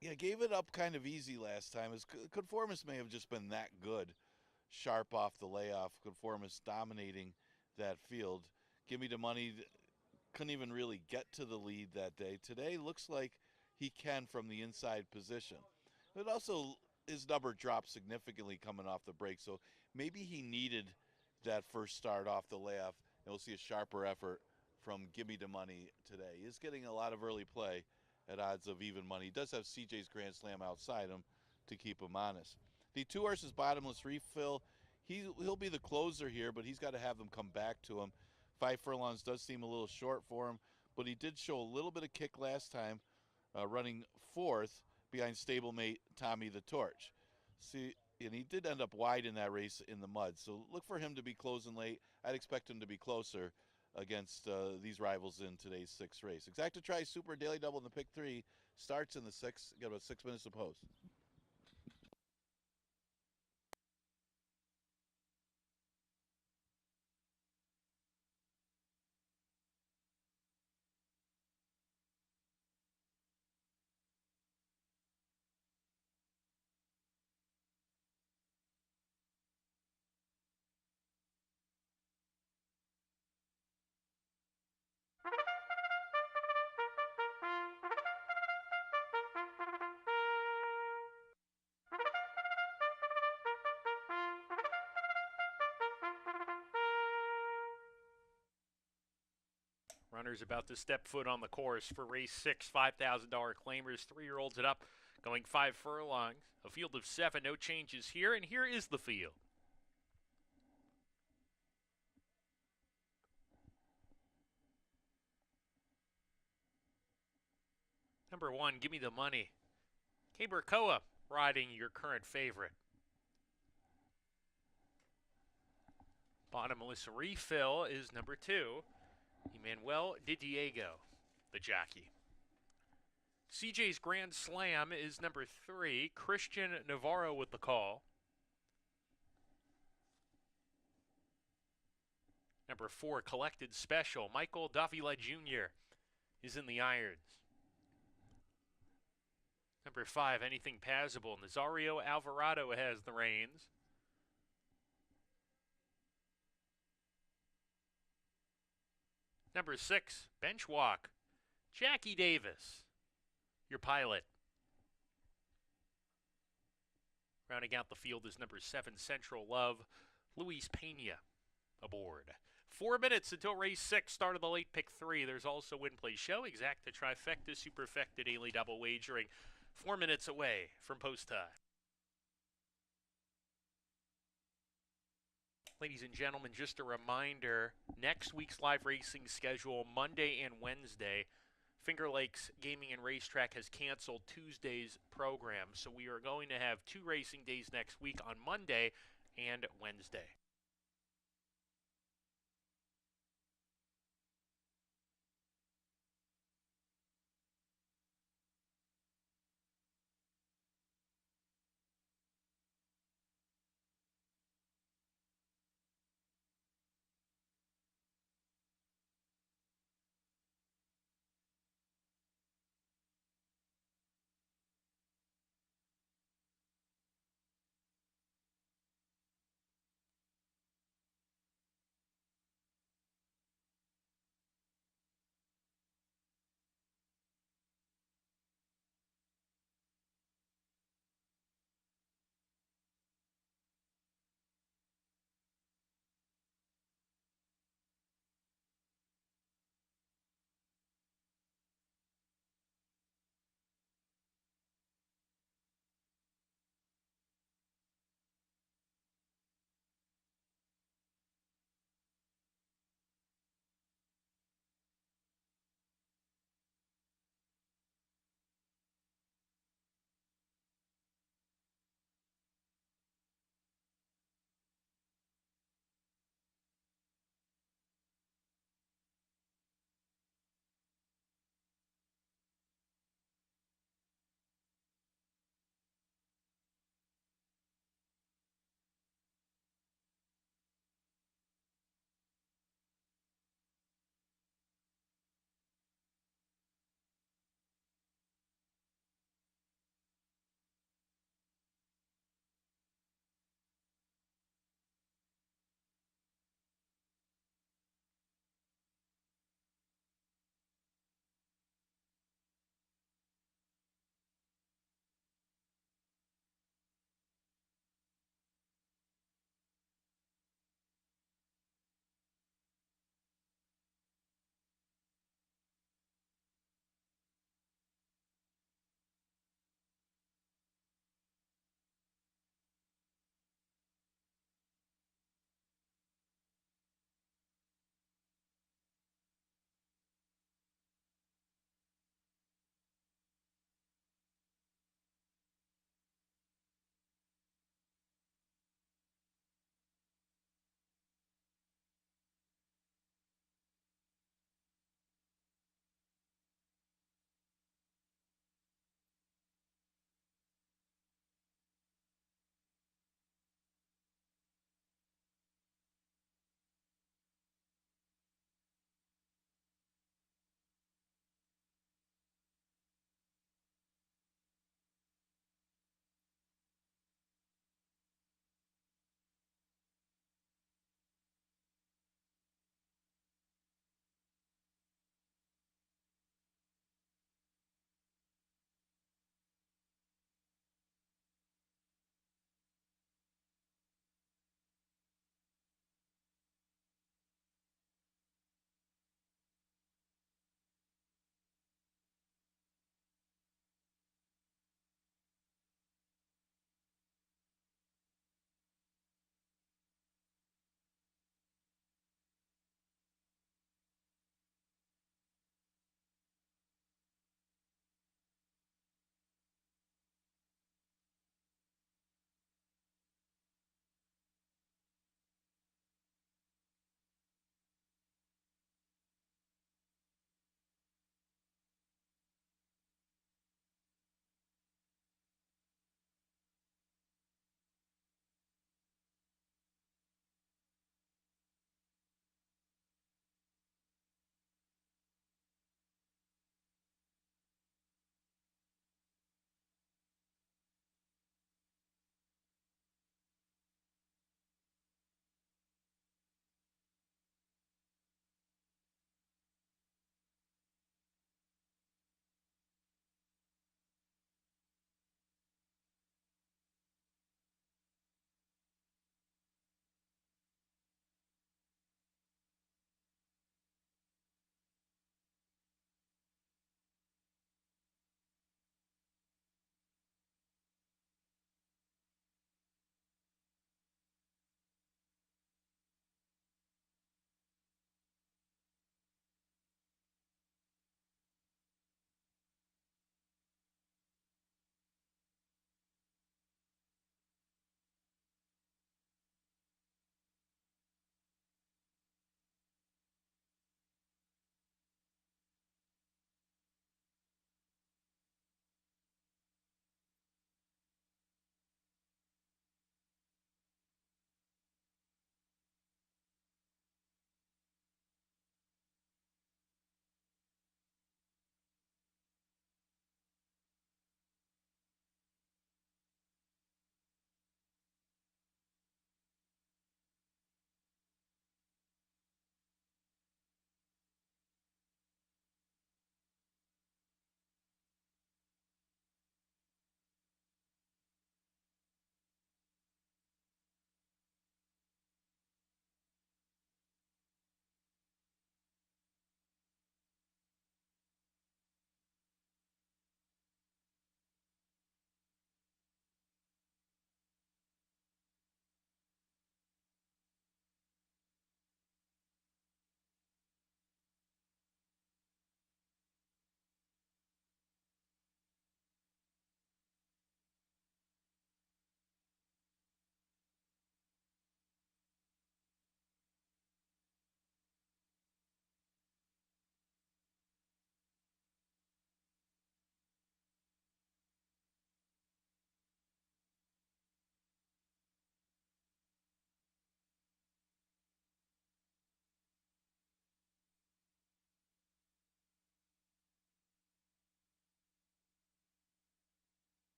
Yeah, gave it up kind of easy last time. His Conformist may have just been that good. Sharp off the layoff, Conformist dominating that field. Gimme the Money couldn't even really get to the lead that day. Today looks like he can from the inside position. It also, his number dropped significantly coming off the break, so maybe he needed that first start off the layoff, and we'll see a sharper effort from Gimme the Money today. He is getting a lot of early play at odds of even money. He does have CJ's Grand Slam outside him to keep him honest. The two horses bottomless refill, he'll be the closer here, but he's got to have them come back to him. 5 furlongs does seem a little short for him, but he did show a little bit of kick last time, running fourth behind stablemate Tommy the Torch. See, and he did end up wide in that race in the mud, so look for him to be closing late. I'd expect him to be closer against these rivals in today's sixth race. Exacta Tri Super Daily Double in the pick 3 starts in the sixth. Got about 6 minutes to post. Runners about to step foot on the course for race 6, $5,000 claimers, 3-year-olds it up, going 5 furlongs. A field of 7, no changes here, and here is the field. Number 1, Gimme the Money. Cabercoa riding your current favorite. Bottomless Refill is number 2. Emmanuel Di Diego, the jockey. CJ's Grand Slam is number 3. Christian Navarro with the call. Number 4, Collected Special. Michael Davila Jr. is in the irons. Number 5, Anything Passable. Nazario Alvarado has the reins. Number 6, Bench Walk. Jackie Davis, your pilot. Rounding out the field is number 7, Central Love. Luis Pena aboard. 4 minutes until race 6, start of the late pick 3. There's also Win Play Show, Exacta Trifecta, Superfecta Daily Double Wagering. 4 minutes away from post time. Ladies and gentlemen, just a reminder, next week's live racing schedule, Monday and Wednesday. Finger Lakes Gaming and Racetrack has canceled Tuesday's program, so we are going to have 2 racing days next week on Monday and Wednesday.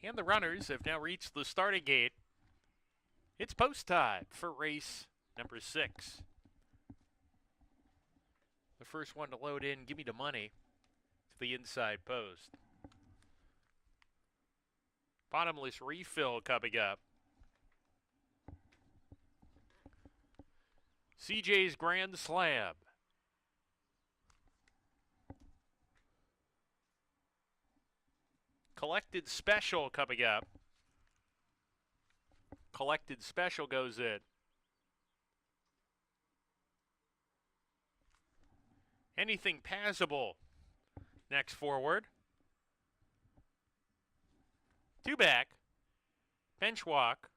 And the runners have now reached the starting gate. It's post time for race number 6. The first one to load in, give me the money, to the inside post. Bottomless refill coming up. CJ's Grand Slam. Collected Special coming up. Collected Special goes in. Anything Passable next forward. 2 back. Bench Walk.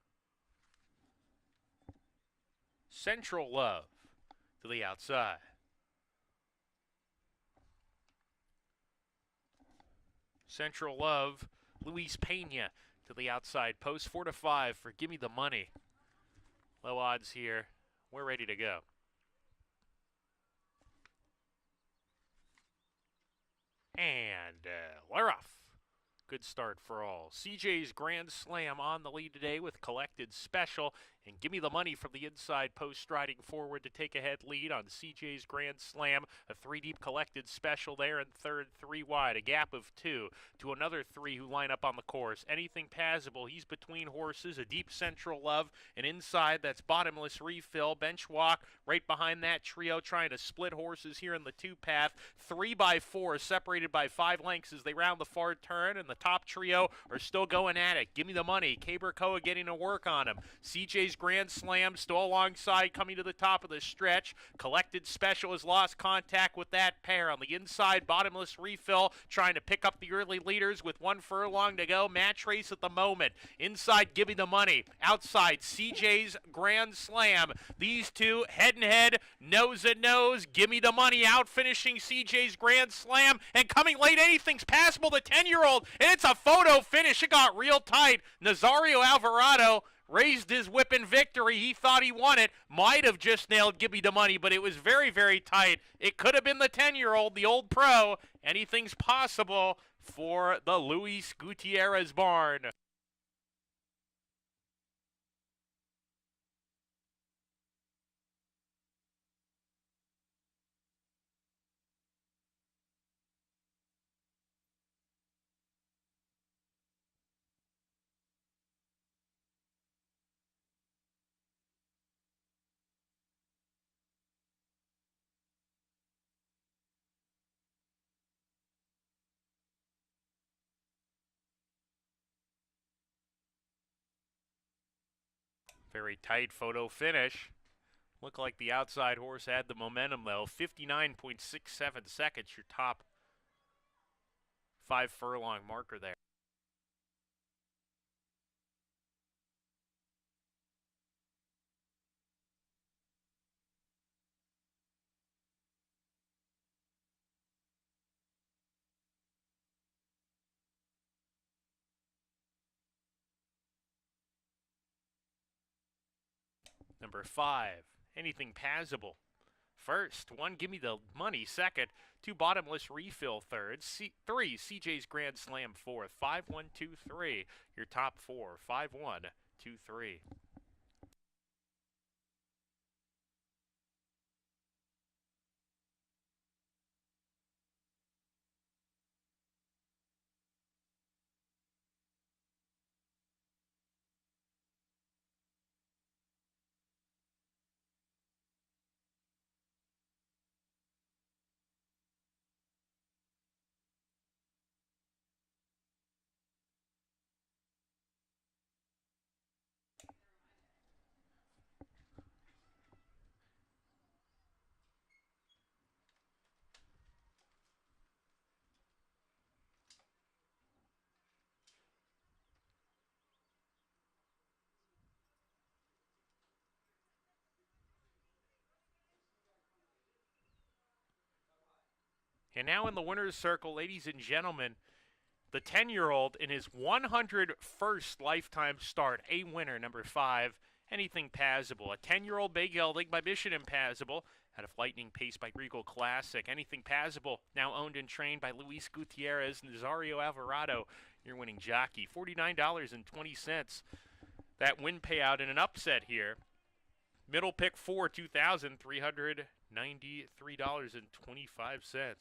Central Love to the outside. Central Love, Luis Pena to the outside post. 4 to 5 for Gimme the Money. Low odds here. We're ready to go. And we're off. Good start for all. CJ's Grand Slam on the lead today with Collected Special. And Gimme the Money from the inside post, striding forward to take a head lead on CJ's Grand Slam. A 3-deep Collected Special there in third, 3 wide. A gap of 2 to another 3 who line up on the course. Anything Passable, he's between horses. A deep Central Love. And inside, that's Bottomless Refill. Bench Walk right behind that trio, trying to split horses here in the 2 path. 3 by 4, separated by 5 lengths as they round the far turn. And the top trio are still going at it. Gimme the Money. Cabercoa getting to work on him. CJ's Grand Slam still alongside, coming to the top of the stretch. Collected Special has lost contact with that pair. On the inside, Bottomless Refill trying to pick up the early leaders with 1 furlong to go. Match race at the moment. Inside, Gimme the Money. Outside, CJ's Grand Slam. These two head and head, nose and nose. Gimme the Money out finishing CJ's Grand Slam. And coming late, Anything's Passable, the 10-year-old. And it's a photo finish. It got real tight. Nazario Alvarado raised his whip in victory. He thought he won it. Might have just nailed Gimme the Money, but it was very, very tight. It could have been the 10-year-old, the old pro. Anything's possible for the Luis Gutierrez barn. Very tight photo finish. Looked like the outside horse had the momentum, though. 59.67 seconds, your top 5 furlong marker there. Number 5, Anything Passable. First, 1, Gimme the Money. Second, 2, Bottomless Refill. Third, 3, CJ's Grand Slam. Fourth, 5, 1, 2, 3. Your top 4, 5, 1, 2, 3. And now in the winner's circle, ladies and gentlemen, the 10-year-old in his 101st lifetime start, a winner, number 5, Anything Passable. A 10-year-old bay gelding by Mission Impassable, out of Lightning Pace by Regal Classic. Anything Passable, now owned and trained by Luis Gutierrez. Nazario Alvarado, your winning jockey. $49.20. That win payout in an upset here. Middle pick 4, $2,393.25.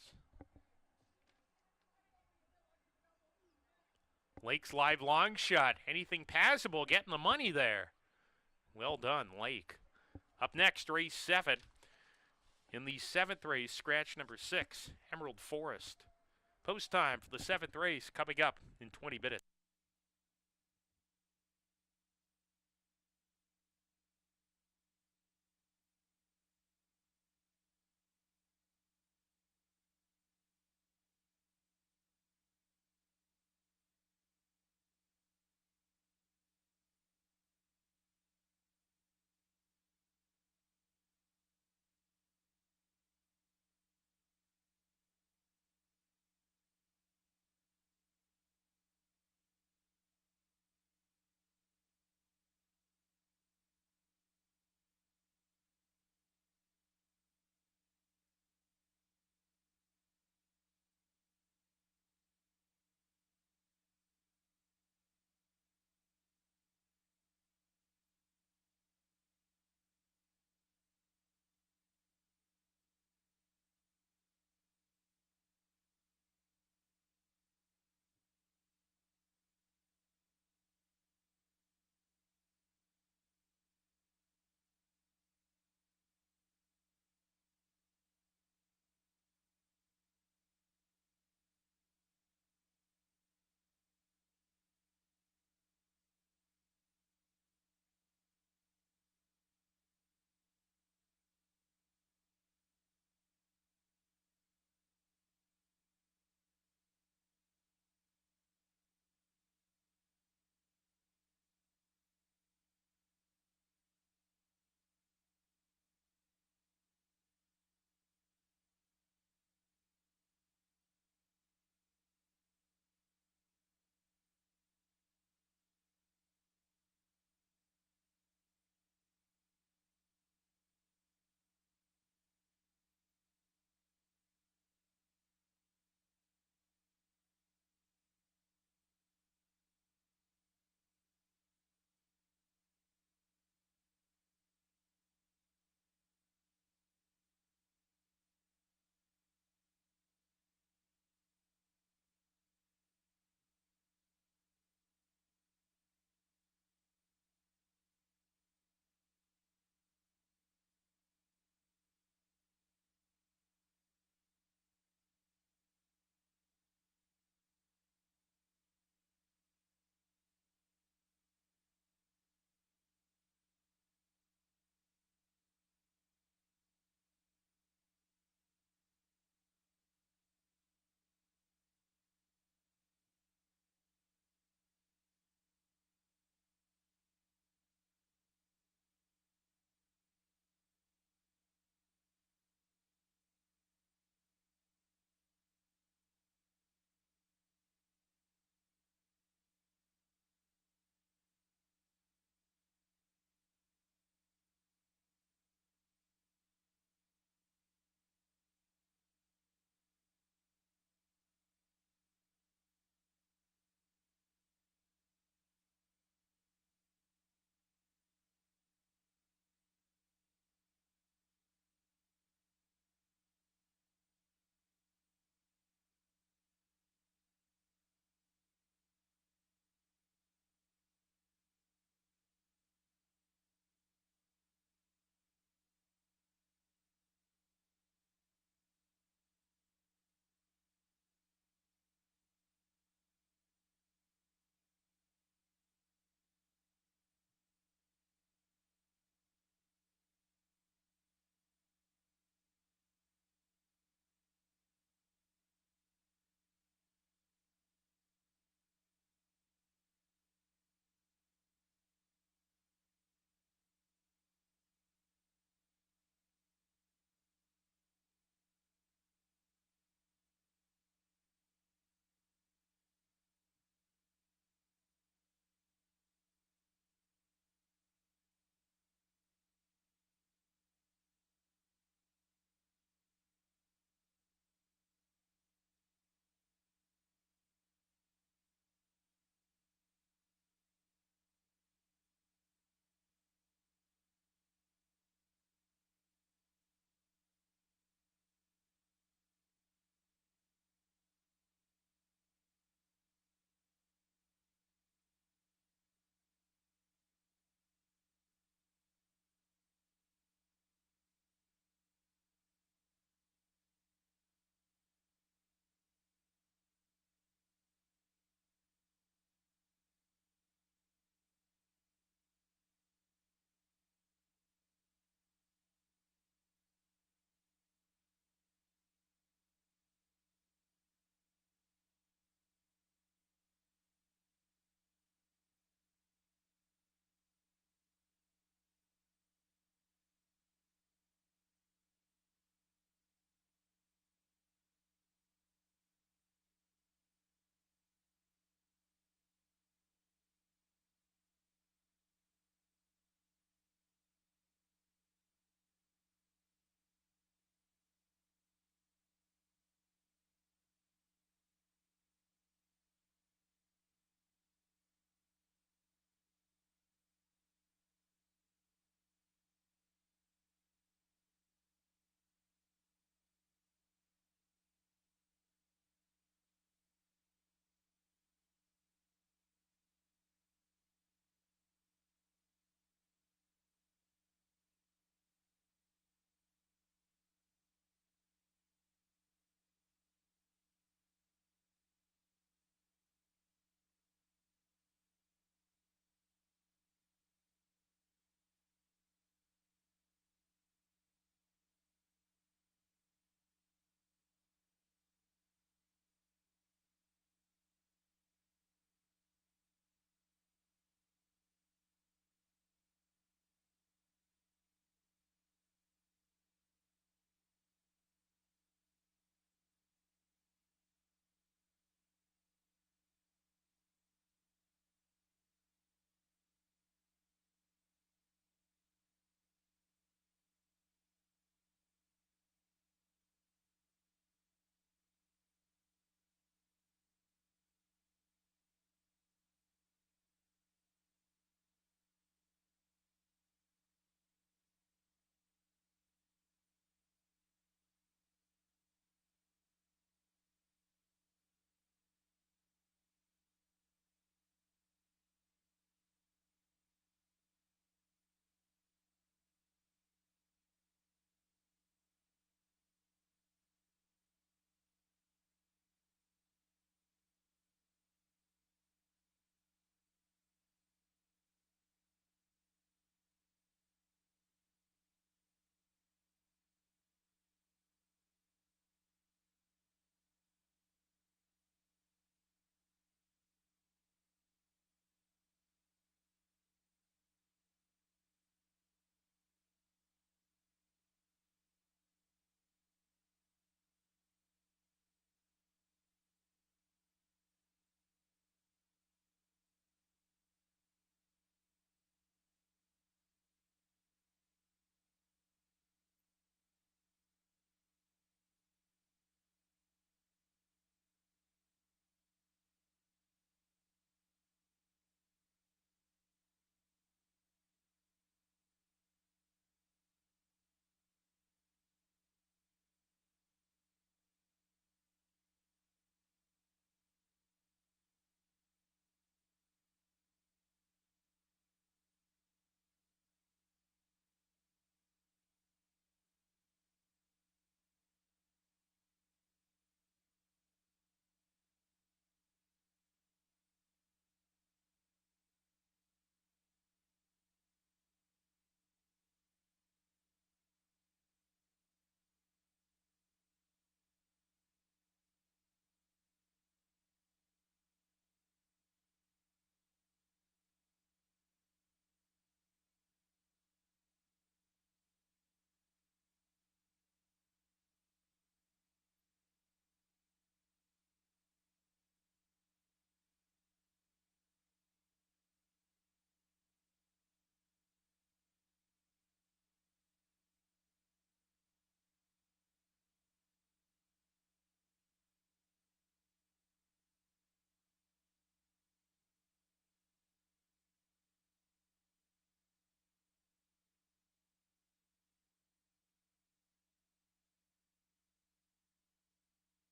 Lake's live long shot. Anything passable, getting the money there. Well done, Lake. Up next, race 7. In the 7th race, scratch number 6, Emerald Forest. Post time for the 7th race coming up in 20 minutes.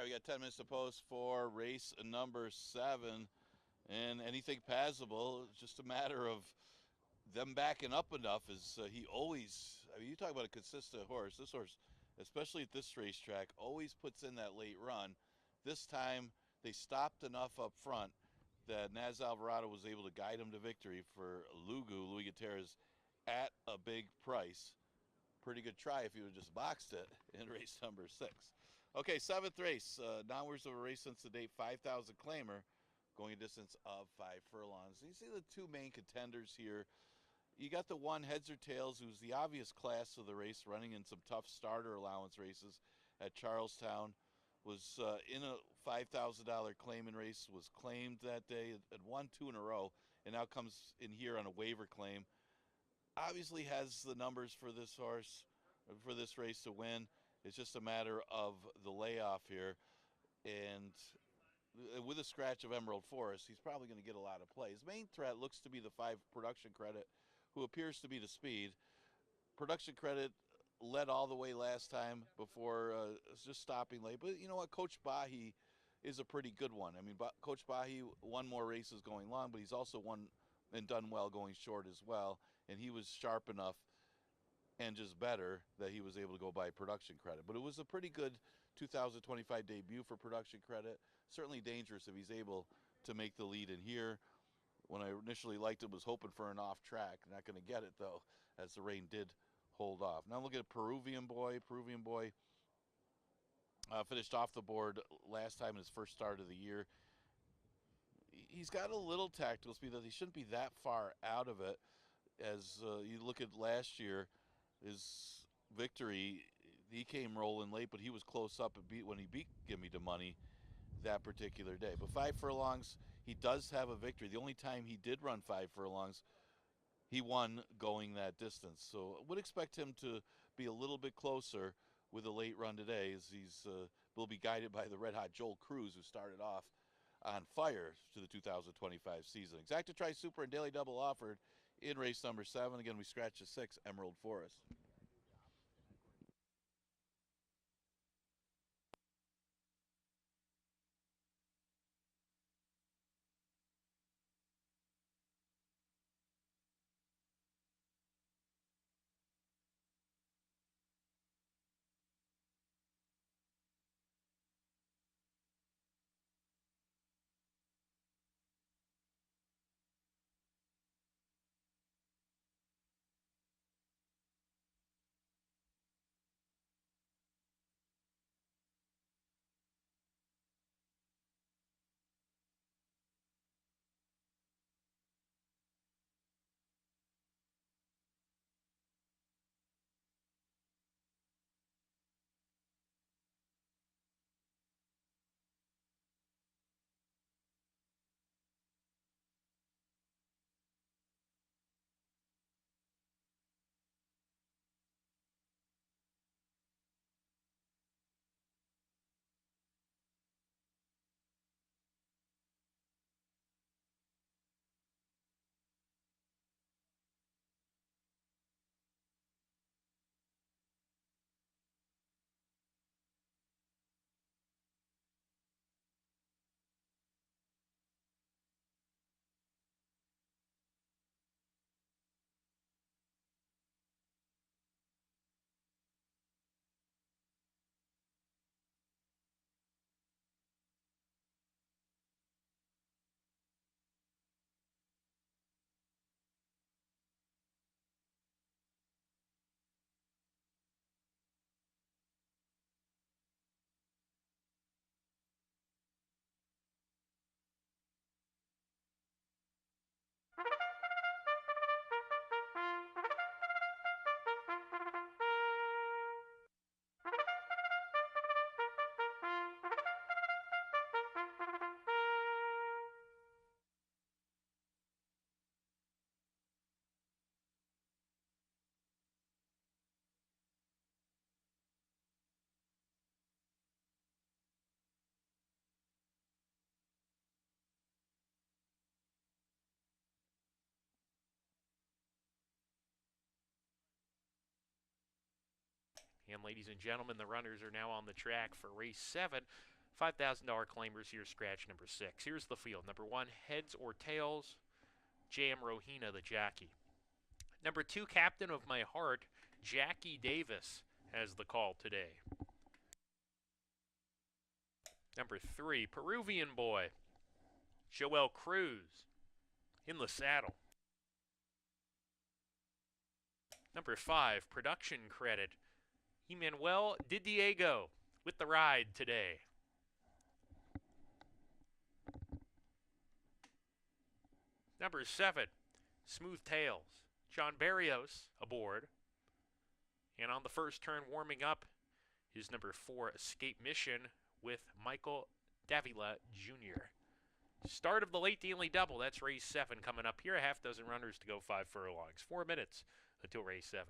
we got 10 minutes to post for race number 7. And anything passable, it's just a matter of them backing up enough. As he always, I mean, you talk about a consistent horse. This horse, especially at this racetrack, always puts in that late run. This time, they stopped enough up front that Naz Alvarado was able to guide him to victory for Louis Gutierrez at a big price. Pretty good try if he would have just boxed it in race number 6. Okay, 7th race. Non-winners of a race since the date, 5,000 claimer, going a distance of 5 furlongs. You see the two main contenders here. You got the one, Heads or Tails, who's the obvious class of the race, running in some tough starter allowance races at Charlestown. Was in a $5,000 claiming race, was claimed that day, had won 2 in a row, and now comes in here on a waiver claim. Obviously has the numbers for this horse, for this race to win. It's just a matter of the layoff here. And with a scratch of Emerald Forest, he's probably going to get a lot of play. His main threat looks to be the 5 Production Credit, who appears to be the speed. Production Credit led all the way last time before just stopping late. But you know what? Coach Bahi is a pretty good one. I mean, Coach Bahi won more races going long, but he's also won and done well going short as well. And he was sharp enough and just better that he was able to go by Production Credit. But it was a pretty good 2025 debut for Production Credit. Certainly dangerous if he's able to make the lead in here. When I initially liked it, was hoping for an off track. Not going to get it, though, as the rain did hold off. Now look at Peruvian Boy. Peruvian Boy finished off the board last time in his first start of the year. He's got a little tactical speed, that he shouldn't be that far out of it. As you look at last year, his victory, he came rolling late, but he was close up when he beat Gimme the Money that particular day. But 5 furlongs, he does have a victory. The only time he did run 5 furlongs, he won going that distance. So I would expect him to be a little bit closer with a late run today, as he's will be guided by the red-hot Joel Cruz, who started off on fire to the 2025 season. Exacta Tri Super and Daily Double offered in race number 7. Again, we scratched a 6, Emerald Forest. And ladies and gentlemen, the runners are now on the track for race 7. $5,000 claimers here, scratch number 6. Here's the field. Number 1, heads or tails, J.M. Rohina, the jockey. Number 2, captain of my heart, Jackie Davis, has the call today. Number 3, Peruvian boy, Joel Cruz, in the saddle. Number 5, production credit, Emmanuel Didiego, with the ride today. Number 7, Smooth Tails, John Barrios, aboard. And on the first turn, warming up, is number 4, Escape Mission, with Michael Davila Jr. Start of the late daily double. That's race 7 coming up here. A half dozen runners to go 5 furlongs. 4 minutes until race 7.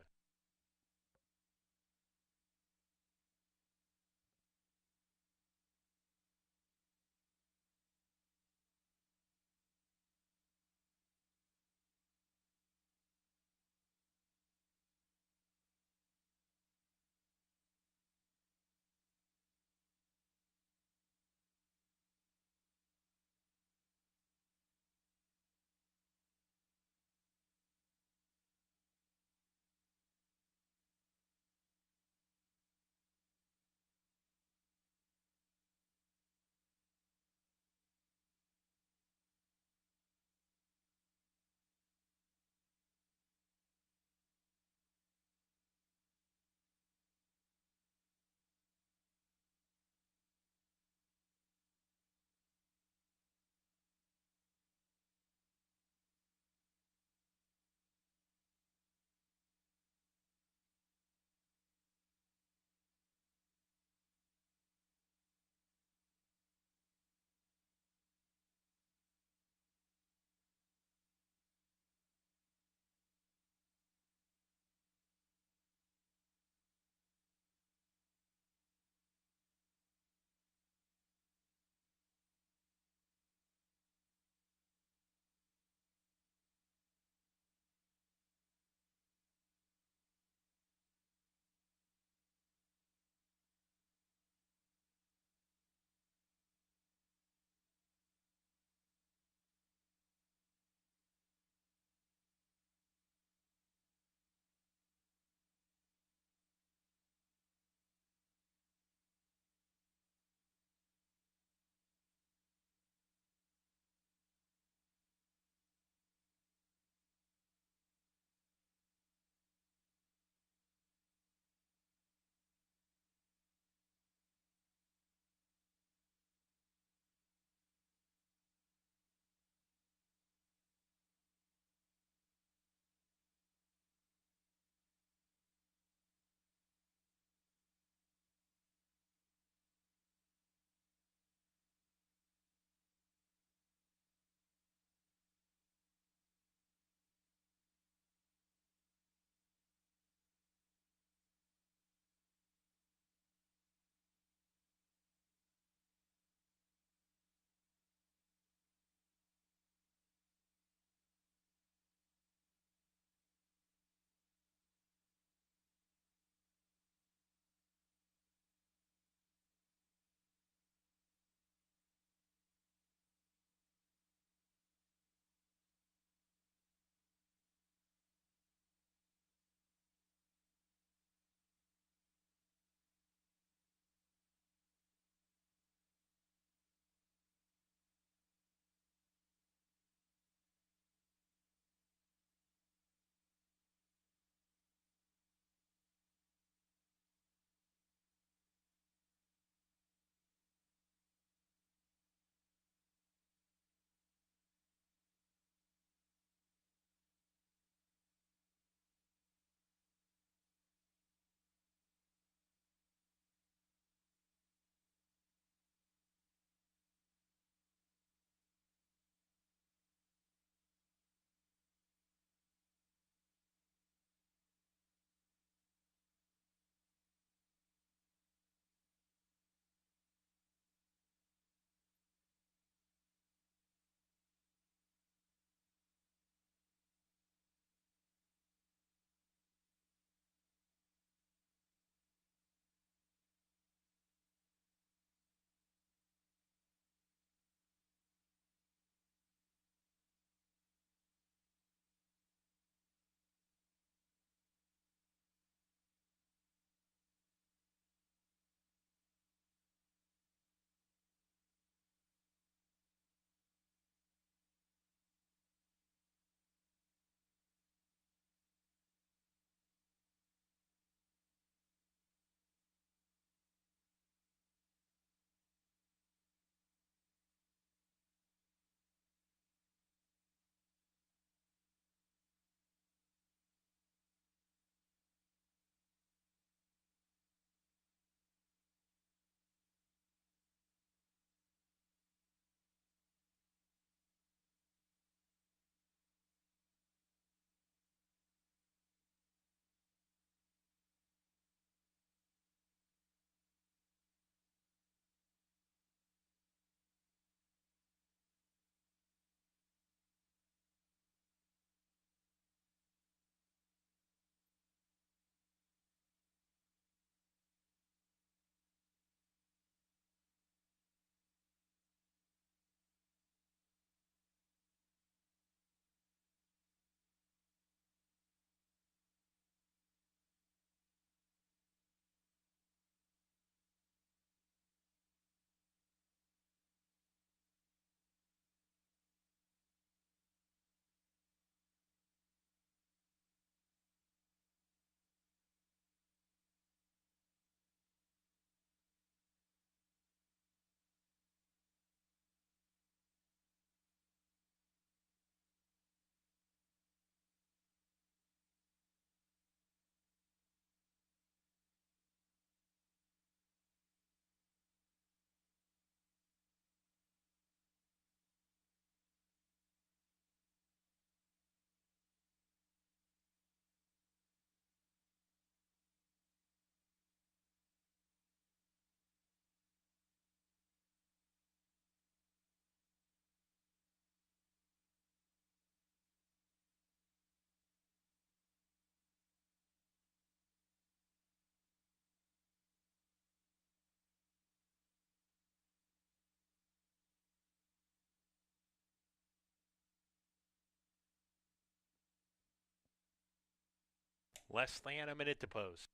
Less than a minute to post.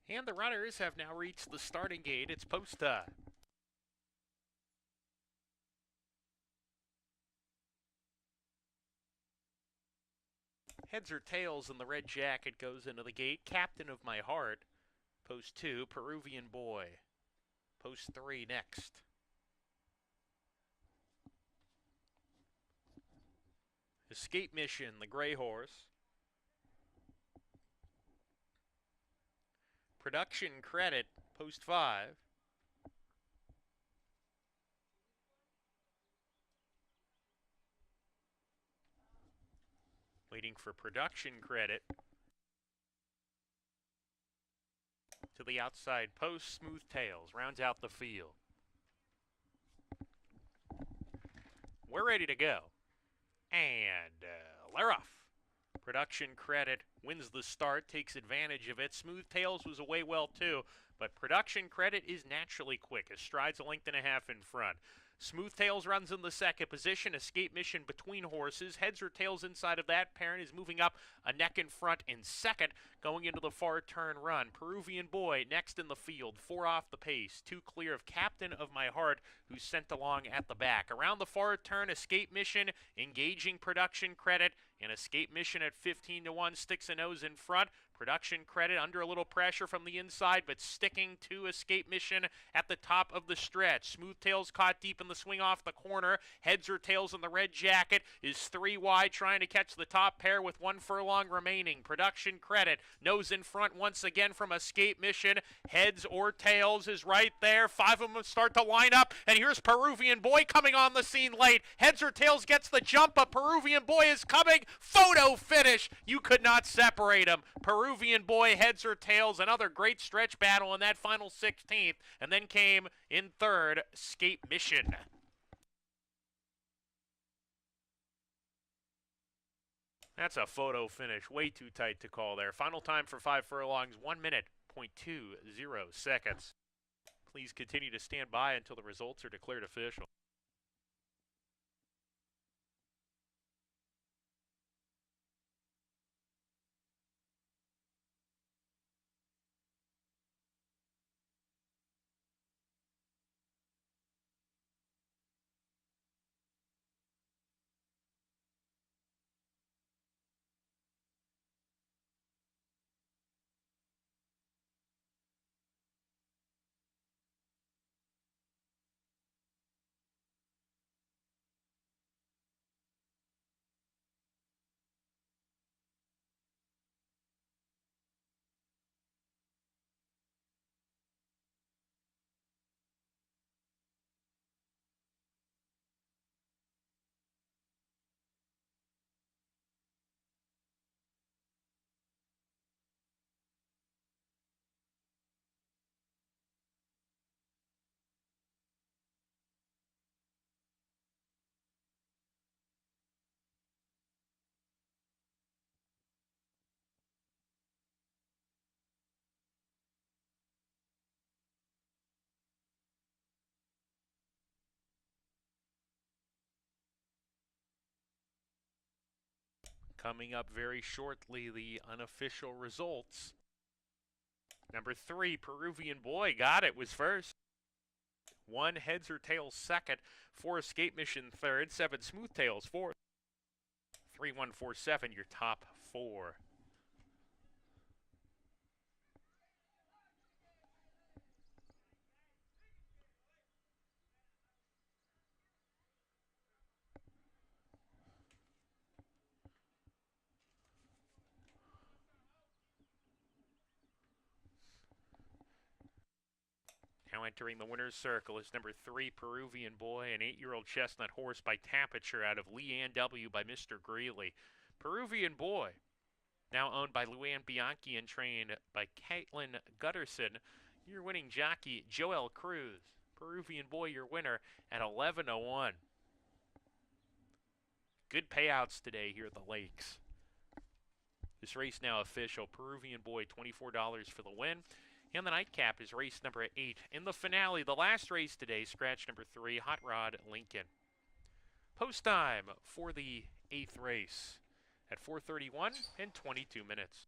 And the runners have now reached the starting gate. It's post time. Heads or tails, and the red jacket goes into the gate. Captain of my heart. Post 2, Peruvian Boy. Post 3 next. Escape Mission, the gray horse. Production Credit, post 5. Waiting for Production Credit. To the outside post, Smooth Tails rounds out the field. We're ready to go. And they're off. Production Credit wins the start, takes advantage of it. Smooth Tails was away well too, but Production Credit is naturally quick, as strides a length and a half in front. Smooth Tails runs in the second position. Escape Mission between horses. Heads or tails inside of that. Parent is moving up a neck in front in second, going into the far turn run. Peruvian Boy next in the field. 4 off the pace. 2 clear of Captain of My Heart, who's sent along at the back. Around the far turn, Escape Mission engaging Production Credit. And Escape Mission at 15-1 sticks a nose in front. Production Credit under a little pressure from the inside, but sticking to Escape Mission at the top of the stretch. Smooth Tails caught deep in the swing off the corner. Heads or tails in the red jacket is 3 wide, trying to catch the top pair with 1 furlong remaining. Production Credit nose in front once again from Escape Mission. Heads or tails is right there. 5 of them start to line up, and here's Peruvian Boy coming on the scene late. Heads or tails gets the jump, but Peruvian Boy is coming. Photo finish. You could not separate him. Peruvian Boy, heads or tails, another great stretch battle in that final 16th, and then came in third, Escape Mission. That's a photo finish. Way too tight to call there. Final time for 5 furlongs, 1 minute, 0.20 seconds. Please continue to stand by until the results are declared official. Coming up very shortly, the unofficial results. Number 3, Peruvian Boy, got it, was first. 1, Heads or Tails second. 4, Escape Mission third. 7, Smooth Tails fourth. 3, 1, 4, 7, your top 4. entering the winner's circle is number 3, Peruvian Boy, an 8-year-old chestnut horse by Tapiture out of Leanne W. by Mr. Greeley. Peruvian Boy, now owned by Luann Bianchi and trained by Caitlin Gutterson. Your winning jockey, Joel Cruz. Peruvian Boy, your winner at 11-1. Good payouts today here at the Lakes. This race now official. Peruvian Boy, $24 for the win. And the nightcap is race number 8. In the finale, the last race today, scratch number 3, Hot Rod Lincoln. Post time for the 8th race at 4:31 and 22 minutes.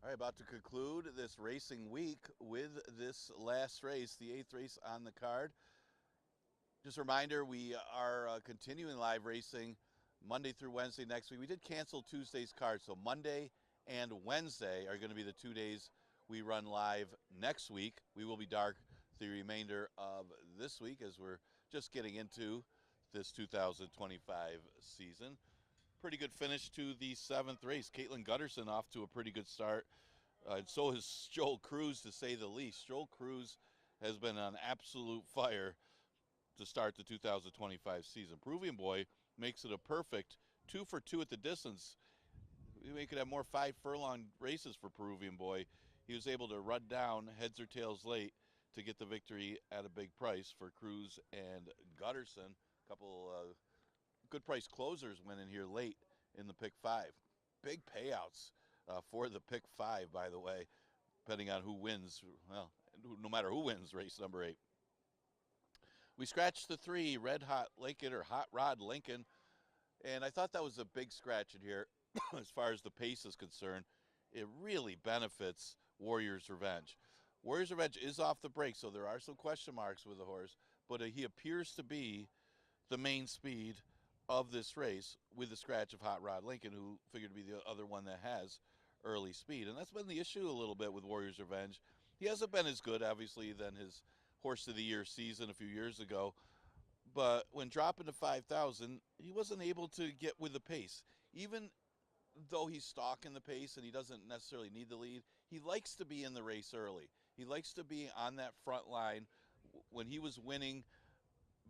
All right, about to conclude this racing week with this last race, the 8th race on the card. Just a reminder, we are continuing live racing Monday through Wednesday next week. We did cancel Tuesday's card, so Monday and Wednesday are going to be the 2 days we run live next week. We will be dark the remainder of this week as we're just getting into this 2025 season. Pretty good finish to the 7th race. Caitlin Gutterson off to a pretty good start. And so has Joel Cruz, to say the least. Joel Cruz has been on absolute fire to start the 2025 season. Peruvian Boy makes it a perfect 2 for 2 at the distance. We could have more 5 furlong races for Peruvian Boy. He was able to run down heads or tails late to get the victory at a big price for Cruz and Gutterson. A couple good price closers went in here late in the pick 5. Big payouts for the pick 5, by the way, depending on who wins. Well, no matter who wins race number 8. We scratched the 3, Red Hot Lincoln or Hot Rod Lincoln, and I thought that was a big scratch in here as far as the pace is concerned. It really benefits Warrior's Revenge. Warrior's Revenge is off the break, so there are some question marks with the horse, but he appears to be the main speed of this race with the scratch of Hot Rod Lincoln, who figured to be the other one that has early speed. And that's been the issue a little bit with Warrior's Revenge. He hasn't been as good, obviously, than his Horse of the Year season a few years ago. But when dropping to 5,000, he wasn't able to get with the pace. Even though he's stalking the pace and he doesn't necessarily need the lead, he likes to be in the race early. He likes to be on that front line. When he was winning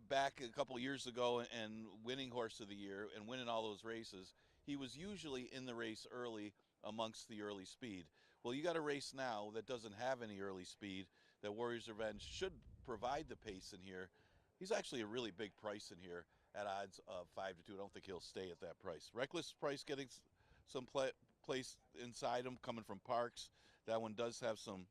back a couple years ago and winning Horse of the Year and winning all those races, he was usually in the race early amongst the early speed. Well, you got a race now that doesn't have any early speed, that Warrior's Revenge should provide the pace in here. He's actually a really big price in here at odds of 5 to 2. I don't think he'll stay at that price. Reckless Price getting some place inside him coming from Parks. That one does have some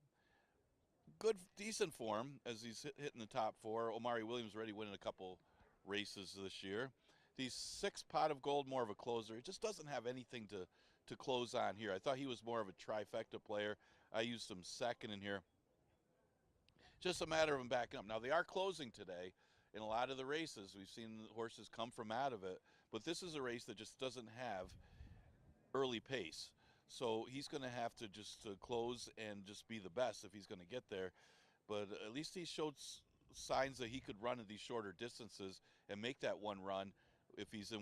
good, decent form as he's hitting the top 4. Omari Williams already winning a couple races this year. The 6 Pot of Gold, more of a closer. It just doesn't have anything to close on here. I thought he was more of a trifecta player. I used him second in here. Just a matter of him backing up. Now, they are closing today in a lot of the races. We've seen horses come from out of it, but this is a race that just doesn't have early pace. So he's going to have to just close and just be the best if he's going to get there. But at least he showed signs that he could run at these shorter distances and make that one run if he's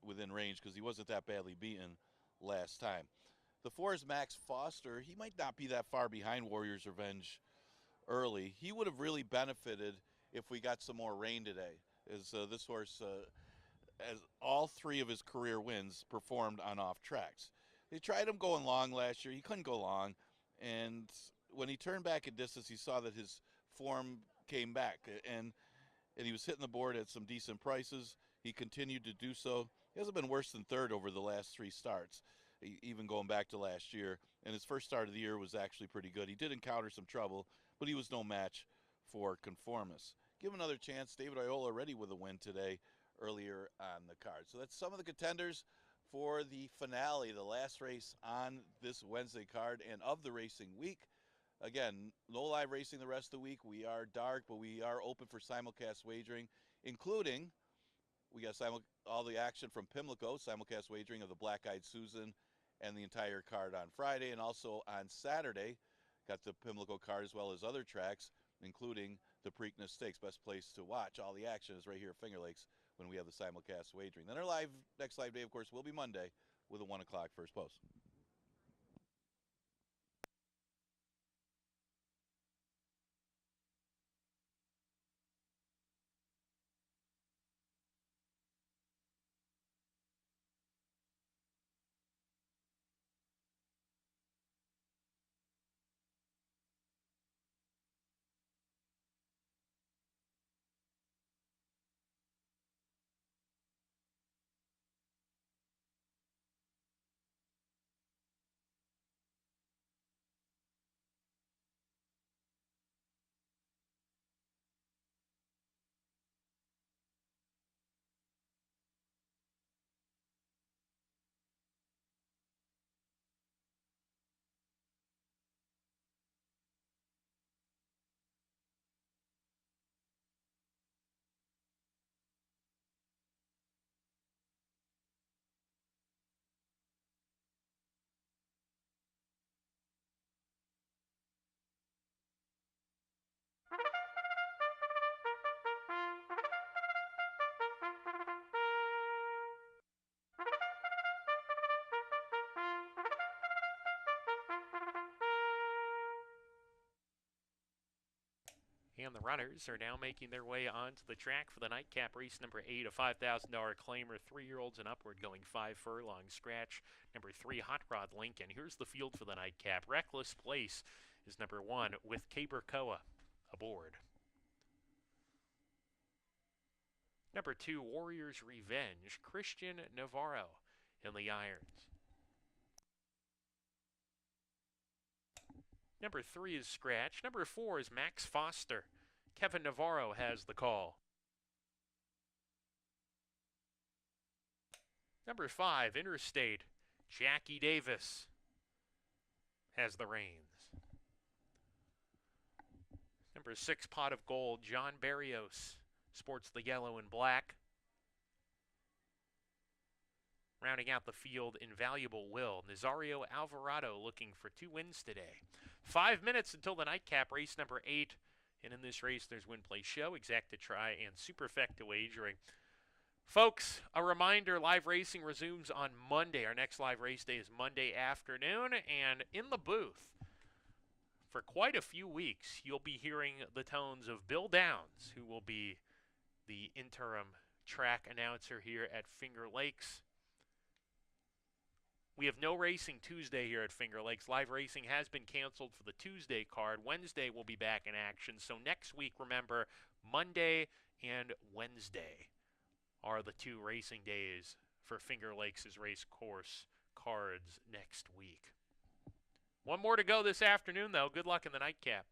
within range, because he wasn't that badly beaten last time. The 4 is Max Foster. He might not be that far behind Warrior's Revenge early. He would have really benefited if we got some more rain today, as this horse, as all 3 of his career wins, performed on off tracks. They tried him going long last year. He couldn't go long, and when he turned back at distance, he saw that his form came back, and he was hitting the board at some decent prices. He continued to do so. He hasn't been worse than 3rd over the last 3 starts, even going back to last year. And his first start of the year was actually pretty good. He did encounter some trouble, but he was no match for Conformis. Give him another chance. David Iola ready with a win today earlier on the card. So that's some of the contenders for the finale, the last race on this Wednesday card and of the racing week. Again, no live racing the rest of the week. We are dark, but we are open for simulcast wagering, including we got all the action from Pimlico, simulcast wagering of the Black Eyed Susan and the entire card on Friday. And also on Saturday, got the Pimlico card as well as other tracks, including the Preakness Stakes. Best place to watch all the action is right here at Finger Lakes when we have the simulcast wagering. Then our next live day, of course, will be Monday with a 1 o'clock first post. And the runners are now making their way onto the track for the nightcap race number 8, a $5,000 claimer, 3-year-olds and upward, going 5 furlongs. Scratch number 3, Hot Rod Lincoln. Here's the field for the nightcap. Reckless Place is number 1 with Cabercoa aboard. Number 2, Warrior's Revenge, Christian Navarro in the irons. Number 3 is Scratch. Number 4 is Max Foster. Kevin Navarro has the call. Number 5, Interstate. Jackie Davis has the reins. Number 6, Pot of Gold. John Barrios sports the yellow and black. Rounding out the field, Invaluable Will. Nazario Alvarado looking for 2 wins today. 5 minutes until the nightcap race number 8. And in this race, there's Win Play Show, Exacta Try, and Superfecta Wagering. Folks, a reminder, live racing resumes on Monday. Our next live race day is Monday afternoon. And in the booth, for quite a few weeks, you'll be hearing the tones of Bill Downs, who will be the interim track announcer here at Finger Lakes. We have no racing Tuesday here at Finger Lakes. Live racing has been canceled for the Tuesday card. Wednesday will be back in action. So next week, remember, Monday and Wednesday are the 2 racing days for Finger Lakes' race course cards next week. One more to go this afternoon, though. Good luck in the nightcap.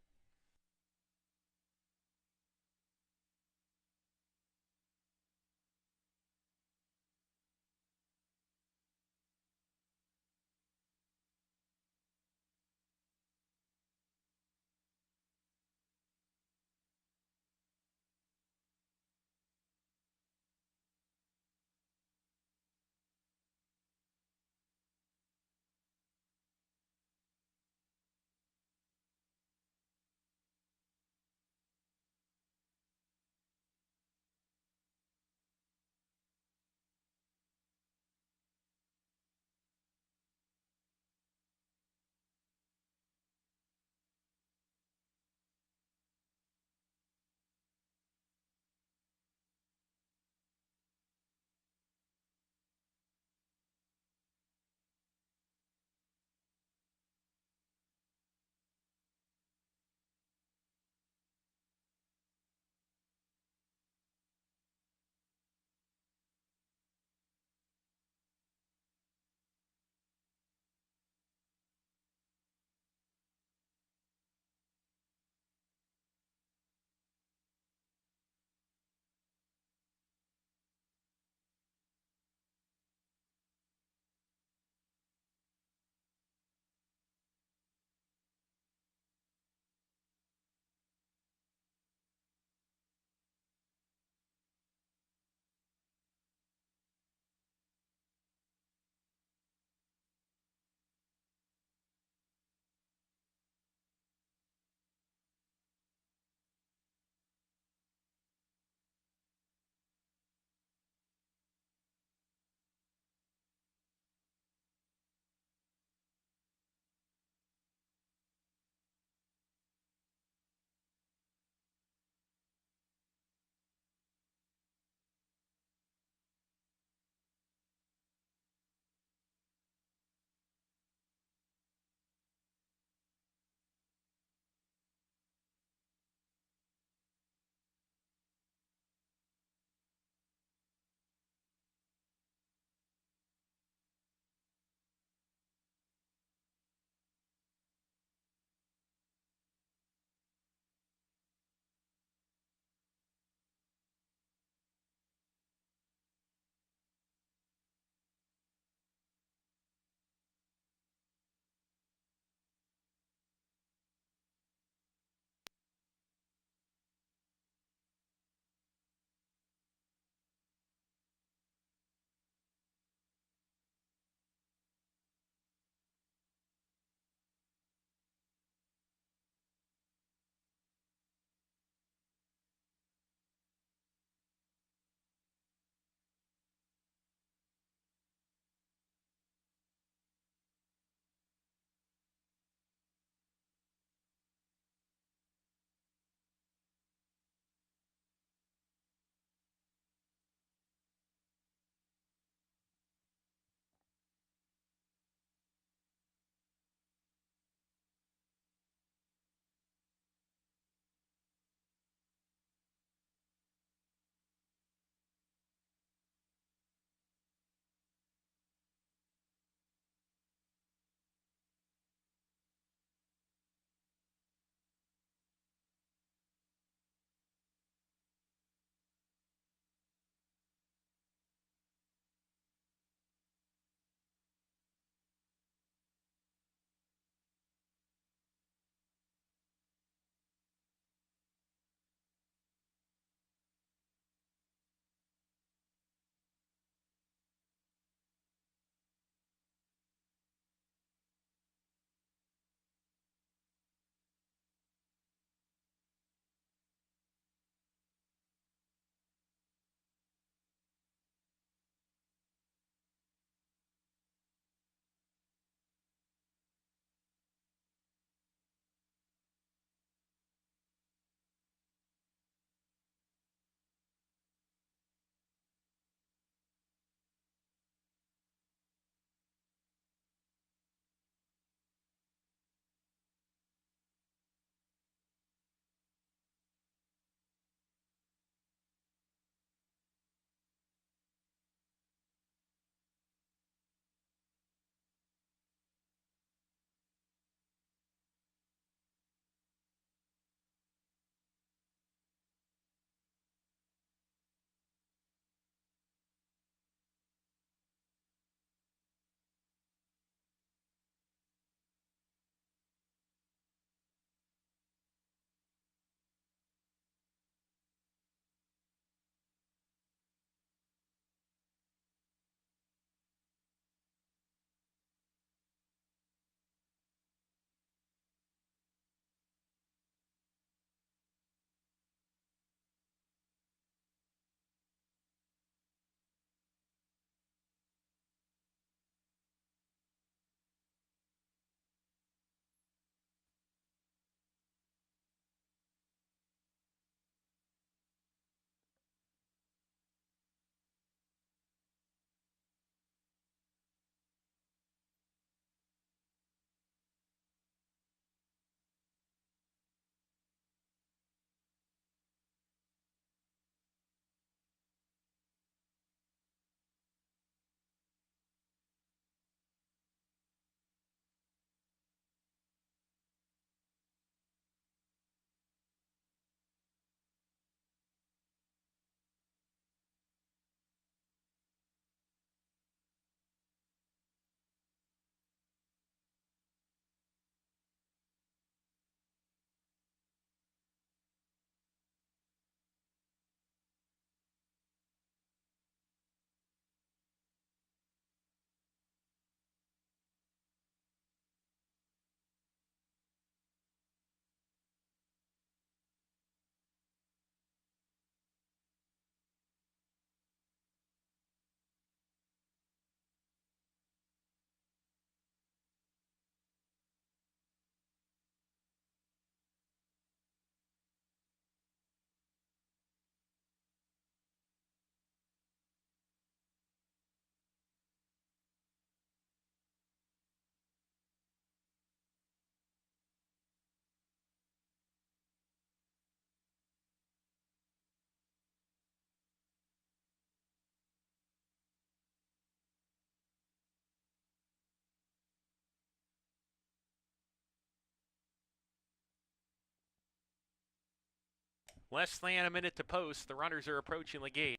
Less than a minute to post. The runners are approaching the gate.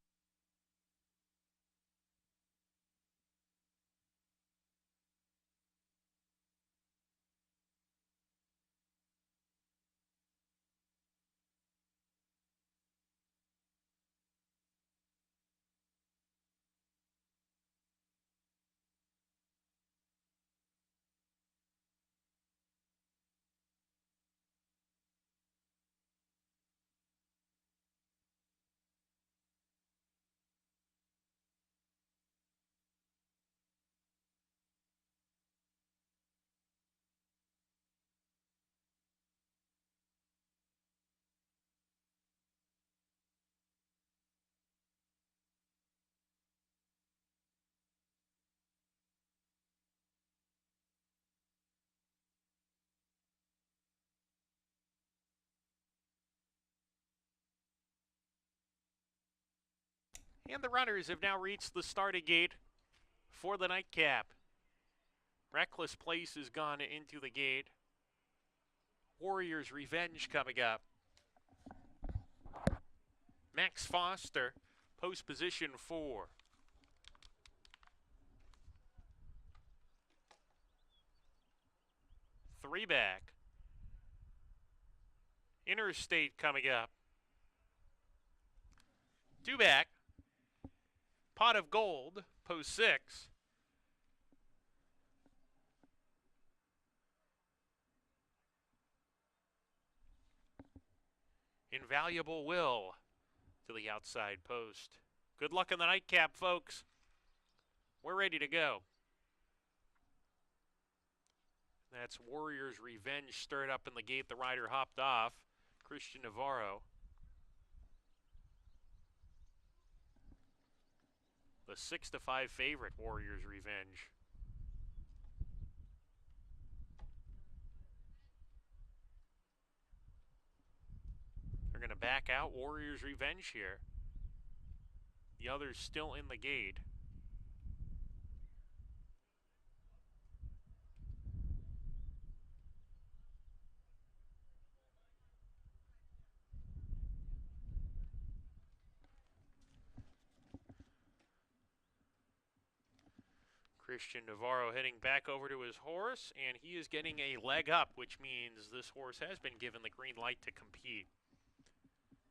And the runners have now reached the starting gate for the nightcap. Reckless Place has gone into the gate. Warriors Revenge coming up. Max Foster, post position 4. Three back. Interstate coming up. Two back. Pot of Gold, post 6. Invaluable Will to the outside post. Good luck in the nightcap, folks. We're ready to go. That's Warriors Revenge stirred up in the gate. The rider hopped off. Christian Navarro. The 6-5 favorite, Warriors Revenge. They're going to back out Warriors Revenge here. The others still in the gate. Christian Navarro heading back over to his horse, and he is getting a leg up, which means this horse has been given the green light to compete.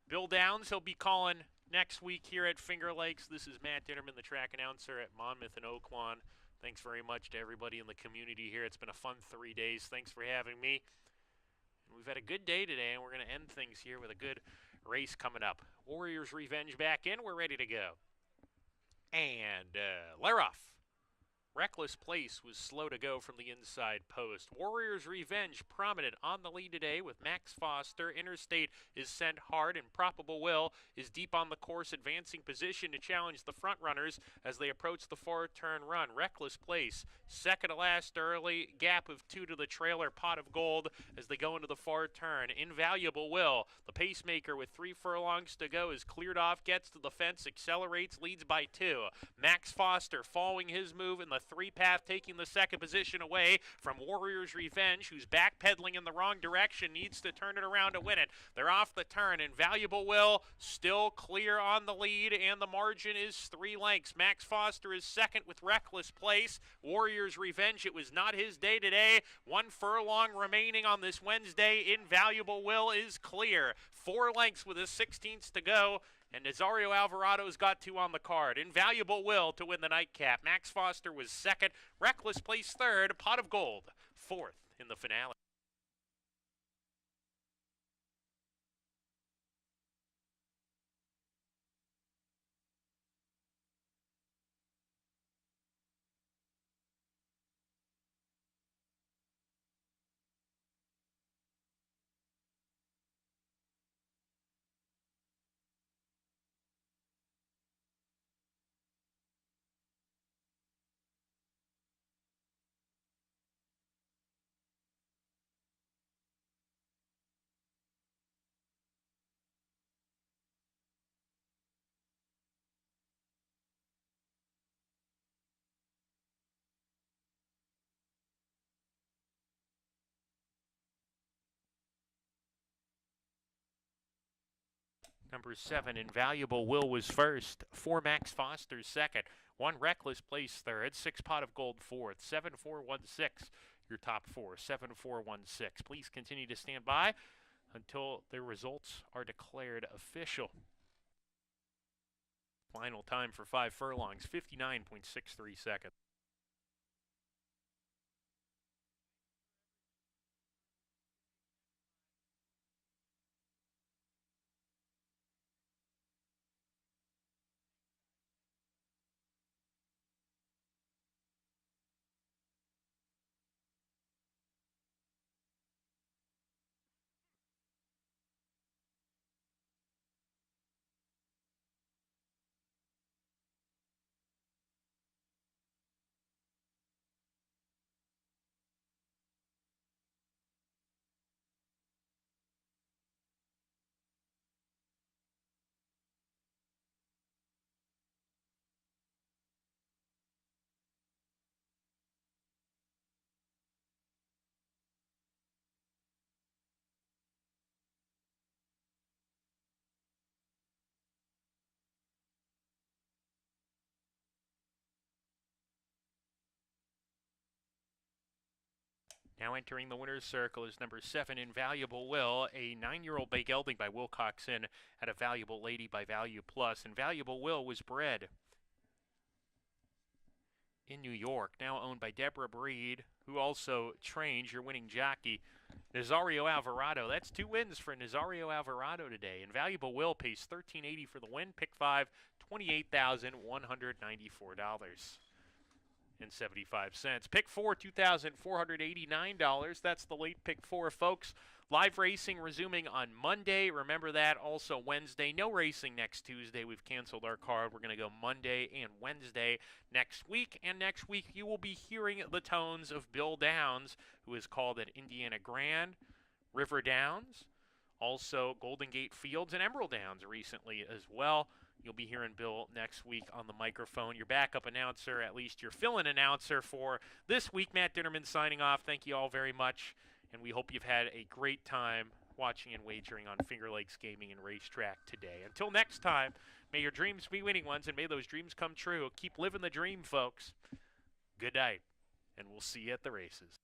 Bill Downs, he'll be calling next week here at Finger Lakes. This is Matt Ditterman, the track announcer at Monmouth and Oaklawn. Thanks very much to everybody in the community here. It's been a fun 3 days. Thanks for having me. And we've had a good day today, and we're going to end things here with a good race coming up. Warriors Revenge back in. We're ready to go. And Lair off. Reckless Place was slow to go from the inside post. Warriors Revenge prominent on the lead today with Max Foster. Interstate is sent hard, and Probable Will is deep on the course, advancing position to challenge the front runners as they approach the four-turn run. Reckless Place, second to last early, gap of 2 to the trailer, Pot of Gold as they go into the far turn. Invaluable Will, the pacemaker with 3 furlongs to go, is cleared off, gets to the fence, accelerates, leads by 2. Max Foster following his move in the 3-path, taking the second position away from Warriors Revenge, who's backpedaling in the wrong direction, needs to turn it around to win it. They're off the turn. Invaluable Will still clear on the lead, and the margin is 3 lengths. Max Foster is second with Reckless Place. Warriors Revenge, it was not his day today. 1 furlong remaining on this Wednesday. Invaluable Will is clear. 4 lengths with a 16th to go. And Nazario Alvarado's got 2 on the card. Invaluable Will to win the nightcap. Max Foster was second. Reckless Place third. Pot of Gold fourth in the finale. Number 7, Invaluable Will was first. 4, Max Foster's second. 1, Reckless Place third. 6, Pot of Gold fourth. 7416, your top 4. 7416. Please continue to stand by until the results are declared official. Final time for 5 furlongs, 59.63 seconds. Now entering the winner's circle is number 7, Invaluable Will, a 9-year-old bay gelding by Will Coxon at a Valuable Lady by Value Plus. Invaluable Will was bred in New York, now owned by Deborah Breed, who also trains your winning jockey, Nazario Alvarado. That's 2 wins for Nazario Alvarado today. Invaluable Will pays $13.80 for the win. Pick 5, $28,194. And 75 cents. Pick 4, $2,489. That's the late pick 4, folks. Live racing resuming on Monday. Remember that. Also Wednesday. No racing next Tuesday. We've canceled our card. We're going to go Monday and Wednesday next week. And next week you will be hearing the tones of Bill Downs, who is called at Indiana Grand, River Downs, also Golden Gate Fields, and Emerald Downs recently as well. You'll be hearing Bill next week on the microphone. Your backup announcer, at least your fill-in announcer for this week, Matt Ditterman signing off. Thank you all very much, and we hope you've had a great time watching and wagering on Finger Lakes Gaming and Racetrack today. Until next time, may your dreams be winning ones, and may those dreams come true. Keep living the dream, folks. Good night, and we'll see you at the races.